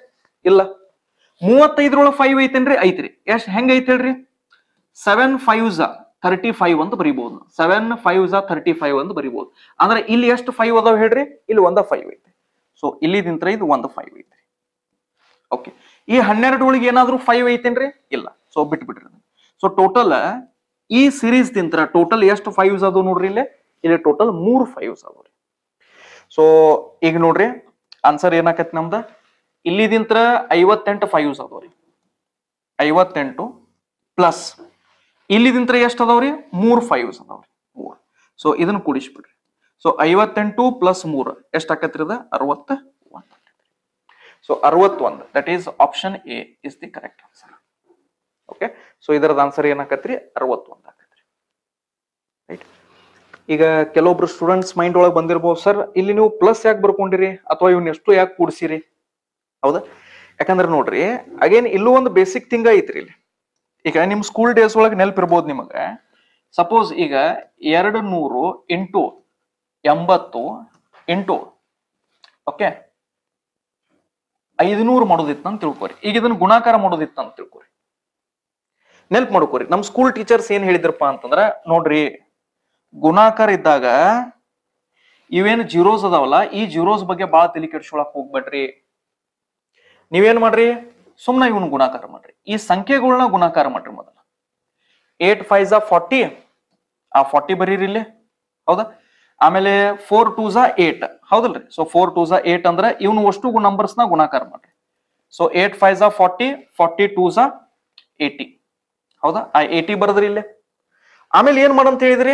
ಇಲ್ಲ. 35 ಒಳಗೆ 5 ಐತೇನ್ರಿ? ಐತ್ರಿ. ಎಷ್ಟ್ ಹೆಂಗ ಐತೆ ಹೇಳ್ರಿ? 7 5s 35 ಅಂತ ಬರೀಬಹುದು. 7 5s 35 ಅಂತ ಬರೀಬಹುದು. ಅಂದ್ರೆ ಇಲ್ಲಿ ಎಷ್ಟು 5 ಅದಾವ ಹೇಳ್ರಿ? ಇಲ್ಲಿ ಒಂದ 5 ಐತಿ. ಸೊ ಇಲ್ಲಿದಿಂತ್ರ ಇದು ಒಂದು 5 ಐತಿ. ಓಕೆ, ಈ 12 ಒಳಗೆ ಏನಾದ್ರೂ 5 ಐತೇನ್ರಿ? ಇಲ್ಲ. ಸೊ ಬಿಟ್ಬಿಡ್ರಿ. ಸೊ ಟೋಟಲ್ ಈ ಸಿರೀಸ್ ದಿಂತ್ರ ಟೋಟಲ್ ಎಷ್ಟು 5s ಅದು ನೋಡ್ರಿ. ಇಲ್ಲಿ ಟೋಟಲ್ 3 5s ಅದಾವ್ರಿ. ಸೊ ಈಗ ನೋಡ್ರಿ, ಆನ್ಸರ್ ಏನಾಕೈತಿ ನಮ್ದ? ಇಲ್ಲಿದಿಂತ್ರ 58 5s ಅದಾವ್ರಿ. 58 ಪ್ಲಸ್ ಇಲ್ಲಿದಿಂತ್ರ ಎಷ್ಟು ಅದಾವ್ರಿ? 3 5s ಅದಾವ್ರಿ. 3. ಸೊ ಇದನ್ನ ಕೂಡಿಸ್ಬಿಡ್ರಿ. ಸೊ 58 ಪ್ಲಸ್ 3 ಎಷ್ಟು ಆಕತ್ರಿ? 61. So 61, that is option A is the correct answer. Okay, so ಇದರದ ಆನ್ಸರ್ ಏನಾಕತ್ರಿ? 61 ಆಕತ್ರಿ. ರೈಟ್. ಈಗ ಕೆಲವೊಬ್ರು ಸ್ಟೂಡೆಂಟ್ಸ್ ಮೈಂಡ್ ಒಳಗೆ ಬಂದಿರ್ಬೋದು, ಸರ್ ಇಲ್ಲಿ ನೀವು ಪ್ಲಸ್ ಯಾಕೆ ಬರ್ಕೊಂಡಿರಿ ಅಥವಾ ಇವ್ನ ಎಷ್ಟು ಯಾಕೆ ಕೂಡಿಸಿರಿ? ಹೌದಾ? ಯಾಕಂದ್ರೆ ನೋಡ್ರಿ, ಅಗೇನ್ ಇಲ್ಲೂ ಒಂದು ಬೇಸಿಕ್ ಥಿಂಗ್ ಐತ್ರಿ ಇಲ್ಲಿ. ಈಗ ನಿಮ್ ಸ್ಕೂಲ್ ಡೇಸ್ ಒಳಗೆ ನೆನಪಿರ್ಬೋದು ನಿಮಗೆ. ಸಪೋಸ್ ಈಗ 200 ಇಂಟು 80 ಇಂಟು ಓಕೆ 500 ಮಾಡೋದಿತ್ತು ಅಂತ ತಿಳ್ಕೊರಿ. ಈಗ ಇದನ್ನ ಗುಣಾಕಾರ ಮಾಡೋದಿತ್ತು ಅಂತ ತಿಳ್ಕೊರಿ. ನೆನ್ಪ್ ಮಾಡ್ಕೋರಿ, ನಮ್ ಸ್ಕೂಲ್ ಟೀಚರ್ಸ್ ಏನ್ ಹೇಳಿದ್ರಪ್ಪ ಅಂತಂದ್ರ, ನೋಡ್ರಿ ಗುಣಾಕಾರ ಇದ್ದಾಗ ಇವೇನು ಜೀರೋಸ್ ಅದಾವಲ್ಲ, ಈ ಜೀರೋಸ್ ಬಗ್ಗೆ ಬಾಳ ತಲೆ ಕೆಡ್ಸ್ಕೊಳಕ್ ಹೋಗ್ಬೇಡ್ರಿ. ನೀವೇನ್ ಮಾಡ್ರಿ, ಸುಮ್ನ ಇವನ್ ಗುಣಾಕಾರ ಮಾಡ್ರಿ. ಈ ಸಂಖ್ಯೆಗಳನ್ನ ಗುಣಾಕಾರ ಮಾಡ್ರಿ ಮೊದಲ. 8 5s 40, ಆ 40 ಬರೀರಿ ಇಲ್ಲಿ. ಹೌದಾ? ಆಮೇಲೆ 4 2s 8, ಹೌದಲ್ರಿ? ಸೊ 4 2s 8 ಅಂದ್ರೆ ಇವನು ಅಷ್ಟು ನಂಬರ್ಸ್ ನ ಗುಣಾಕಾರ ಮಾಡ್ರಿ. So 8 5s 40, 40 2s 80. ಹೌದಾ? ಆ 80 ಬರದ್ರಿ ಇಲ್ಲಿ. ಆಮೇಲೆ ಏನ್ ಮಾಡಂತ ಹೇಳಿದ್ರಿ,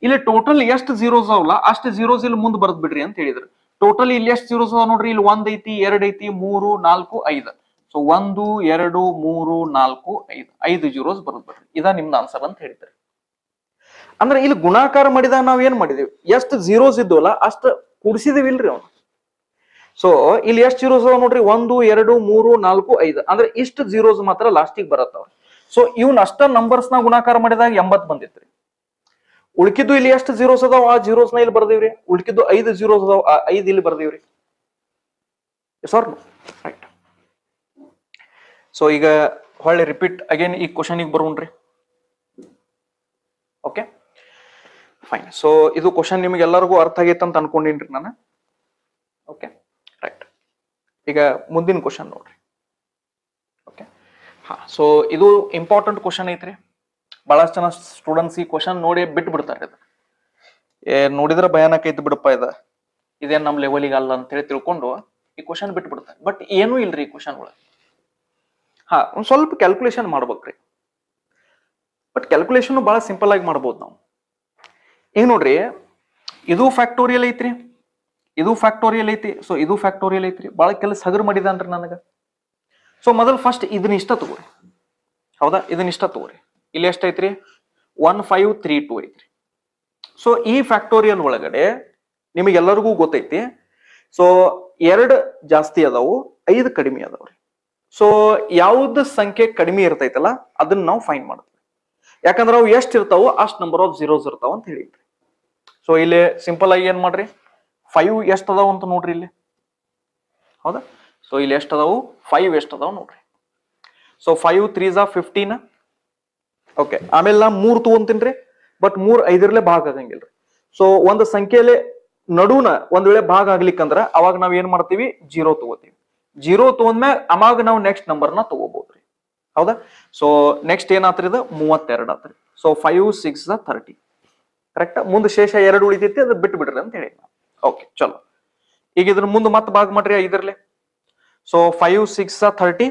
ಇಲ್ಲಿ ಟೋಟಲ್ ಎಷ್ಟು ಜೀರೋಸ್ ಅವಲ್ಲ ಅಷ್ಟು ಜೀರೋಸ್ ಇಲ್ಲಿ ಮುಂದೆ ಬರ್ದ್ ಬಿಡ್ರಿ ಅಂತ ಹೇಳಿದ್ರು. ಟೋಟಲ್ ಇಲ್ಲಿ ಎಷ್ಟು ಜೀರೋಸ್ ಅದಾವ ನೋಡ್ರಿ. ಇಲ್ಲಿ 1 ಐತಿ, 2 ಐತಿ, 3 4 5. ಸೊ 1 2 3 4 5, 5 ಜೀರೋಸ್ ಬರ್ದ್ ಬಿಡ್ರಿ. ಇದ ನಿಮ್ದು ಆನ್ಸರ್ ಅಂತ ಹೇಳಿದ್ರಿ. ಅಂದ್ರೆ ಇಲ್ಲಿ ಗುಣಾಕಾರ ಮಾಡಿದಾಗ ನಾವ್ ಏನ್ ಮಾಡಿದೀವಿ, ಎಷ್ಟು ಜೀರೋಸ್ ಇದ್ವಲ್ಲ ಅಷ್ಟು ಕೂಡಿಸಿದಿವಿ ಇಲ್ರಿ ಅವ್ನು. ಸೊ ಇಲ್ಲಿ ಎಷ್ಟು ಜೀರೋಸ್ ಅದಾವ ನೋಡ್ರಿ, 1 2 3 4 5. ಅಂದ್ರೆ ಇಷ್ಟು ಜೀರೋಸ್ ಮಾತ್ರ ಲಾಸ್ಟಿಗೆ ಬರತ್ತವ. ಸೊ ಇವ್ನ ಅಷ್ಟ ನಂಬರ್ಸ್ ನ ಗುಣಾಕಾರ ಮಾಡಿದಾಗ 80 ಬಂದಿತ್ರಿ. ಉಳ್ಕಿದ್ದು ಇಲ್ಲಿ ಎಷ್ಟು ಜೀರೋಸ್ ಅದಾವ ಆ ಜೀರೋಸ್ ನ ಇಲ್ಲಿ ಬರ್ದೇವ್ರಿ. ಉಳ್ಕಿದ್ದು 5 ಜೀರೋಸ್ ಅದಾವ, ಆ 5 ಇಲ್ಲಿ ಬರ್ದೇವ್ರಿ. Sir right. ಸೊ ಈಗ ಹೊಳ್ಳಿ ರಿಪೀಟ್ ಅಗೇನ್ ಈ ಕ್ವಶನ್ ಬರೋಣ್ರಿ. Okay fine. ಸೊ ಇದು ಕ್ವಶನ್ ನಿಮ್ಗೆ ಎಲ್ಲರಿಗೂ ಅರ್ಥ ಆಗೈತೆ ಅಂತ ಅನ್ಕೊಂಡಿನ್ರಿ ನಾನು. Okay right. ಈಗ ಮುಂದಿನ ಕ್ವಶನ್ ನೋಡ್ರಿ. ಓಕೆ ಹಾ, ಸೊ ಇದು ಇಂಪಾರ್ಟೆಂಟ್ ಕ್ವಶನ್ ಐತ್ರಿ. ಬಹಳಷ್ಟು ಜನ ಸ್ಟೂಡೆಂಟ್ಸ್ ಈ ಕ್ವಶನ್ ನೋಡಿ ಬಿಟ್ಟು ಬಿಡ್ತಾರೆ. ನೋಡಿದ್ರೆ ಭಯಾನಕ ಐತಿ ಬಿಡಪ್ಪ, ಇದೇನ್ ನಮ್ ಲೆವೆಲಿಗೆ ಅಲ್ಲ ಅಂತ ಹೇಳಿ ತಿಳ್ಕೊಂಡು ಈ ಕ್ವಶನ್ ಬಿಟ್ಟು ಬಿಡ್ತಾರೆ. ಬಟ್ ಏನೂ ಇಲ್ರಿ ಈ ಕ್ವಶನ್ ಒಳಗೆ. ಹಾ, ಒಂದ್ ಸ್ವಲ್ಪ ಕ್ಯಾಲ್ಕುಲೇಷನ್ ಮಾಡ್ಬೇಕ್ರಿ. ಬಟ್ ಕ್ಯಾಲ್ಕುಲೇಷನ್ ಬಹಳ ಸಿಂಪಲ್ ಆಗಿ ಮಾಡ್ಬೋದು ನಾವು. ಈಗ ನೋಡ್ರಿ, ಇದು ಫ್ಯಾಕ್ಟೋರಿಯಲ್ ಐತ್ರಿ, ಇದು ಫ್ಯಾಕ್ಟೋರಿಯಲ್ ಐತಿ, ಸೊ ಇದು ಫ್ಯಾಕ್ಟೋರಿಯಲ್ ಐತ್ರಿ. ಬಹಳ ಕೆಲಸ ಹಗರ್ ಮಾಡಿದಾನ್ರಿ ನನಗ. ಸೊ ಮೊದಲು ಫಸ್ಟ್ ಇದನ್ನ ಇಷ್ಟ ತಗೋರಿ. ಹೌದಾ? ಇದನ್ನ ಇಷ್ಟ ತಗೋರಿ. ಇಲ್ಲಿ ಎಷ್ಟ ಐತ್ರಿ? 1532 ಐತ್ರಿ. ಸೊ ಈ ಫ್ಯಾಕ್ಟೋರಿಯಲ್ ಒಳಗಡೆ ನಿಮಗೆಲ್ಲರಿಗೂ ಗೊತ್ತೈತಿ. ಸೊ 2 ಜಾಸ್ತಿ ಅದಾವು, 5 ಕಡಿಮೆ ಅದಾವ್ರಿ. ಸೊ ಯಾವ್ದು ಸಂಖ್ಯೆ ಕಡಿಮೆ ಇರ್ತೈತಲ್ಲ ಅದನ್ನ ನಾವು ಫೈಂಡ್ ಮಾಡ್ತೀವಿ. ಯಾಕಂದ್ರೆ ಅವು ಎಷ್ಟು ಇರ್ತಾವೋ ಅಷ್ಟು ನಂಬರ್ ಆಫ್ ಜೀರೋಸ್ ಇರ್ತಾವ ಅಂತ ಹೇಳಿದ್ರಿ. ಸೊ ಇಲ್ಲಿ ಸಿಂಪಲ್ ಆಗಿ ಏನ್ ಮಾಡ್ರಿ, 5 ಎಷ್ಟು ಅದಾವ ಅಂತ ನೋಡ್ರಿ ಇಲ್ಲಿ. ಹೌದಾ? ಸೊ ಇಲ್ಲಿ ಎಷ್ಟು ಅದಾವು, 5 ಎಷ್ಟು ಅದಾವ ನೋಡ್ರಿ. So 5 3s 15. ಓಕೆ, ಆಮೇಲೆ ನಾ 3 ತಗೊಂತೀನ್ರಿ. ಬಟ್ 3 5ರಲ್ಲೇ ಭಾಗ ಆಗಂಗಿಲ್ರಿ. ಸೊ ಒಂದು ಸಂಖ್ಯೆಯಲ್ಲಿ ನಡುನ ಒಂದ್ ವೇಳೆ ಭಾಗ ಆಗ್ಲಿಕ್ಕಂದ್ರ ಅವಾಗ ನಾವ್ ಏನ್ ಮಾಡ್ತೀವಿ, 0 ತಗೋತೀವಿ. 0 ತಗೊಂಡ್ಮ್ಯಾಗ ಅವಾಗ ನಾವು ನೆಕ್ಸ್ಟ್ ನಂಬರ್ನ ತಗೋಬಹುದ್ರಿ. ಹೌದಾ? ಸೊ ನೆಕ್ಸ್ಟ್ ಏನಾತ್ರಿ, ಇದು 32 ಆತ್ರಿ. ಸೊ 5 6 30. ಕರೆಕ್ಟ್. ಮುಂದೆ ಶೇಷ 2 ಉಳಿತೈತಿ, ಅದು ಬಿಟ್ಟು ಬಿಡ್ರಿ ಅಂತ ಹೇಳಿ. ಓಕೆ ಚಲೋ. ಈಗ ಇದ್ರ ಮುಂದೆ ಮತ್ತೆ ಭಾಗ ಮಾಡ್ರಿ 5ರಲ್ಲಿ. ಸೊ 5 6 30,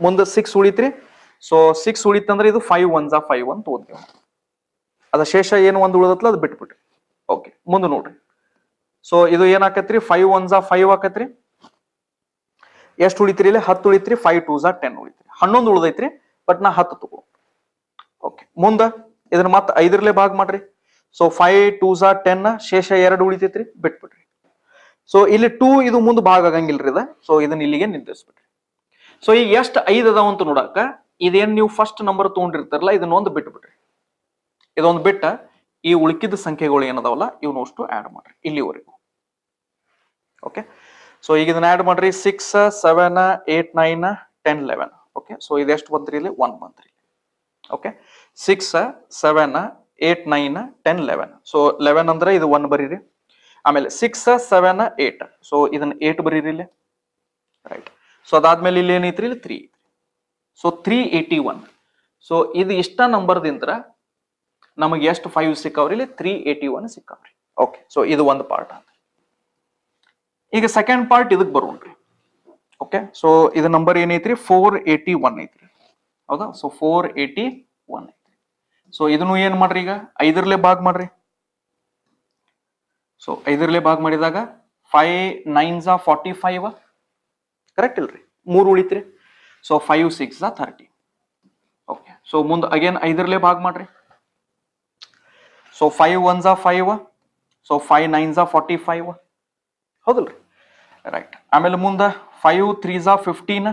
ಮುಂದೆ 6 ಉಳಿತ್ರಿ. ಸೊ 6 ಉಳಿತಂದ್ರೆ ಇದು 5 1 5 ಅಂತ ಓದ್ತೀವಿ. ಅದ ಶೇಷ ಏನು ಒಂದು ಉಳಿದತ್ಲ ಅದು ಬಿಟ್ಬಿಟ್ರಿ. ಓಕೆ ಮುಂದೆ ನೋಡ್ರಿ. ಸೊ ಇದು ಏನಾಕತ್ರಿ 5 1 5 ಆಕತ್ರಿ. ಎಷ್ಟು ಉಳಿತ್ರಿ ಇಲ್ಲಿ 10 ಉಳಿತ್ರಿ. 5 2 10 ಉಳಿತ್ರಿ. 11 ಉಳಿದೈತ್ರಿ, ಬಟ್ ನಾ 10 ತಗೋ. ಓಕೆ ಮುಂದ ಇದನ್ನ ಮತ್ತೆ 5ರಲ್ಲೇ ಭಾಗ ಮಾಡ್ರಿ. ಸೊ 5 2 10, ಶೇಷ 2 ಉಳಿತೈತ್ರಿ, ಬಿಟ್ಬಿಡ್ರಿ. ಸೊ ಇಲ್ಲಿ 2 ಇದು ಮುಂದೆ ಭಾಗ ಆಗಂಗಿಲ್ರಿ ಇದ. ಸೊ ಇದನ್ನ ಇಲ್ಲಿಗೆ ನಿಂದಿಸ್ಬಿಡ್ರಿ. ಸೊ ಈಗ ಎಷ್ಟು 5 ಅದಾವ ಅಂತ ನೋಡಾಕ ಇದೇನ್ ನೀವು ಫಸ್ಟ್ ನಂಬರ್ ತಗೊಂಡಿರ್ತಾರಲ್ಲ ಇದನ್ನೊಂದು ಬಿಟ್ಬಿಡ್ರಿ. ಇದೊಂದು ಬಿಟ್ಟ ಈ ಉಳಿಕಿದ ಸಂಖ್ಯೆಗಳು ಏನದಾವಲ್ಲ ಇವನಷ್ಟು ಆಡ್ ಮಾಡ್ರಿ ಇಲ್ಲಿವರೆಗೂ. ಓಕೆ ಸೊ ಈಗ ಇದನ್ನ ಆಡ್ ಮಾಡ್ರಿ. 6 7 8 9 10 11. ಓಕೆ ಸೊ ಇದೆಷ್ಟು ಬಂತ್ರಿ ಇಲ್ಲಿ 1 ಬಂತ್ರಿ. ಓಕೆ 6 7 8 9 10 11. ಸೊ 11 ಅಂದ್ರೆ ಇದು 1 ಬರೀರಿ. ಆಮೇಲೆ 6 7 8. ಸೊ ಇದನ್ನ 8 ಬರೀರಿ ಇಲ್ಲಿ. ರೈಟ್. ಸೊ ಅದಾದ್ಮೇಲೆ ಇಲ್ಲಿ ಏನೈತ್ರಿ ಇಲ್ಲಿ 3. ಸೊ 381. ಸೊ ಇದು ಇಷ್ಟ ನಂಬರ್ದಿಂದ್ರ ನಮಗೆ ಎಷ್ಟು 5 ಸಿಕ್ಕಾವ್ರಿ ಇಲ್ಲಿ 381 ಸಿಕ್ಕಾವ್ರಿ. ಓಕೆ ಸೊ ಇದು ಒಂದು ಪಾರ್ಟ್ ಅಂತ. ಈಗ ಸೆಕೆಂಡ್ ಪಾರ್ಟ್ ಇದಕ್ ಬರೋಣ್ರಿ. ಓಕೆ ಸೊ ಇದು ನಂಬರ್ ಏನೈತ್ರಿ 481 ಐತ್ರಿ. ಹೌದಾ. ಸೊ 481 ಐತ್ರಿ. ಸೊ ಇದನ್ನು ಏನ್ ಮಾಡ್ರಿ ಈಗ 5ರಲ್ಲೇ ಭಾಗ ಮಾಡ್ರಿ. ಸೊ 5ರಲ್ಲೇ ಭಾಗ ಮಾಡಿದಾಗ 5 9 45. ಕರೆಕ್ಟ್ ಇಲ್ರಿ, 3 ಉಳಿತ್ರಿ. ಸೊ 5 6 30. ಓಕೆ ಸೊ ಮುಂದೆ ಅಗೇನ್ 5ರಲ್ಲೇ ಭಾಗ ಮಾಡ್ರಿ. ಸೊ 5 1 5. ಸೊ 5 9 45. ಹೌದಲ್ರಿ. ರೈಟ್. ಆಮೇಲೆ ಮುಂದೆ 5 3 15.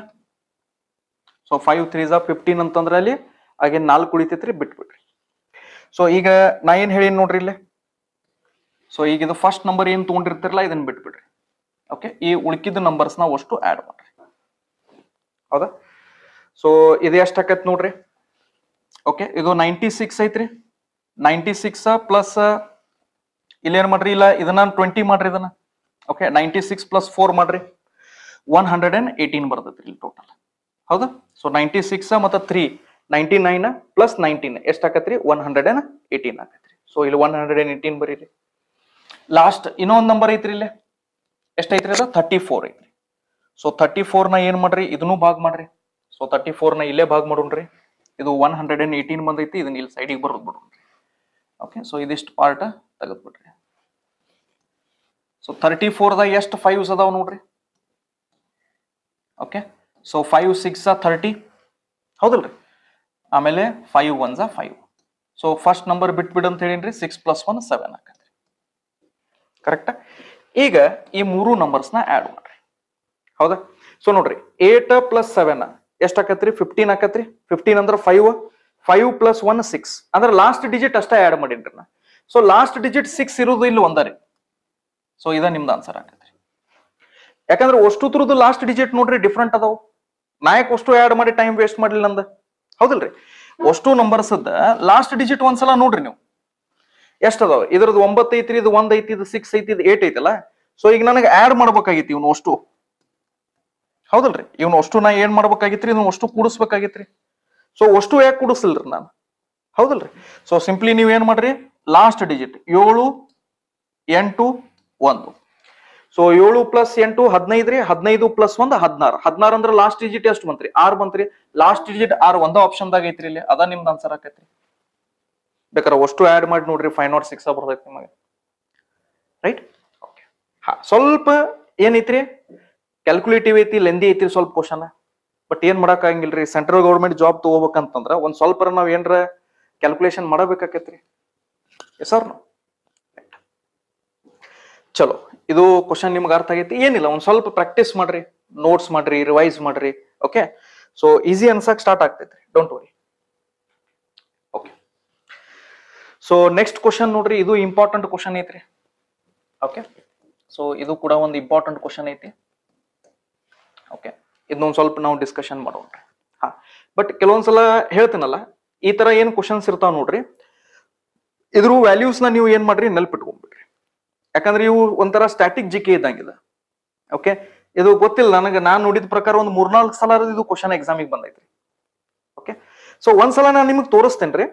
ಸೊ 5 3 15 ಅಂತಂದ್ರೆ ಅಲ್ಲಿ ಅಗೇನ್ 4 ಉಳಿತೈತ್ರಿ, ಬಿಟ್ಬಿಡ್ರಿ. ಸೊ ಈಗ ನಾ ಏನ್ ಹೇಳಿ ನೋಡ್ರಿ ಇಲ್ಲಿ. ಸೊ ಈಗ ಇದು ಫಸ್ಟ್ ನಂಬರ್ ಏನ್ ತಗೊಂಡಿರ್ತಿರಲ್ಲ ಇದನ್ನ ಬಿಟ್ಬಿಡ್ರಿ. ಓಕೆ ಈ ಉಳ್ಕಿದ ನಂಬರ್ಸ್ ನ ಅಷ್ಟು ಆಡ್ ಮಾಡ್ರಿ. ಹೌದಾ. ಸೊ ಇದು ಎಷ್ಟಾಕತ್ ನೋಡ್ರಿ. ಓಕೆ ಇದು 96 ಐತ್ರಿ. 96 ಪ್ಲಸ್ ಇಲ್ಲೇನ್ ಮಾಡ್ರಿ ಇಲ್ಲ ಇದನ್ನ 20 ಮಾಡ್ರಿ ಇದನ್ನ. ಓಕೆ 96 ಪ್ಲಸ್ 4 ಮಾಡ್ರಿ 118 ಬರ್ತೈತ್ರಿ ಇಲ್ಲಿ ಟೋಟಲ್. ಹೌದಾ. ಸೊ 96 ಮತ್ತೆ 3 99 ಪ್ಲಸ್ 19 ಎಷ್ಟಾಕತ್ರಿ 118 ಆಕತ್ರಿ. ಸೊ ಇಲ್ಲಿ 118 ಬರೀರಿ. ಲಾಸ್ಟ್ ಇನ್ನೊಂದು ನಂಬರ್ ಐತ್ರಿ ಇಲ್ಲಿ. ಎಷ್ಟೈತ್ರಿ ಅದು 34 ಐತ್ರಿ. ಸೊ 34 ನ ಏನ್ ಮಾಡ್ರಿ ಇದನ್ನು ಭಾಗ ಮಾಡ್ರಿ. ಸೊ 34 ನ ಇಲ್ಲೇ ಭಾಗ ಮಾಡೋಣ್ರಿ. ಇದು 118 ಬಂದೈತಿ, ಇದನ್ನ ಇಲ್ಲಿ ಸೈಡಿಗೆ ಬರೋದ್ ಬಿಡ್ರಿ. ಓಕೆ ಸೊ ಇದಿಷ್ಟು ಪಾರ್ಟ್ ತೆಗೆದ್ಬಿಡ್ರಿ. ಸೊ 34 ದಾಗ ಎಷ್ಟು 5s ಅದಾವ ನೋಡ್ರಿ. Okay so 5 6 30. ಹೌದಲ್ರಿ. ಆಮೇಲೆ 5 1 5. ಸೊ ಫಸ್ಟ್ ನಂಬರ್ ಬಿಟ್ಬಿಡ್ ಅಂತ ಹೇಳಿನ್ರಿ. 6 + 1 7 ಆಕತ್ರಿ. ಕರೆಕ್ಟ್. ಈಗ ಈ ಮೂರು ನಂಬರ್ಸ್ ನ ಆಡ್ ಮಾಡ್ರಿ. ಹೌದಾ. ಸೊ ನೋಡ್ರಿ 8 + 7 ಎಷ್ಟಾಕತ್ರಿ 15 ಆಕತ್ರಿ. 15 ಅಂದ್ರೆ 5 5 + 1 6 ಅಂದ್ರೆ ಲಾಸ್ಟ್ ಡಿಜಿಟ್ ಅಷ್ಟೇ ಆಡ್ ಮಾಡಿನ್ರಿ ನಾ. ಸೊ ಲಾಸ್ಟ್ ಡಿಜಿಟ್ 6 ಇರೋದು ಇಲ್ಲಿ ಒಂದರಿ. ಸೊ ಇದ ನಿಮ್ದು ಆನ್ಸರ್ ಆಕತ್ರಿ. ಯಾಕಂದ್ರೆ ಅಷ್ಟು ತರದ್ದು ಲಾಸ್ಟ್ ಡಿಜಿಟ್ ನೋಡ್ರಿ ಡಿಫ್ರೆಂಟ್ ಅದಾವ. ನಾಯಕ್ ಅಷ್ಟು ಆಡ್ ಮಾಡಿ ಟೈಮ್ ವೇಸ್ಟ್ ಮಾಡ್ಲಿಲ್ಲ ನಂದ. ಹೌದಲ್ರಿ. ಅಷ್ಟು ನಂಬರ್ಸ್ ಲಾಸ್ಟ್ ಡಿಜಿಟ್ ಒಂದ್ಸಲ ನೋಡ್ರಿ ನೀವು ಎಷ್ಟ್ ಅದಾವ. ಇದ್ರದ್ದು 9 ಐತ್ರಿ, ಇದು 1 ಐತಿ, ಇದು 6 ಐತಿ, ಇದು 8 ಐತಲ್ಲ. ಸೊ ಈಗ ನನಗೆ ಆಡ್ ಮಾಡ್ಬೇಕಾಗಿತ್ತು ಇವ್ನು ಅಷ್ಟು. ಹೌದಲ್ರಿ. ಇವ್ನು ಅಷ್ಟು ನಾ ಏನ್ ಮಾಡ್ಬೇಕಾಗಿತ್ರಿ ಇದನ್ನ ಅಷ್ಟು ಕೂಡಿಸ್ಬೇಕಾಗಿತ್ರಿ. ಸೊ ಅಷ್ಟು ಯಾಕೆ ಕೂಡಿಸ್ಲಿಲ್ರಿ ನಾನು. ಹೌದಲ್ರಿ. ಸೊ ಸಿಂಪ್ಲಿ ನೀವ್ ಏನ್ ಮಾಡ್ರಿ ಲಾಸ್ಟ್ ಡಿಜಿಟ್ 7 8 1. ಸೊ 7 + 8 15 ರೀ. 15 + 1 16. 16 ಅಂದ್ರೆ ಲಾಸ್ಟ್ ಡಿಜಿಟ್ ಎಷ್ಟು ಬಂತ್ರಿ 6 ಬಂತ್ರಿ. ಲಾಸ್ಟ್ ಡಿಜಿಟ್ 6 ಒಂದ ಆಪ್ಷನ್ ದಾಗ ಐತ್ರಿ ಇಲ್ಲಿ. ಅದ ನಿಮ್ದು ಆನ್ಸರ್ ಆಕೈತ್ರಿ. ಬೇಕಾದ್ರೆ ಅಷ್ಟು ಆಡ್ ಮಾಡಿ ನೋಡ್ರಿ 506 ಬರ್ತೈತಿ ನಿಮಗೆ. ರೈಟ್. ಓಕೆ ಹಾ ಸ್ವಲ್ಪ ಏನೈತ್ರಿ ಕ್ಯಾಲ್ಕುಲೇಟಿವ್ ಐತಿ, ಲೆಂದಿ ಐತಿ ಸ್ವಲ್ಪ ಕ್ವಶನ್. ಬಟ್ ಏನ್ ಮಾಡಕ್ ಆಗಂಗಿಲ್ರಿ. ಸೆಂಟ್ರಲ್ ಗೌರ್ಮೆಂಟ್ ಜಾಬ್ ತಗೋಬೇಕಂತಂದ್ರ ಒಂದ್ ಸ್ವಲ್ಪ ನಾವ್ ಏನ್ರ ಕ್ಯಾಲ್ಕುಲೇಷನ್ ಮಾಡಬೇಕಾಕೈತ್ರಿ. Yes R no. ಚಲೋ ಇದು ಕ್ವಶನ್ ನಿಮ್ಗೆ ಅರ್ಥ ಆಗೈತಿ. ಏನಿಲ್ಲ ಒಂದ್ ಸ್ವಲ್ಪ ಪ್ರಾಕ್ಟೀಸ್ ಮಾಡ್ರಿ, ನೋಟ್ಸ್ ಮಾಡ್ರಿ, ರಿವೈಸ್ ಮಾಡ್ರಿ. ಓಕೆ ಸೊ ಈಸಿ ಅನ್ಸಕ್ ಸ್ಟಾರ್ಟ್ ಆಗ್ತೈತ್ರಿ. Don't worry. Okay so next question ನೋಡ್ರಿ. ಇದು ಇಂಪಾರ್ಟೆಂಟ್ ಕ್ವಶನ್ ಐತ್ರಿ. ಓಕೆ ಸೊ ಇದು ಕೂಡ ಒಂದು ಇಂಪಾರ್ಟೆಂಟ್ ಕ್ವಶನ್ ಐತಿ. ಓಕೆ ಇದನ್ನೊಂದ್ ಸ್ವಲ್ಪ ನಾವು ಡಿಸ್ಕಷನ್ ಮಾಡೋಣ್ರಿ. ಹಾ ಬಟ್ ಕೆಲವೊಂದ್ಸಲ ಹೇಳ್ತೀನಲ್ಲ ಈ ತರ ಏನ್ ಕ್ವಶನ್ಸ್ ಇರ್ತಾವ ನೋಡ್ರಿ, ಇದ್ರ ವ್ಯಾಲ್ಯೂಸ್ ನ ನೀವು ಏನ್ ಮಾಡ್ರಿ ನೆಲ್ಪಿಟ್ಕೊಂಡ್ಬಿಡ್ರಿ. ಯಾಕಂದ್ರೆ ಇವು ಒಂಥರ ಸ್ಟ್ಯಾಟಿಕ್ ಜಿಕೆ ಇದ್ದಂಗಿದೆ. ಓಕೆ ಇದು ಗೊತ್ತಿಲ್ಲ ನನಗೆ. ನಾನ್ ನೋಡಿದ ಪ್ರಕಾರ ಒಂದು 3-4 ಸಲ ಇದು ಕ್ವಶನ್ ಎಕ್ಸಾಮಿಗೆ ಬಂದೈತ್ರಿ. ಓಕೆ ಸೊ ಒಂದ್ಸಲ ನಾನು ನಿಮಗೆ ತೋರಿಸ್ತೇನ್ರಿ.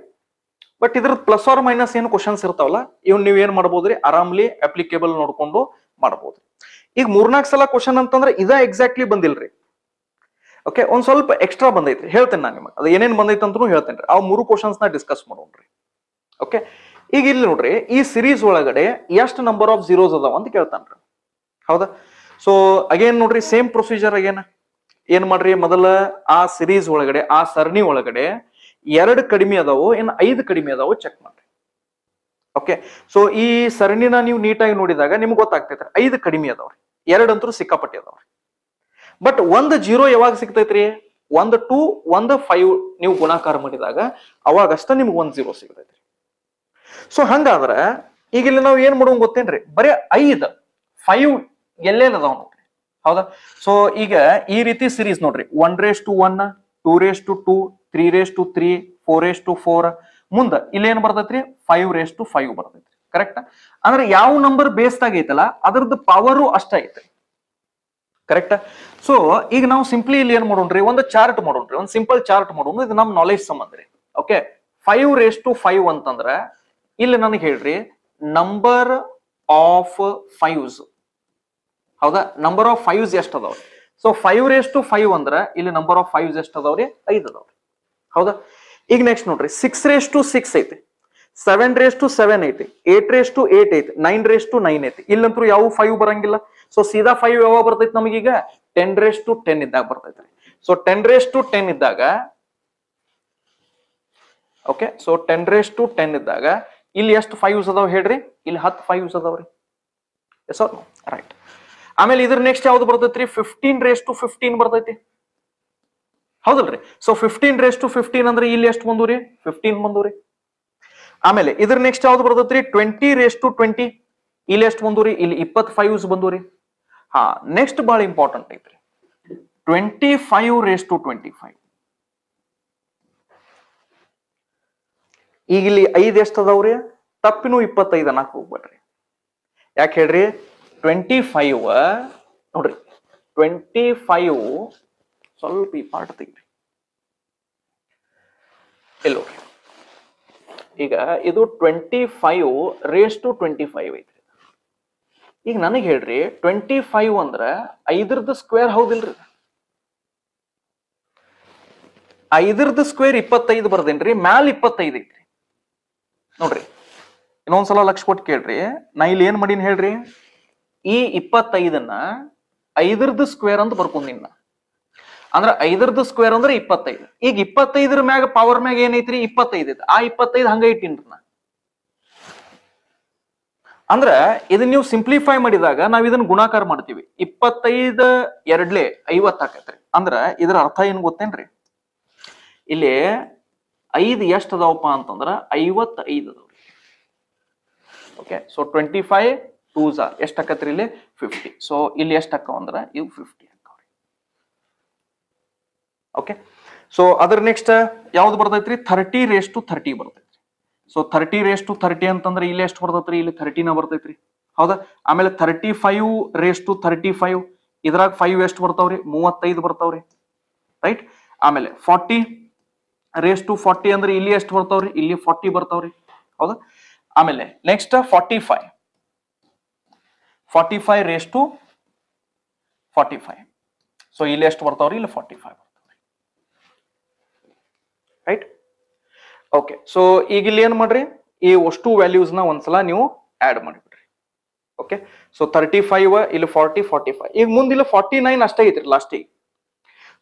ಬಟ್ ಇದ್ರ ಪ್ಲಸ್ ಆರ್ ಮೈನಸ್ ಏನು ಕ್ವಶನ್ಸ್ ಇರ್ತಾವಲ್ಲ ಇವ್ ನೀವ್ ಏನ್ ಮಾಡ್ಬೋದ್ರಿ ಆರಾಮ್ಲಿ ಅಪ್ಲಿಕೇಬಲ್ ನೋಡ್ಕೊಂಡು ಮಾಡ್ಬೋದು. ಈಗ 3-4 ಸಲ ಕ್ವಶನ್ ಅಂತಂದ್ರೆ ಇದ ಎಕ್ಸಾಕ್ಟ್ಲಿ ಬಂದಿಲ್ರಿ. ಓಕೆ, ಒಂದ್ ಸ್ವಲ್ಪ ಎಕ್ಸ್ಟ್ರಾ ಬಂದೈತ್ರಿ, ಹೇಳ್ತೇನೆ ನಾನು ನಿಮಗೆ ಅದು ಏನೇನ್ ಬಂದೈತೆ ಅಂತೂ ಹೇಳ್ತೇನೆ. ಆ 3 ಕ್ವಶನ್ಸ್ ನ ಡಿಸ್ಕಸ್ ಮಾಡೋಣ್ರಿ. ಓಕೆ, ಈಗ ಇಲ್ಲಿ ನೋಡ್ರಿ ಈ ಸಿರೀಸ್ ಒಳಗಡೆ ಎಷ್ಟು ನಂಬರ್ ಆಫ್ ಜೀರೋಸ್ ಅದಾವ ಅಂತ ಕೇಳ್ತಾನ್ರಿ. ಹೌದಾ? ಸೊ ಅಗೇನ್ ನೋಡ್ರಿ ಸೇಮ್ ಪ್ರೊಸೀಜರ್ ಅಗೇನ್ ಏನ್ ಮಾಡ್ರಿ, ಮೊದಲ ಆ ಸಿರೀಸ್ ಒಳಗಡೆ ಆ ಸರಣಿ ಒಳಗಡೆ 2 ಕಡಿಮೆ ಅದಾವೋ ಏನ್ 5 ಕಡಿಮೆ ಅದಾವೋ ಚೆಕ್ ಮಾಡ್ರಿ. ಓಕೆ, ಸೊ ಈ ಸರಣಿನ ನೀವು ನೀಟಾಗಿ ನೋಡಿದಾಗ ನಿಮ್ಗೆ ಗೊತ್ತಾಗ್ತೈತ್ರಿ 5 ಕಡಿಮೆ ಅದಾವ್ರಿ, 2 ಅಂತೂ ಸಿಕ್ಕಾಪಟ್ಟಿ ಅದಾವ್ರಿ. ಬಟ್ 1 0 ಯಾವಾಗ ಸಿಗ್ತೈತ್ರಿ? 1 2 1 5 ನೀವು ಗುಣಾಕಾರ ಮಾಡಿದಾಗ ಅವಾಗಷ್ಟ ನಿಮ್ಗೆ 1 0 ಸಿಗ್ತೈತ್ರಿ. ಸೊ ಹಂಗಾದ್ರ ಈಗ ಇಲ್ಲಿ ನಾವು ಏನ್ ಮಾಡೋಣ ಗೊತ್ತೇನ್ರಿ, ಬರೀ 5 ಎಲ್ಲೇನದಾವ್ ನೋಡ್ರಿ. ಹೌದಾ? ಸೊ ಈಗ ಈ ರೀತಿ ಸಿರೀಸ್ ನೋಡ್ರಿ 1:1 2:2 3:3 4:4 ಮುಂದ ಇಲ್ಲೇನ್ ಬರ್ತೈತ್ರಿ 5:5 ಬರ್ತೈತ್ರಿ. ಕರೆಕ್ಟ್? ಅಂದ್ರೆ ಯಾವ ನಂಬರ್ ಬೇಸ್ಡ್ ಆಗೈತಲ್ಲ ಅದ್ರದ್ದು ಪವರು ಅಷ್ಟ ಐತ್ರಿ. ಕರೆಕ್ಟ್? ಸೊ ಈಗ ನಾವು ಸಿಂಪ್ಲಿ ಇಲ್ಲಿ ಏನ್ ಮಾಡೋಣ್ರಿ, ಒಂದು ಚಾರ್ಟ್ ಮಾಡೋಣ್ರಿ, ಒಂದು ಸಿಂಪಲ್ ಚಾರ್ಟ್ ಮಾಡೋಣ. ಇದು ನಮ್ ನಾಲೆಜ್ ಸಂಬಂಧ ರೀ. ಓಕೆ, 5:5 ಅಂತಂದ್ರ ಇಲ್ಲಿ ನನಗೆ ಹೇಳ್ರಿ ನಂಬರ್ ಆಫ್ 5s. ಹೌದಾ? ನಂಬರ್ ಆಫ್ 5s ಎಷ್ಟು ಅದಾವ್ರಿ? ಸೊ 5:5 ಅಂದ್ರ ಇಲ್ಲಿ ನಂಬರ್ ಆಫ್ 5s ಎಷ್ಟು ಅದಾವ್ರಿ? 5 ಅದಾವ್ರಿ. ಹೌದಾ? ಈಗ ನೆಕ್ಸ್ಟ್ ನೋಡ್ರಿ 6:6 ಐತಿ, 7:7 ಐತಿ, 8:8 ಐತಿ, 9:9 ಐತಿ. ಇಲ್ಲಂತೂ ಯಾವ 5 ಬರಂಗಿಲ್ಲ. ಸೊ ಸೀದಾ 5 ಯಾವಾಗ ಬರ್ತೈತಿ ನಮಗೀಗ? 10:10 ಇದ್ದಾಗ ಬರ್ತೈತ್ರಿ. ಸೊ 10:10 ಇದ್ದಾಗ ಓಕೆ, ಸೊ 10:10 ಇದ್ದಾಗ ಇಲ್ಲಿ ಎಷ್ಟು 5s ಅದಾವ ಹೇಳ್ರಿ? ಇಲ್ಲಿ 10 5s ಅದಾವ್ರಿ. Yes R no? ರೈಟ್. ಆಮೇಲೆ ಇದ್ರ ನೆಕ್ಸ್ಟ್ ಯಾವ್ದು ಬರ್ತೈತ್ರಿ? 15:15 ಬರ್ತೈತಿ. ಹೌದಲ್ರಿ? ಸೊ 15:15 ಅಂದ್ರೆ ಇಲ್ಲಿ ಎಷ್ಟು ಬಂದೂರಿ? 15 ಬಂದೂರಿ. ಆಮೇಲೆ ಇದ್ರ ನೆಕ್ಸ್ಟ್ ಯಾವ್ದು ಬರ್ತೈತ್ರಿ? 20:20 ಇಲ್ಲಿ ಎಷ್ಟು ಬಂದೂರಿ? ಇಲ್ಲಿ 20 5s ಬಂದೂರಿ. ಹಾ, ನೆಕ್ಸ್ಟ್ ಬಹಳ ಇಂಪಾರ್ಟೆಂಟ್ ಐತ್ರಿ 25:25. ಈಗ ಇಲ್ಲಿ 5 ಎಷ್ಟು ಅದಾವ್ರಿ? ತಪ್ಪಿನೂ 25 ಅನ್ನಕ್ ಹೋಗ್ಬೇಡ್ರಿ. ಯಾಕೆ ಹೇಳ್ರಿ? 25 ನೋಡ್ರಿ 25 ಸ್ವಲ್ಪ ಈ ಪಾರ್ಟ್ ತೆಗ್ರಿ. ಎಲ್ಲೋ ಈಗ ಇದು 25:25 ಐತ್ರಿ. ಈಗ ನನಗೆ ಹೇಳ್ರಿ 25 ಅಂದ್ರ 5ರದ ಸ್ಕ್ವೇರ್ ಹೌದಿಲ್ರಿ? 5ರದ ಸ್ಕ್ವೇರ್ 25 ಬರ್ದೇನ್ರಿ, ಮ್ಯಾಲ 25 ಐತ್ರಿ. ನೋಡ್ರಿ ಇನ್ನೊಂದ್ಸಲ ಲಕ್ಷ ಕೊಟ್ಟು ಕೇಳ್ರಿ. ನಾ ಇಲ್ಲಿ ಏನ್ ಮಾಡೀನಿ ಹೇಳ್ರಿ, ಈ 25ನ್ನ 5ರದ ಸ್ಕ್ವೇರ್ ಅಂತ ಬರ್ಕೊಂಡಿನ. ಅಂದ್ರ 5ರದ ಸ್ಕ್ವೇರ್ ಅಂದ್ರೆ 25. ಈಗ 25 ಮ್ಯಾಗ ಪವರ್ ಮ್ಯಾಗ ಏನೈತ್ರಿ? 25 ಐತಿ. ಆ 25 ಹಂಗ ಇಟ್ಟಿನ್ರಿ ನಾ. ಅಂದ್ರ ಇದನ್ನ ನೀವು ಸಿಂಪ್ಲಿಫೈ ಮಾಡಿದಾಗ ನಾವ್ ಇದನ್ನ ಗುಣಾಕಾರ ಮಾಡ್ತೀವಿ. 25 2 50 ಆಕೈತ್ರಿ. ಅಂದ್ರ ಇದರ ಅರ್ಥ ಏನ್ ಗೊತ್ತೇನ್ರಿ? ಇಲ್ಲಿ 5 ಎಷ್ಟು ಅದಾವಪ್ಪ ಅಂತಂದ್ರ 55 ಅದಾವ್ರಿ. ಓಕೆ, ಸೊ 25 2s are ಎಷ್ಟು ಆಕತ್ರಿ? ಇಲ್ಲಿ 50. ಸೊ ಇಲ್ಲಿ ಎಷ್ಟು ಅಕ್ಕಾವ ಅಂದ್ರ ಇವು 50 ಅಕ್ಕಾವ್ರಿ. ಓಕೆ, ಸೊ ಅದ್ರ ನೆಕ್ಸ್ಟ್ ಯಾವ್ದು ಬರ್ತೈತ್ರಿ? 30:30 ಬರ್ತೈತ್ರಿ. ಸೊ 30:30 ಅಂತಂದ್ರೆ ಇಲ್ಲಿ ಎಷ್ಟು ಬರ್ತೈತ್ರಿ? ಇಲ್ಲಿ 30ನ ಬರ್ತೈತ್ರಿ. ಹೌದಾ? ಆಮೇಲೆ 35:35 ಇದ್ರಾಗ 5 ಎಷ್ಟು ಬರ್ತಾವ್ರಿ? 35 ಬರ್ತಾವ್ರಿ. ರೈಟ್? ಆಮೇಲೆ 40:40 ಅಂದ್ರೆ ಇಲ್ಲಿ ಎಷ್ಟು ಬರ್ತಾವ್ರಿ? ಇಲ್ಲಿ 40 ಬರ್ತಾವ್ರಿ. ಹೌದಾ? ಆಮೇಲೆ ನೆಕ್ಸ್ಟ್ 45:45 ಸೊ ಇಲ್ಲಿ ಎಷ್ಟು ಬರ್ತಾವ್ರಿ? ಇಲ್ಲಿ 45 ಬರ್ತಾವ್ರಿ. ರೈಟ್? ಓಕೆ, ಸೊ ಈಗ ಇಲ್ಲಿ ಏನ್ ಮಾಡ್ರಿ, ಈ ಅಷ್ಟು ವ್ಯಾಲ್ಯೂಸ್ ನ ಒಂದ್ಸಲ ನೀವು ಆಡ್ ಮಾಡಿಬಿಡ್ರಿ. ಓಕೆ, ಸೊ 35 ಇಲ್ಲಿ 40 45. ಈಗ ಮುಂದೆ ಇಲ್ಲಿ 49 ಅಷ್ಟೇ ಐತ್ರಿ ಲಾಸ್ಟಿಗೆ.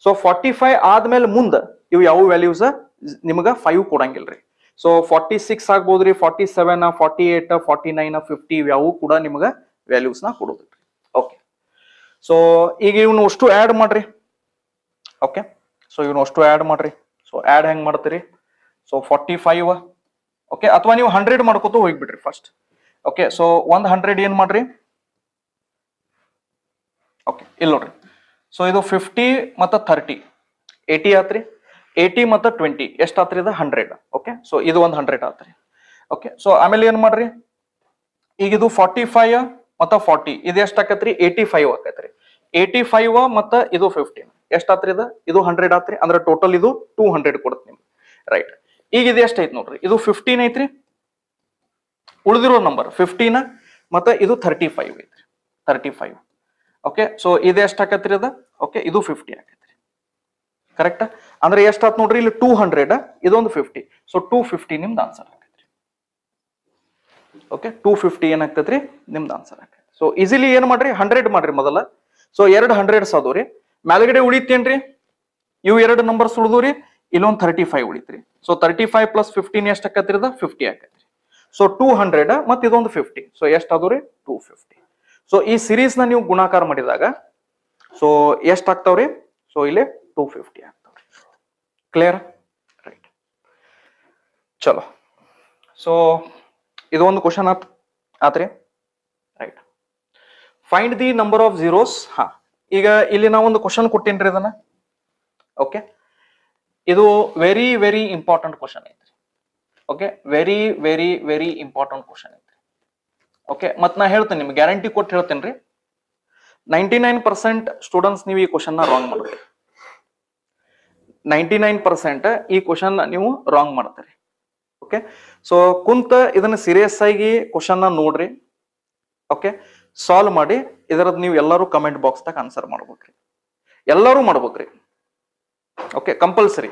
ಸೊ 45 ಆದ್ಮೇಲೆ ಮುಂದ ಇವು ಯಾವ ವ್ಯಾಲ್ಯೂಸ್ ನಿಮಗ 5 ಕೊಡಂಗಿಲ್ರಿ. ಸೊ 46 ಆಗ್ಬೋದ್ರಿ, 47 48 49 50 ಇವ್ಯಾವು ಕೂಡ ನಿಮಗ ವ್ಯಾಲ್ಯೂಸ್ ನ ಕೊಡೋದ್ರಿ. ಓಕೆ, ಸೊ ಈಗ ಇವನು ಅಷ್ಟು ಆಡ್ ಮಾಡ್ರಿ. ಓಕೆ, ಸೊ ಇವನು ಅಷ್ಟು ಆಡ್ ಮಾಡ್ರಿ. ಸೊ ಆಡ್ ಹೆಂಗ್ ಮಾಡ್ತೀರಿ? ಸೊ 45 ಓಕೆ, ಅಥವಾ ನೀವು 100 ಮಾಡ್ಕೋತ ಹೋಗ್ಬಿಡ್ರಿ ಫಸ್ಟ್. ಓಕೆ, ಸೊ 100 ಏನ್ ಮಾಡ್ರಿ? ಓಕೆ, ಇಲ್ಲಿ ನೋಡ್ರಿ. ಸೊ ಇದು 50 ಮತ್ತು 30 80 ಆತ್ರಿ. 80 ಮತ್ತು 20 ಎಷ್ಟು ಆತ್ರಿ? ಇದು 100. ಓಕೆ, ಸೊ ಇದು ಒಂದು 100 ಆತ್ರಿ. ಓಕೆ, ಸೊ ಆಮೇಲೆ ಏನ್ ಮಾಡ್ರಿ? ಈಗ ಇದು 45 ಮತ್ತು 40 ಇದು ಎಷ್ಟು ಆಕತ್ರಿ? 85 ಆಕತ್ರಿ. 85 ಮತ್ತು ಇದು 15 ಎಷ್ಟು ಆತ್ರಿ? ಇದು 100 ಆತ್ರಿ. ಅಂದ್ರೆ ಟೋಟಲ್ ಇದು 200 ಕೊಡುತ್ತೆ ನಿಮ್ಗೆ. ರೈಟ್? ಈಗ ಇದು ಎಷ್ಟು ಐತಿ ನೋಡ್ರಿ, ಇದು 15 ಐತ್ರಿ, ಉಳಿದಿರೋ ನಂಬರ್ 15 ಮತ್ತೆ ಇದು 35 ಐತ್ರಿ, 35. ಓಕೆ, ಸೊ ಇದು ಎಷ್ಟು ಆಕತ್ರಿ ಅದ, ಓಕೆ ಇದು 50 ಆಕತ್ರಿ, ಕರೆಕ್ಟ್. ಅಂದ್ರೆ ಎಷ್ಟಾತ್ ನೋಡ್ರಿ, ಇಲ್ಲಿ 200, ಇದೊಂದು 50, ಸೊ 250 ನಿಮ್ದು ಆನ್ಸರ್ ಆಕತ್ರಿ. ಓಕೆ, 250 ಏನಾಗ್ತೈತ್ರಿ ನಿಮ್ದು ಆನ್ಸರ್ ಆಕೈತಿ. ಸೊ ಈಸಿಲಿ ಏನ್ ಮಾಡ್ರಿ, 100 ಮಾಡ್ರಿ ಮೊದಲ. ಸೊ 2 100s ಅದಾವ್ರಿ, ಮ್ಯಾಲ್ಗಡೆ ಉಳಿತೇನ್ರಿ, ಇವು 2 ನಂಬರ್ಸ್ ಉಳಿದ್ರಿ, ಇಲ್ಲೊಂದು 35 ಉಳಿತ್ರಿ. ಸೊ 35 ಪ್ಲಸ್ 15 ಎಷ್ಟು ಆಕತ್ರಿ, 50 ಆಕತ್ರಿ. ಸೊ 200 ಮತ್ತೆ ಇದೊಂದು 50, ಸೊ ಎಷ್ಟಾದ್ರಿ 250. ಸೊ ಈ ಸಿರೀಸ್ ನ ನೀವು ಗುಣಾಕಾರ ಮಾಡಿದಾಗ ಸೊ ಎಷ್ಟು ಆಗ್ತಾವ್ರಿ, ಸೊ ಇಲ್ಲಿ 250 ಆಗ್ತಾವ್ರಿ. Clear, right. ಚಲೋ, ಸೊ ಇದೊಂದು ಕ್ವಶನ್ ಆತ್ರಿ, right. Find the number of zeros. ಹಾ, ಈಗ ಇಲ್ಲಿ ನಾವು ಒಂದು ಕ್ವಶನ್ ಕೊಟ್ಟೇನ್ರಿ ಇದನ್ನ. ಓಕೆ, ಇದು ವೆರಿ ವೆರಿ ಇಂಪಾರ್ಟೆಂಟ್ ಕ್ವಶನ್ ಐತ್ರಿ. Okay, very very very important question ಐತ್ರಿ. ಓಕೆ, ಮತ್ ನಾ ಹೇಳ್ತೇನೆ, ನಿಮ್ಗೆ ಗ್ಯಾರಂಟಿ ಕೊಟ್ಟು ಹೇಳ್ತೇನ್ರಿ, 99% ಸ್ಟೂಡೆಂಟ್ಸ್ ನೀವು ಈ ಕ್ವಶನ್ ನ ರಾಂಗ್ ಮಾಡ್ತೀರಿ. 99% ಈ ಕ್ವಶನ್ ನೀವು ರಾಂಗ್ ಮಾಡ್ತೀರಿ. ಓಕೆ, ಸೊ ಕುಂತ ಇದನ್ನ ಸೀರಿಯಸ್ ಆಗಿ ಕ್ವಶನ್ ನ ನೋಡ್ರಿ. ಓಕೆ, ಸಾಲ್ವ್ ಮಾಡಿ ಇದರದ್ದು ನೀವು ಎಲ್ಲರೂ ಕಮೆಂಟ್ ಬಾಕ್ಸ್ ದಾಗ ಆನ್ಸರ್ ಮಾಡ್ಬೇಕ್ರಿ, ಎಲ್ಲರೂ ಮಾಡ್ಬೇಕ್ರಿ. Okay, compulsory.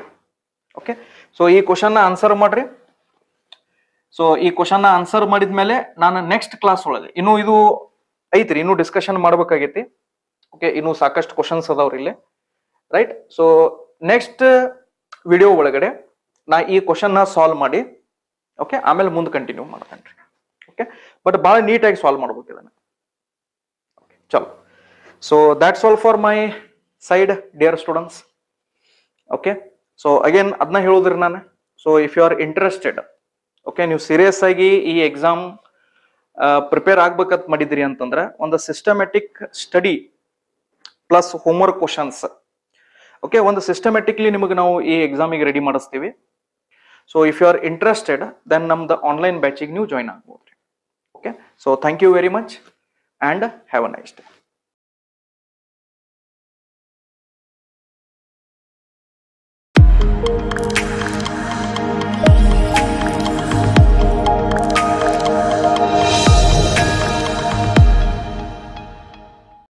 ಓಕೆ, ಸೊ ಈ ಕ್ವಶನ್ ನ ಆನ್ಸರ್ ಮಾಡ್ರಿ. ಸೊ ಈ ಕ್ವಶನ್ ನ ಆನ್ಸರ್ ಮಾಡಿದ್ಮೇಲೆ ನಾನು ನೆಕ್ಸ್ಟ್ ಕ್ಲಾಸ್ ಒಳಗೆ ಇನ್ನು ಇದು ಐತ್ರಿ, ಇನ್ನು ಡಿಸ್ಕಷನ್ ಮಾಡ್ಬೇಕಾಗೈತಿ. ಓಕೆ, ಇನ್ನು ಸಾಕಷ್ಟು ಕ್ವಶನ್ಸ್ ಅದಾವ್ರಿ ಇಲ್ಲಿ, ರೈಟ್. ಸೊ ನೆಕ್ಸ್ಟ್ ವಿಡಿಯೋ ಒಳಗಡೆ ನಾ ಈ ಕ್ವಶನ್ ನ ಸಾಲ್ವ್ ಮಾಡಿ, ಓಕೆ, ಆಮೇಲೆ ಮುಂದೆ ಕಂಟಿನ್ಯೂ ಮಾಡ್ತೇನೆ. ಓಕೆ, ಬಟ್ ಬಹಳ ನೀಟಾಗಿ ಸಾಲ್ವ್ ಮಾಡ್ಬೇಕು ಇದನ್ನ. ಚಲೋ, so that's all for my side dear students. Okay, so again ಅದನ್ನ ಹೇಳುದ್ರಿ ನಾನು. So if you are interested, okay, ನೀವು ಸೀರಿಯಸ್ ಆಗಿ ಈ ಎಕ್ಸಾಮ್ ಪ್ರಿಪೇರ್ ಆಗ್ಬೇಕಂತ ಮಾಡಿದ್ರಿ ಅಂತಂದ್ರೆ ಒಂದು systematic study plus homework questions, okay, ಒಂದು ಸಿಸ್ಟಮ್ಯಾಟಿಕ್ಲಿ ನಿಮಗೆ ನಾವು ಈ ಎಕ್ಸಾಮಿಗೆ ರೆಡಿ ಮಾಡಿಸ್ತೀವಿ. So if you are interested then ನಮ್ದು ಆನ್ಲೈನ್ ಬ್ಯಾಚಿಗೆ ನೀವು ಜಾಯ್ನ್ ಆಗ್ಬೋದು. Okay, so thank you very much and have a nice day.